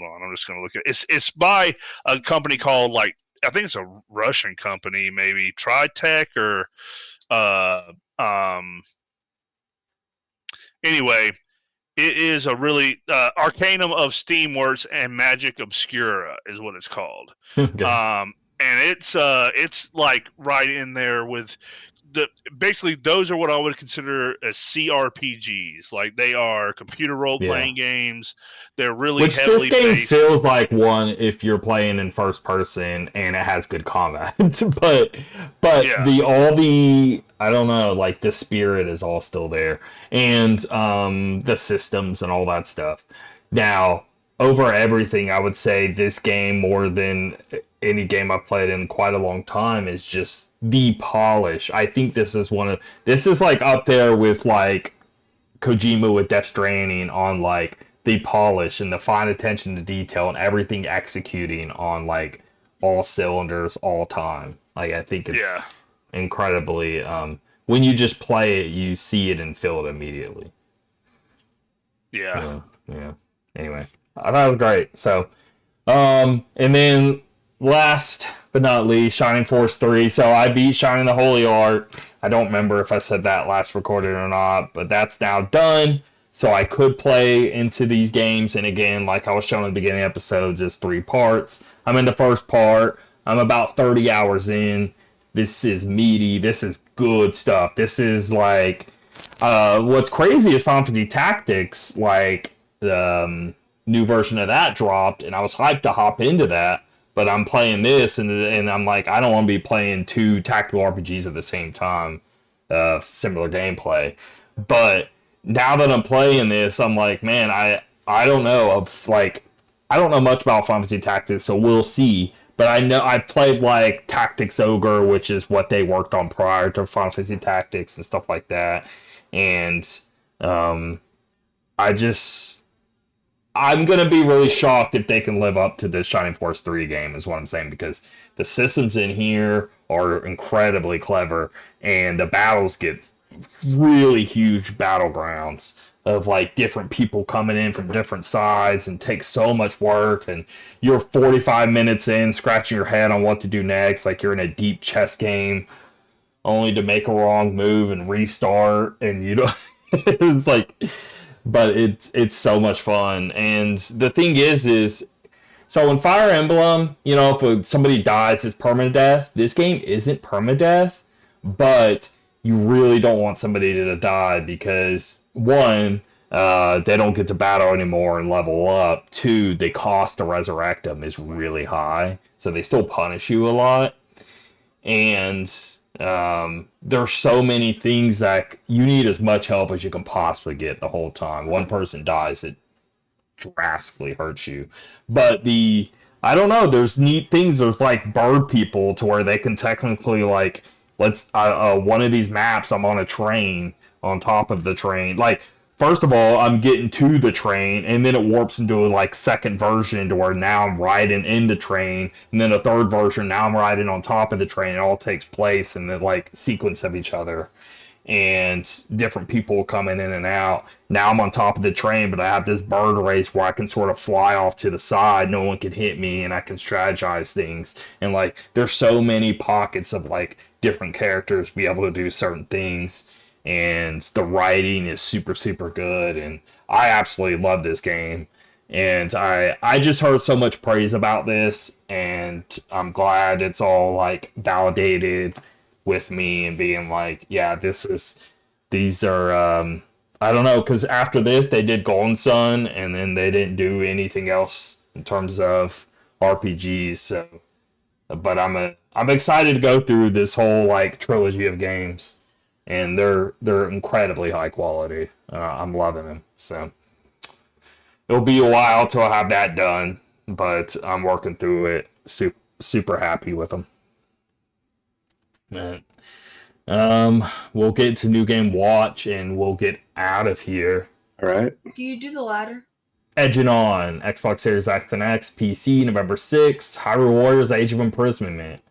C: on, I'm just gonna look at it. It's by a company called, like, I think it's a Russian company, maybe Tritech or anyway, it is a really Arcanum of Steamworks and Magic Obscura is what it's called.
A: Okay.
C: And it's like right in there with basically those are what I would consider as CRPGs. Like, they are computer role playing games. They're really heavily
A: this game
C: based.
A: feels like one if you're playing in first person and it has good combat. but I don't know, like the spirit is all still there, and the systems and all that stuff. Now, over everything, I would say this game, more than any game I've played in quite a long time, is just the polish. I think this is like up there with like Kojima with Death Stranding on like the polish and the fine attention to detail and everything executing on like all cylinders all time. Like, I think it's incredibly when you just play it, you see it and feel it immediately.
C: Yeah.
A: Anyway, I thought it was great. So and then last but not least, Shining Force 3. So I beat Shining the Holy Art. I don't remember if I said that last recording or not, but that's now done. So I could play into these games. And again, like I was showing in the beginning episode, just 3 parts. I'm in the first part. I'm about 30 hours in. This is meaty. This is good stuff. This is like... what's crazy is Final Fantasy Tactics, like, the new version of that dropped, and I was hyped to hop into that. But I'm playing this, and I'm like, I don't want to be playing 2 tactical RPGs at the same time. Similar gameplay. But now that I'm playing this, I'm like, man, I don't know. I don't know much about Final Fantasy Tactics, so we'll see. But I know I played like Tactics Ogre, which is what they worked on prior to Final Fantasy Tactics and stuff like that. And I'm going to be really shocked if they can live up to this Shining Force 3 game, is what I'm saying, because the systems in here are incredibly clever, and the battles get really huge battlegrounds of like different people coming in from different sides, and takes so much work, and you're 45 minutes in scratching your head on what to do next, like you're in a deep chess game, only to make a wrong move and restart, and you don't... It's like... But it's so much fun. And the thing is so in Fire Emblem, you know, if somebody dies, it's permanent death. This game isn't permadeath, but you really don't want somebody to die because, 1, they don't get to battle anymore and level up. 2, the cost to resurrect them is really high, so they still punish you a lot. And there's so many things that you need as much help as you can possibly get the whole time. 1 person dies, it drastically hurts you. But I don't know, there's neat things. There's like bird people to where they can technically, like, one of these maps, I'm on a train, on top of the train. Like, first of all, I'm getting to the train, and then it warps into a like second version to where now I'm riding in the train, and then a third version, now I'm riding on top of the train. It all takes place in the like sequence of each other, and different people coming in and out. Now I'm on top of the train, but I have this bird race where I can sort of fly off to the side. No one can hit me, and I can strategize things. And like, there's so many pockets of like different characters be able to do certain things. And the writing is super, super good, and I absolutely love this game. And I just heard so much praise about this, and I'm glad it's all like validated with me and being like, yeah, these are I don't know, because after this they did Golden Sun, and then they didn't do anything else in terms of RPGs. So, but I'm excited to go through this whole like trilogy of games, and they're incredibly high quality. I'm loving them. So it'll be a while till I have that done, but I'm working through it. Super happy with them. And, we'll get to New Game Watch, and we'll get out of here.
B: All right.
E: Do you do the ladder?
A: Edging on Xbox Series X and X, PC November 6th, Hyrule Warriors Age of Imprisonment.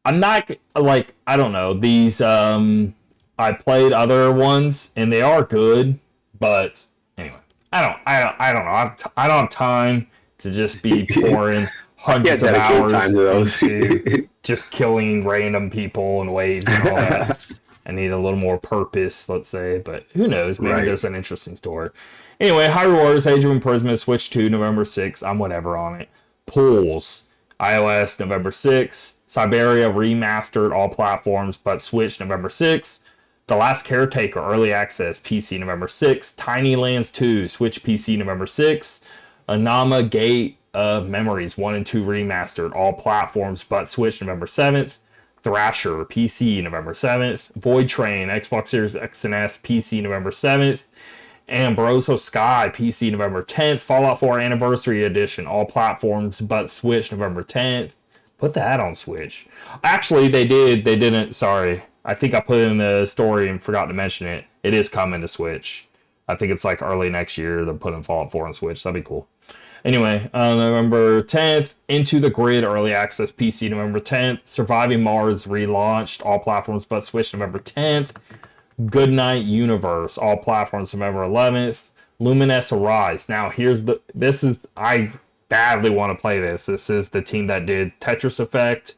A: I'm not like, I don't know, these I played other ones and they are good, but anyway, I don't know. I don't have time to just be pouring hundreds of hours
B: time to those.
A: into just killing random people and waves and all that. I need a little more purpose, let's say, but who knows? Maybe there's an interesting story. Anyway, Hyrule Warriors Age of Imprisonment, Switch 2, November 6th. I'm whatever on it. Pools, iOS, November 6th. Siberia Remastered, all platforms, but Switch, November 6th. The Last Caretaker, Early Access, PC, November 6th. Tiny Lands 2, Switch, PC, November 6th. Anama Gate of Memories, 1 and 2 Remastered, all platforms, but Switch, November 7th. Thrasher, PC, November 7th. Void Train, Xbox Series X and S, PC, November 7th. Ambroso Sky, PC, November 10th. Fallout 4 Anniversary Edition, all platforms, but Switch, November 10th. Put that on Switch. Actually, they didn't, sorry. I think I put it in the story and forgot to mention it. It is coming to Switch. I think it's like early next year they're putting Fallout 4 on Switch. That'd be cool. Anyway, November 10th, Into the Grid, Early Access, PC, November 10th. Surviving Mars, relaunched, all platforms, but Switch, November 10th. Goodnight Universe, all platforms, November 11th. Luminous Arise. Now, I badly want to play this. This is the team that did Tetris Effect.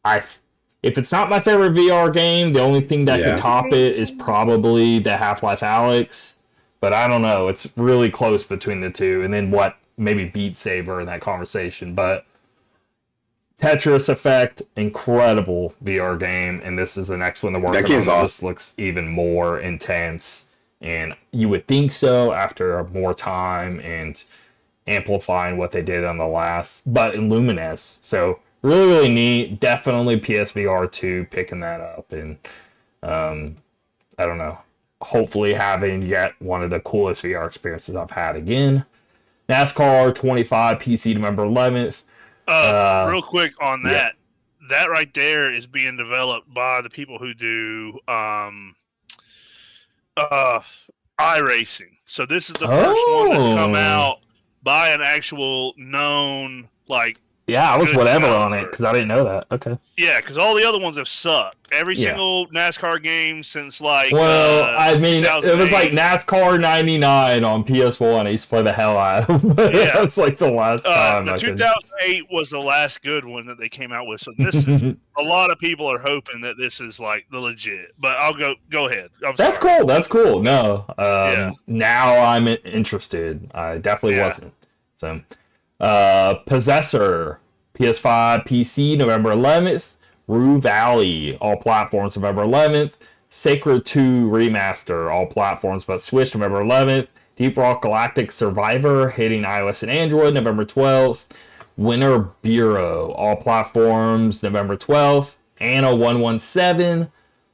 A: If it's not my favorite VR game, the only thing that can top it is probably the Half-Life Alyx. But I don't know. It's really close between the two. And then maybe Beat Saber in that conversation. But Tetris Effect, incredible VR game. And this is the next one they're working on. Awesome. This looks even more intense. And you would think so after more time and amplifying what they did on the last. But in Luminous. So really, really neat. Definitely PSVR 2 picking that up. And I don't know. Hopefully having yet one of the coolest VR experiences I've had again. NASCAR 25, PC, November 11th.
C: Real quick on that. That right there is being developed by the people who do iRacing. So this is the first one that's come out by an actual known, like,
A: yeah, I was whatever on it because I didn't know that. Okay.
C: Yeah, because all the other ones have sucked. Every single NASCAR game since like.
A: Well, I mean, it was like NASCAR '99 on PS1. I used to play the hell out of. That's like the last time.
C: The 2008 was the last good one that they came out with. So this is a lot of people are hoping that this is like the legit. But I'll go ahead.
A: That's cool. That's cool. No, now I'm interested. I definitely wasn't. So. Possessor, PS5, PC, November 11th. Rue Valley, all platforms, November 11th. Sacred 2 Remaster, all platforms, but Switch, November 11th. Deep Rock Galactic Survivor, hitting iOS and Android, November 12th. Winter Bureau, all platforms, November 12th. Anna 117,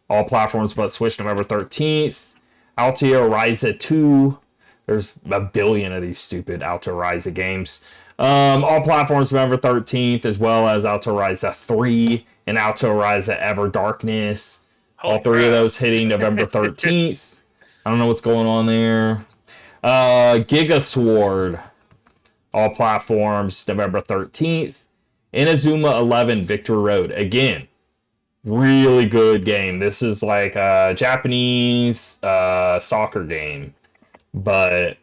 A: all platforms, but Switch, November 13th. Altia Ryza 2. There's a billion of these stupid Alta Ryza games. All platforms November 13th, as well as Alta Ryza 3 and Alta Ryza Ever Darkness. All three of those hitting November 13th. I don't know what's going on there. Giga Sword, all platforms November 13th. Inazuma 11 Victory Road. Again, really good game. This is like a Japanese soccer game, but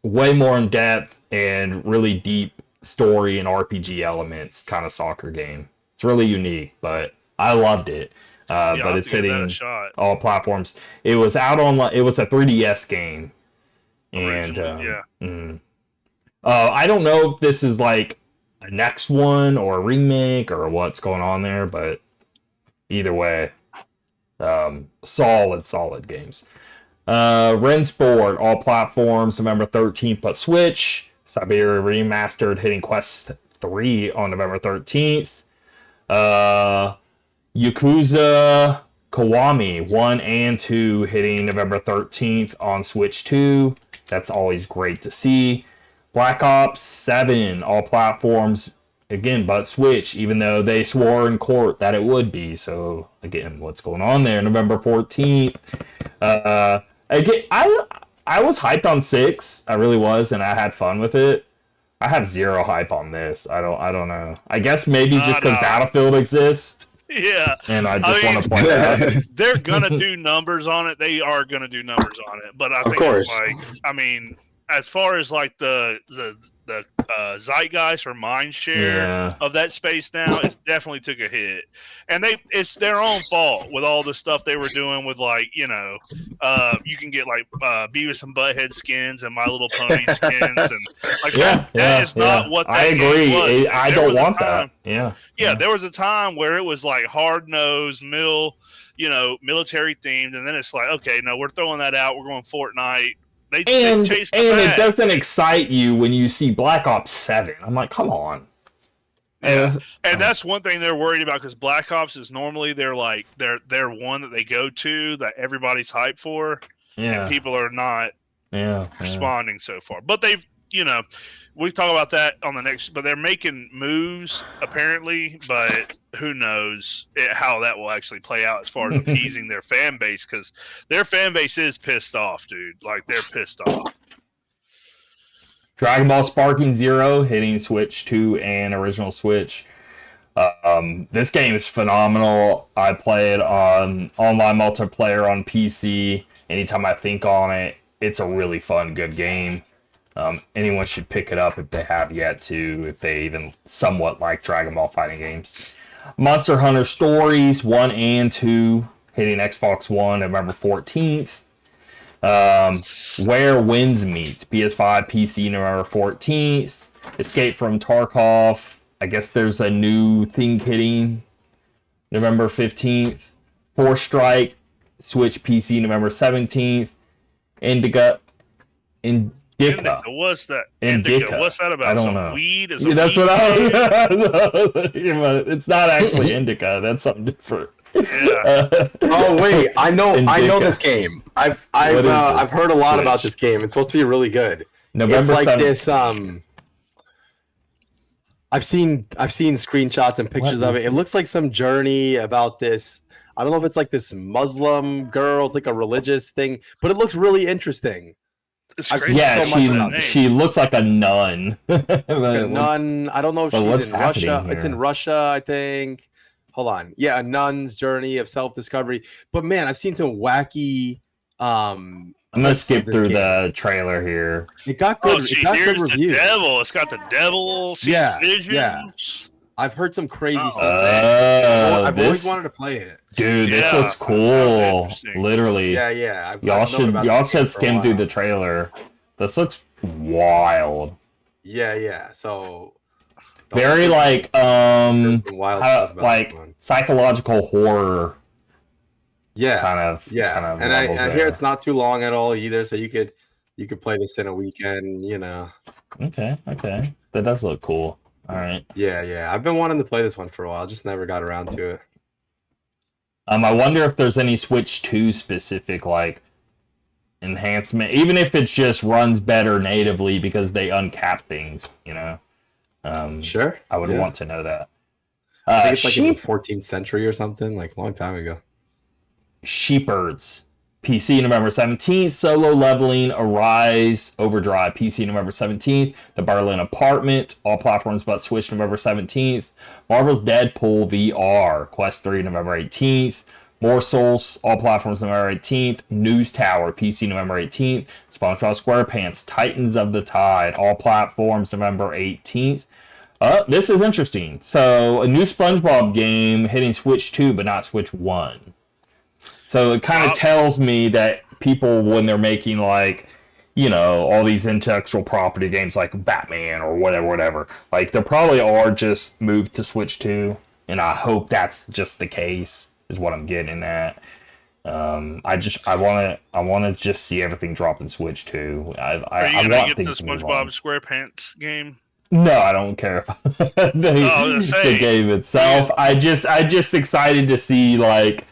A: way more in depth and really deep story and RPG elements kind of soccer game. It's really unique, but I loved it. But it's hitting all platforms. It was out on. It was a 3DS game, and I don't know if this is like a next one or a remake or what's going on there, but either way, Solid games. Ren Sport, all platforms, November 13th, but Switch. Siberia Remastered hitting Quest 3 on November 13th. Yakuza Kiwami 1 and 2 hitting November 13th on Switch 2. That's always great to see. Black Ops 7, all platforms, again, but Switch, even though they swore in court that it would be. So, again, what's going on there? November 14th. Again, I was hyped on 6. I really was, and I had fun with it. I have zero hype on this. I don't know. I guess maybe just because Battlefield exists.
C: Yeah.
A: And I just want to point out.
C: They're going to do numbers on it. They are going to do numbers on it. But I think it's like, I mean, as far as like the zeitgeist or mind share of that space now, it definitely took a hit, and it's their own fault with all the stuff they were doing with, like, you know, you can get like Beavis and Butthead skins and My Little Pony skins, and like that is not what that
A: I agree.
C: was.
A: I don't want that. Yeah,
C: there was a time where it was like hard-nosed military themed, and then it's like, okay, no, we're throwing that out. We're going Fortnite. They chased the bag.
A: It doesn't excite you when you see Black Ops 7. I'm like, come on.
C: Yeah. And that's one thing they're worried about, because Black Ops is normally they're one that they go to that everybody's hyped for.
A: Yeah.
C: And people are not responding so far. But they've, we talk about that on the next, but they're making moves apparently, but who knows how that will actually play out as far as appeasing their fan base, because their fan base is pissed off, dude. Like, they're pissed off.
A: Dragon Ball Sparking Zero hitting Switch 2 and original Switch. This game is phenomenal. I play it on online multiplayer on PC. Anytime I think on it, it's a really fun, good game. Anyone should pick it up if they have yet to, if they even somewhat like Dragon Ball fighting games. Monster Hunter Stories 1 and 2 hitting Xbox One November 14th. Where Winds Meet, PS5, PC November 14th. Escape from Tarkov, I guess there's a new thing hitting November 15th. Force Strike, Switch, PC November 17th. Indica.
C: What's that? Indica. What's that about?
A: I don't know.
C: Weed? Is
A: that's what I was. It's not actually Indica. That's something different.
C: Yeah.
B: Oh wait, I know this game. I've heard a lot about this game. It's supposed to be really good.
A: November
B: it's like
A: 7th.
B: This. I've seen screenshots and pictures of it. It looks like some journey about this. I don't know if it's like this Muslim girl. It's like a religious thing, but it looks really interesting.
A: She looks like a nun.
B: A nun. I don't know if she's in Russia.
A: Here?
B: It's in Russia, I think. Hold on. Yeah, a nun's journey of self-discovery. But man, I've seen some wacky.
A: I'm gonna skip through the trailer here.
B: It got good. It got good reviews.
C: The devil. It's got the devil. Visions.
B: Yeah. I've heard some crazy stuff. I've always wanted to play it.
A: Dude, this looks cool. Literally.
B: Yeah.
A: Y'all should skim through the trailer. This looks wild.
B: Yeah. So
A: very like psychological horror.
B: Yeah.
A: Kind of.
B: And I hear it's not too long at all either, so you could play this in a weekend,
A: Okay. That does look cool. All right.
B: Yeah. I've been wanting to play this one for a while. Just never got around to it.
A: I wonder if there's any Switch 2 specific like enhancement, even if it just runs better natively because they uncap things,
B: Sure.
A: I would want to know that.
B: I think it's like in the 14th century or something, like a long time ago.
A: Sheepherds. PC November 17th, Solo Leveling, Arise, Overdrive, PC November 17th, The Berlin Apartment, all platforms but Switch November 17th, Marvel's Deadpool VR, Quest 3 November 18th, Morsels, all platforms November 18th, News Tower, PC November 18th, SpongeBob SquarePants, Titans of the Tide, all platforms November 18th. This is interesting. So, a new SpongeBob game hitting Switch 2 but not Switch 1. So it kind of tells me that people, when they're making like, all these intellectual property games like Batman or whatever, like they probably are just moved to Switch 2. And I hope that's just the case, is what I'm getting at. I want to just see everything drop in Switch too.
C: Are you
A: I
C: gonna
A: want
C: get the
A: things to move
C: SpongeBob
A: on.
C: SquarePants game?
A: No, I don't care about the game itself. I just excited to see like,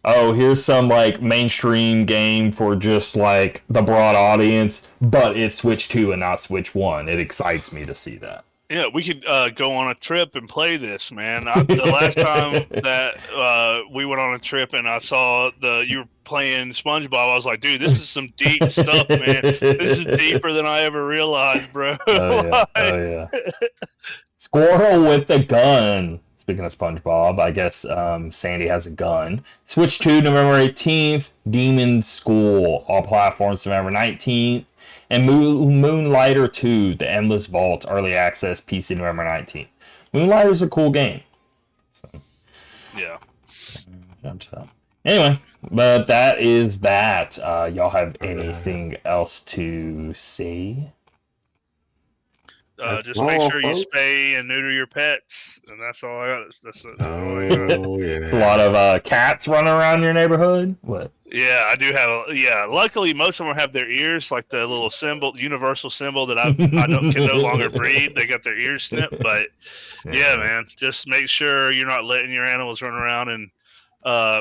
A: oh, here's some like mainstream game for just like the broad audience, but it's Switch 2 and not Switch 1. It excites me to see that.
C: Yeah, we could go on a trip and play this, man. The last time that we went on a trip and I saw you were playing SpongeBob, I was like, dude, this is some deep stuff, man. This is deeper than I ever realized, bro.
A: Oh yeah, oh yeah. Squirrel with a gun. Speaking of SpongeBob, I guess Sandy has a gun. Switch 2, November 18th. Demon School, all platforms, November 19th. And Moonlighter 2, The Endless Vault, early access, PC, November 19th. Moonlighter's a cool game. So,
C: yeah.
A: Anyway, but that is that. Y'all have anything else to say?
C: Just make sure you spay and neuter your pets, and that's all I got. That's all I got.
A: It's a lot of cats running around your neighborhood. What?
C: Yeah, I do have. Luckily, most of them have their ears, like the little symbol, universal symbol that I can no longer breed. They got their ears snipped, but yeah, man, just make sure you're not letting your animals run around and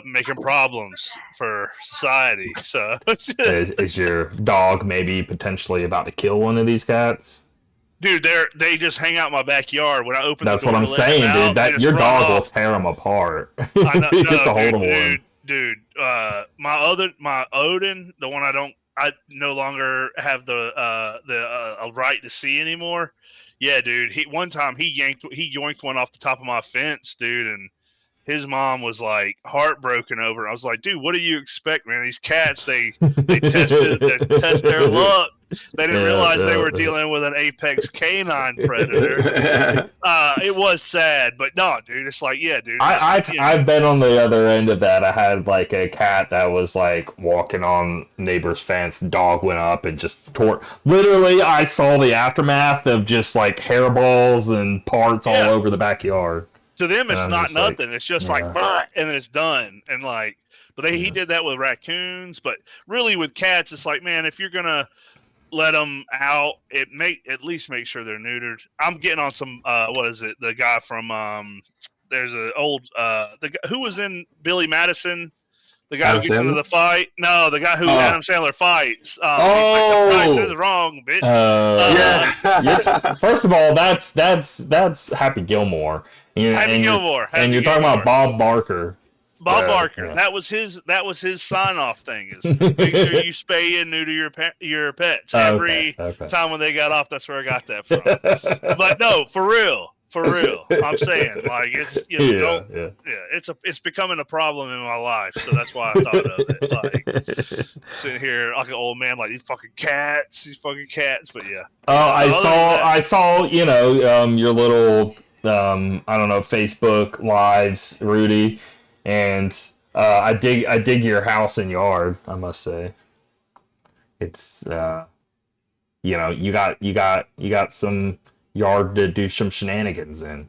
C: making problems for society. So,
A: is your dog maybe potentially about to kill one of these cats?
C: Dude, they just hang out in my backyard when I open.
A: That's
C: the door
A: what I'm saying, dude. That your dog will tear them apart.
C: I know,
A: It's a hold of one.
C: Dude. My Odin, the one I no longer have the right to see anymore. Yeah, dude. One time he yoinked one off the top of my fence, dude, and his mom was like heartbroken over it. I was like, dude, what do you expect, man? These cats, they test their luck. They didn't realize they were dealing with an apex canine predator. It was sad, but no, dude, it's like, yeah, dude.
A: I've been on the other end of that. I had like a cat that was like walking on neighbor's fence. Dog went up and just tore. Literally, I saw the aftermath of just like hairballs and parts all over the backyard.
C: To them, it's not nothing. It's just like, and it's done. And like, but he did that with raccoons. But really, with cats, it's like, man, if you're gonna let them out, at least make sure they're neutered. I'm getting on some what is it? The guy from there's an old the guy who was in Billy Madison, the guy who gets into the fight. No, the guy who Adam Sandler fights. The price is wrong, bitch.
A: Yeah. First of all, that's Happy Gilmore.
C: Happy Gilmore.
A: And you're talking about Bob Barker.
C: Bob Barker. Yeah. That was his sign-off thing. Is make sure you spay and neuter your pets every time when they got off. That's where I got that from. But no, for real. I'm saying, like, it's it's becoming a problem in my life. So that's why I thought of it. Like sitting here like an old man, like these fucking cats. But yeah.
A: Oh, I saw. Your little I don't know, Facebook lives, Rudy. And I dig your house and yard, I must say. It's you got some yard to do some shenanigans in.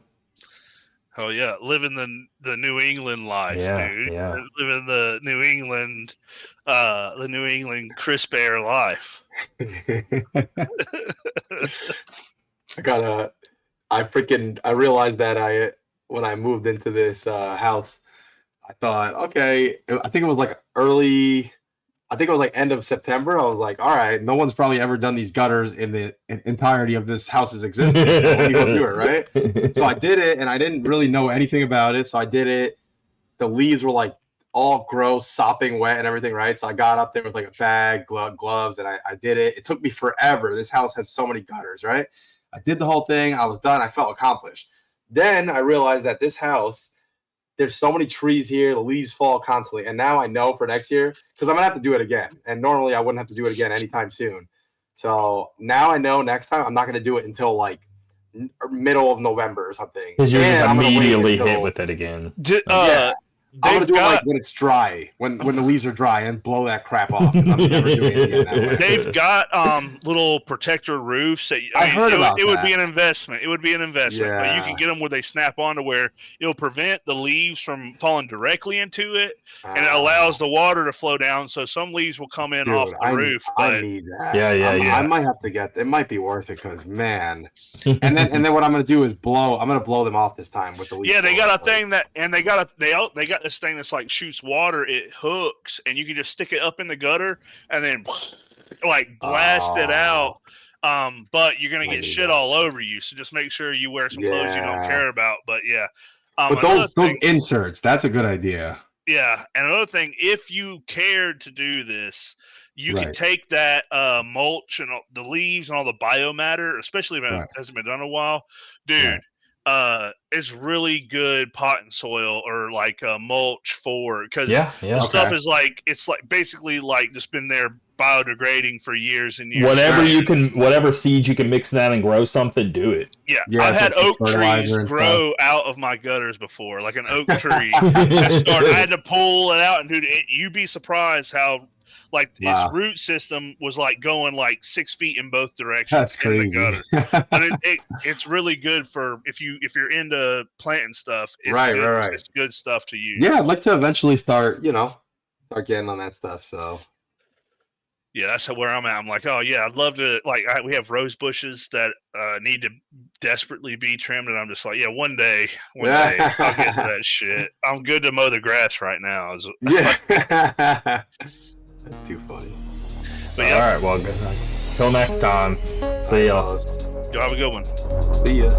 C: Oh yeah, living the New England life, dude.
A: Yeah.
C: Living the New England crisp air life.
B: I realized that when I moved into this house, I thought, okay, I think it was like end of September. I was like, all right, no one's probably ever done these gutters in the entirety of this house's existence. So let me go do it, right? So I did it, and I didn't really know anything about it. So I did it. The leaves were like all gross, sopping wet and everything, right? So I got up there with like a bag, gloves, and I did it. It took me forever. This house has so many gutters, right? I did the whole thing. I was done. I felt accomplished. Then I realized that this house, there's so many trees here. The leaves fall constantly. And now I know for next year, because I'm going to have to do it again. And normally I wouldn't have to do it again anytime soon. So now I know next time I'm not going to do it until like middle of November or something.
A: Because you're just immediately hit with it again.
B: I'm gonna do it like when it's dry, when the leaves are dry, and blow that crap off. 'Cause I'm never doing it again that way.
C: They've got little protector roofs. That,
B: I heard about
C: it would
B: that.
C: be an investment. It would be an investment, but you
B: Yeah.
C: can get them where they snap onto where it'll prevent the leaves from falling directly into it, and it allows the water to flow down. So some leaves will come in off the roof.
B: I need that.
A: Yeah.
B: I might have to get. It might be worth it because man. And then what I'm gonna do is I'm gonna blow them off this time with the leaf.
C: Yeah, they got a thing they got this thing that's like shoots water. It hooks, and you can just stick it up in the gutter and then like blast it out. But you're gonna get shit all over you. So just make sure you wear some clothes you don't care about. But yeah,
B: but those inserts, that's a good idea.
C: Yeah, and another thing, if you cared to do this, you can take that mulch and the leaves and all the biomatter, especially if it hasn't been done in a while, dude. It's really good potting soil or like mulch for because the stuff is like it's like basically like just been there biodegrading for years and years.
A: Whatever seeds you can mix that and grow something, do it.
C: Yeah, I've had oak trees grow out of my gutters before, like an oak tree. I had to pull it out, and dude, you'd be surprised how. Like its root system was like going like 6 feet in both directions.
B: That's crazy.
C: In the gutter. But it's really good for if you're into planting stuff. It's good. It's good stuff to use.
B: Yeah, I'd like to eventually start getting on that stuff. So
C: yeah, that's where I'm at. I'm like, oh yeah, I'd love to. Like we have rose bushes that need to desperately be trimmed, and I'm just like, yeah, one day I'll get to that shit. I'm good to mow the grass right now.
B: Yeah. That's too funny.
C: But yeah.
A: All right, well, good night. Till next time. See y'all.
C: Y'all have a good one.
B: See ya.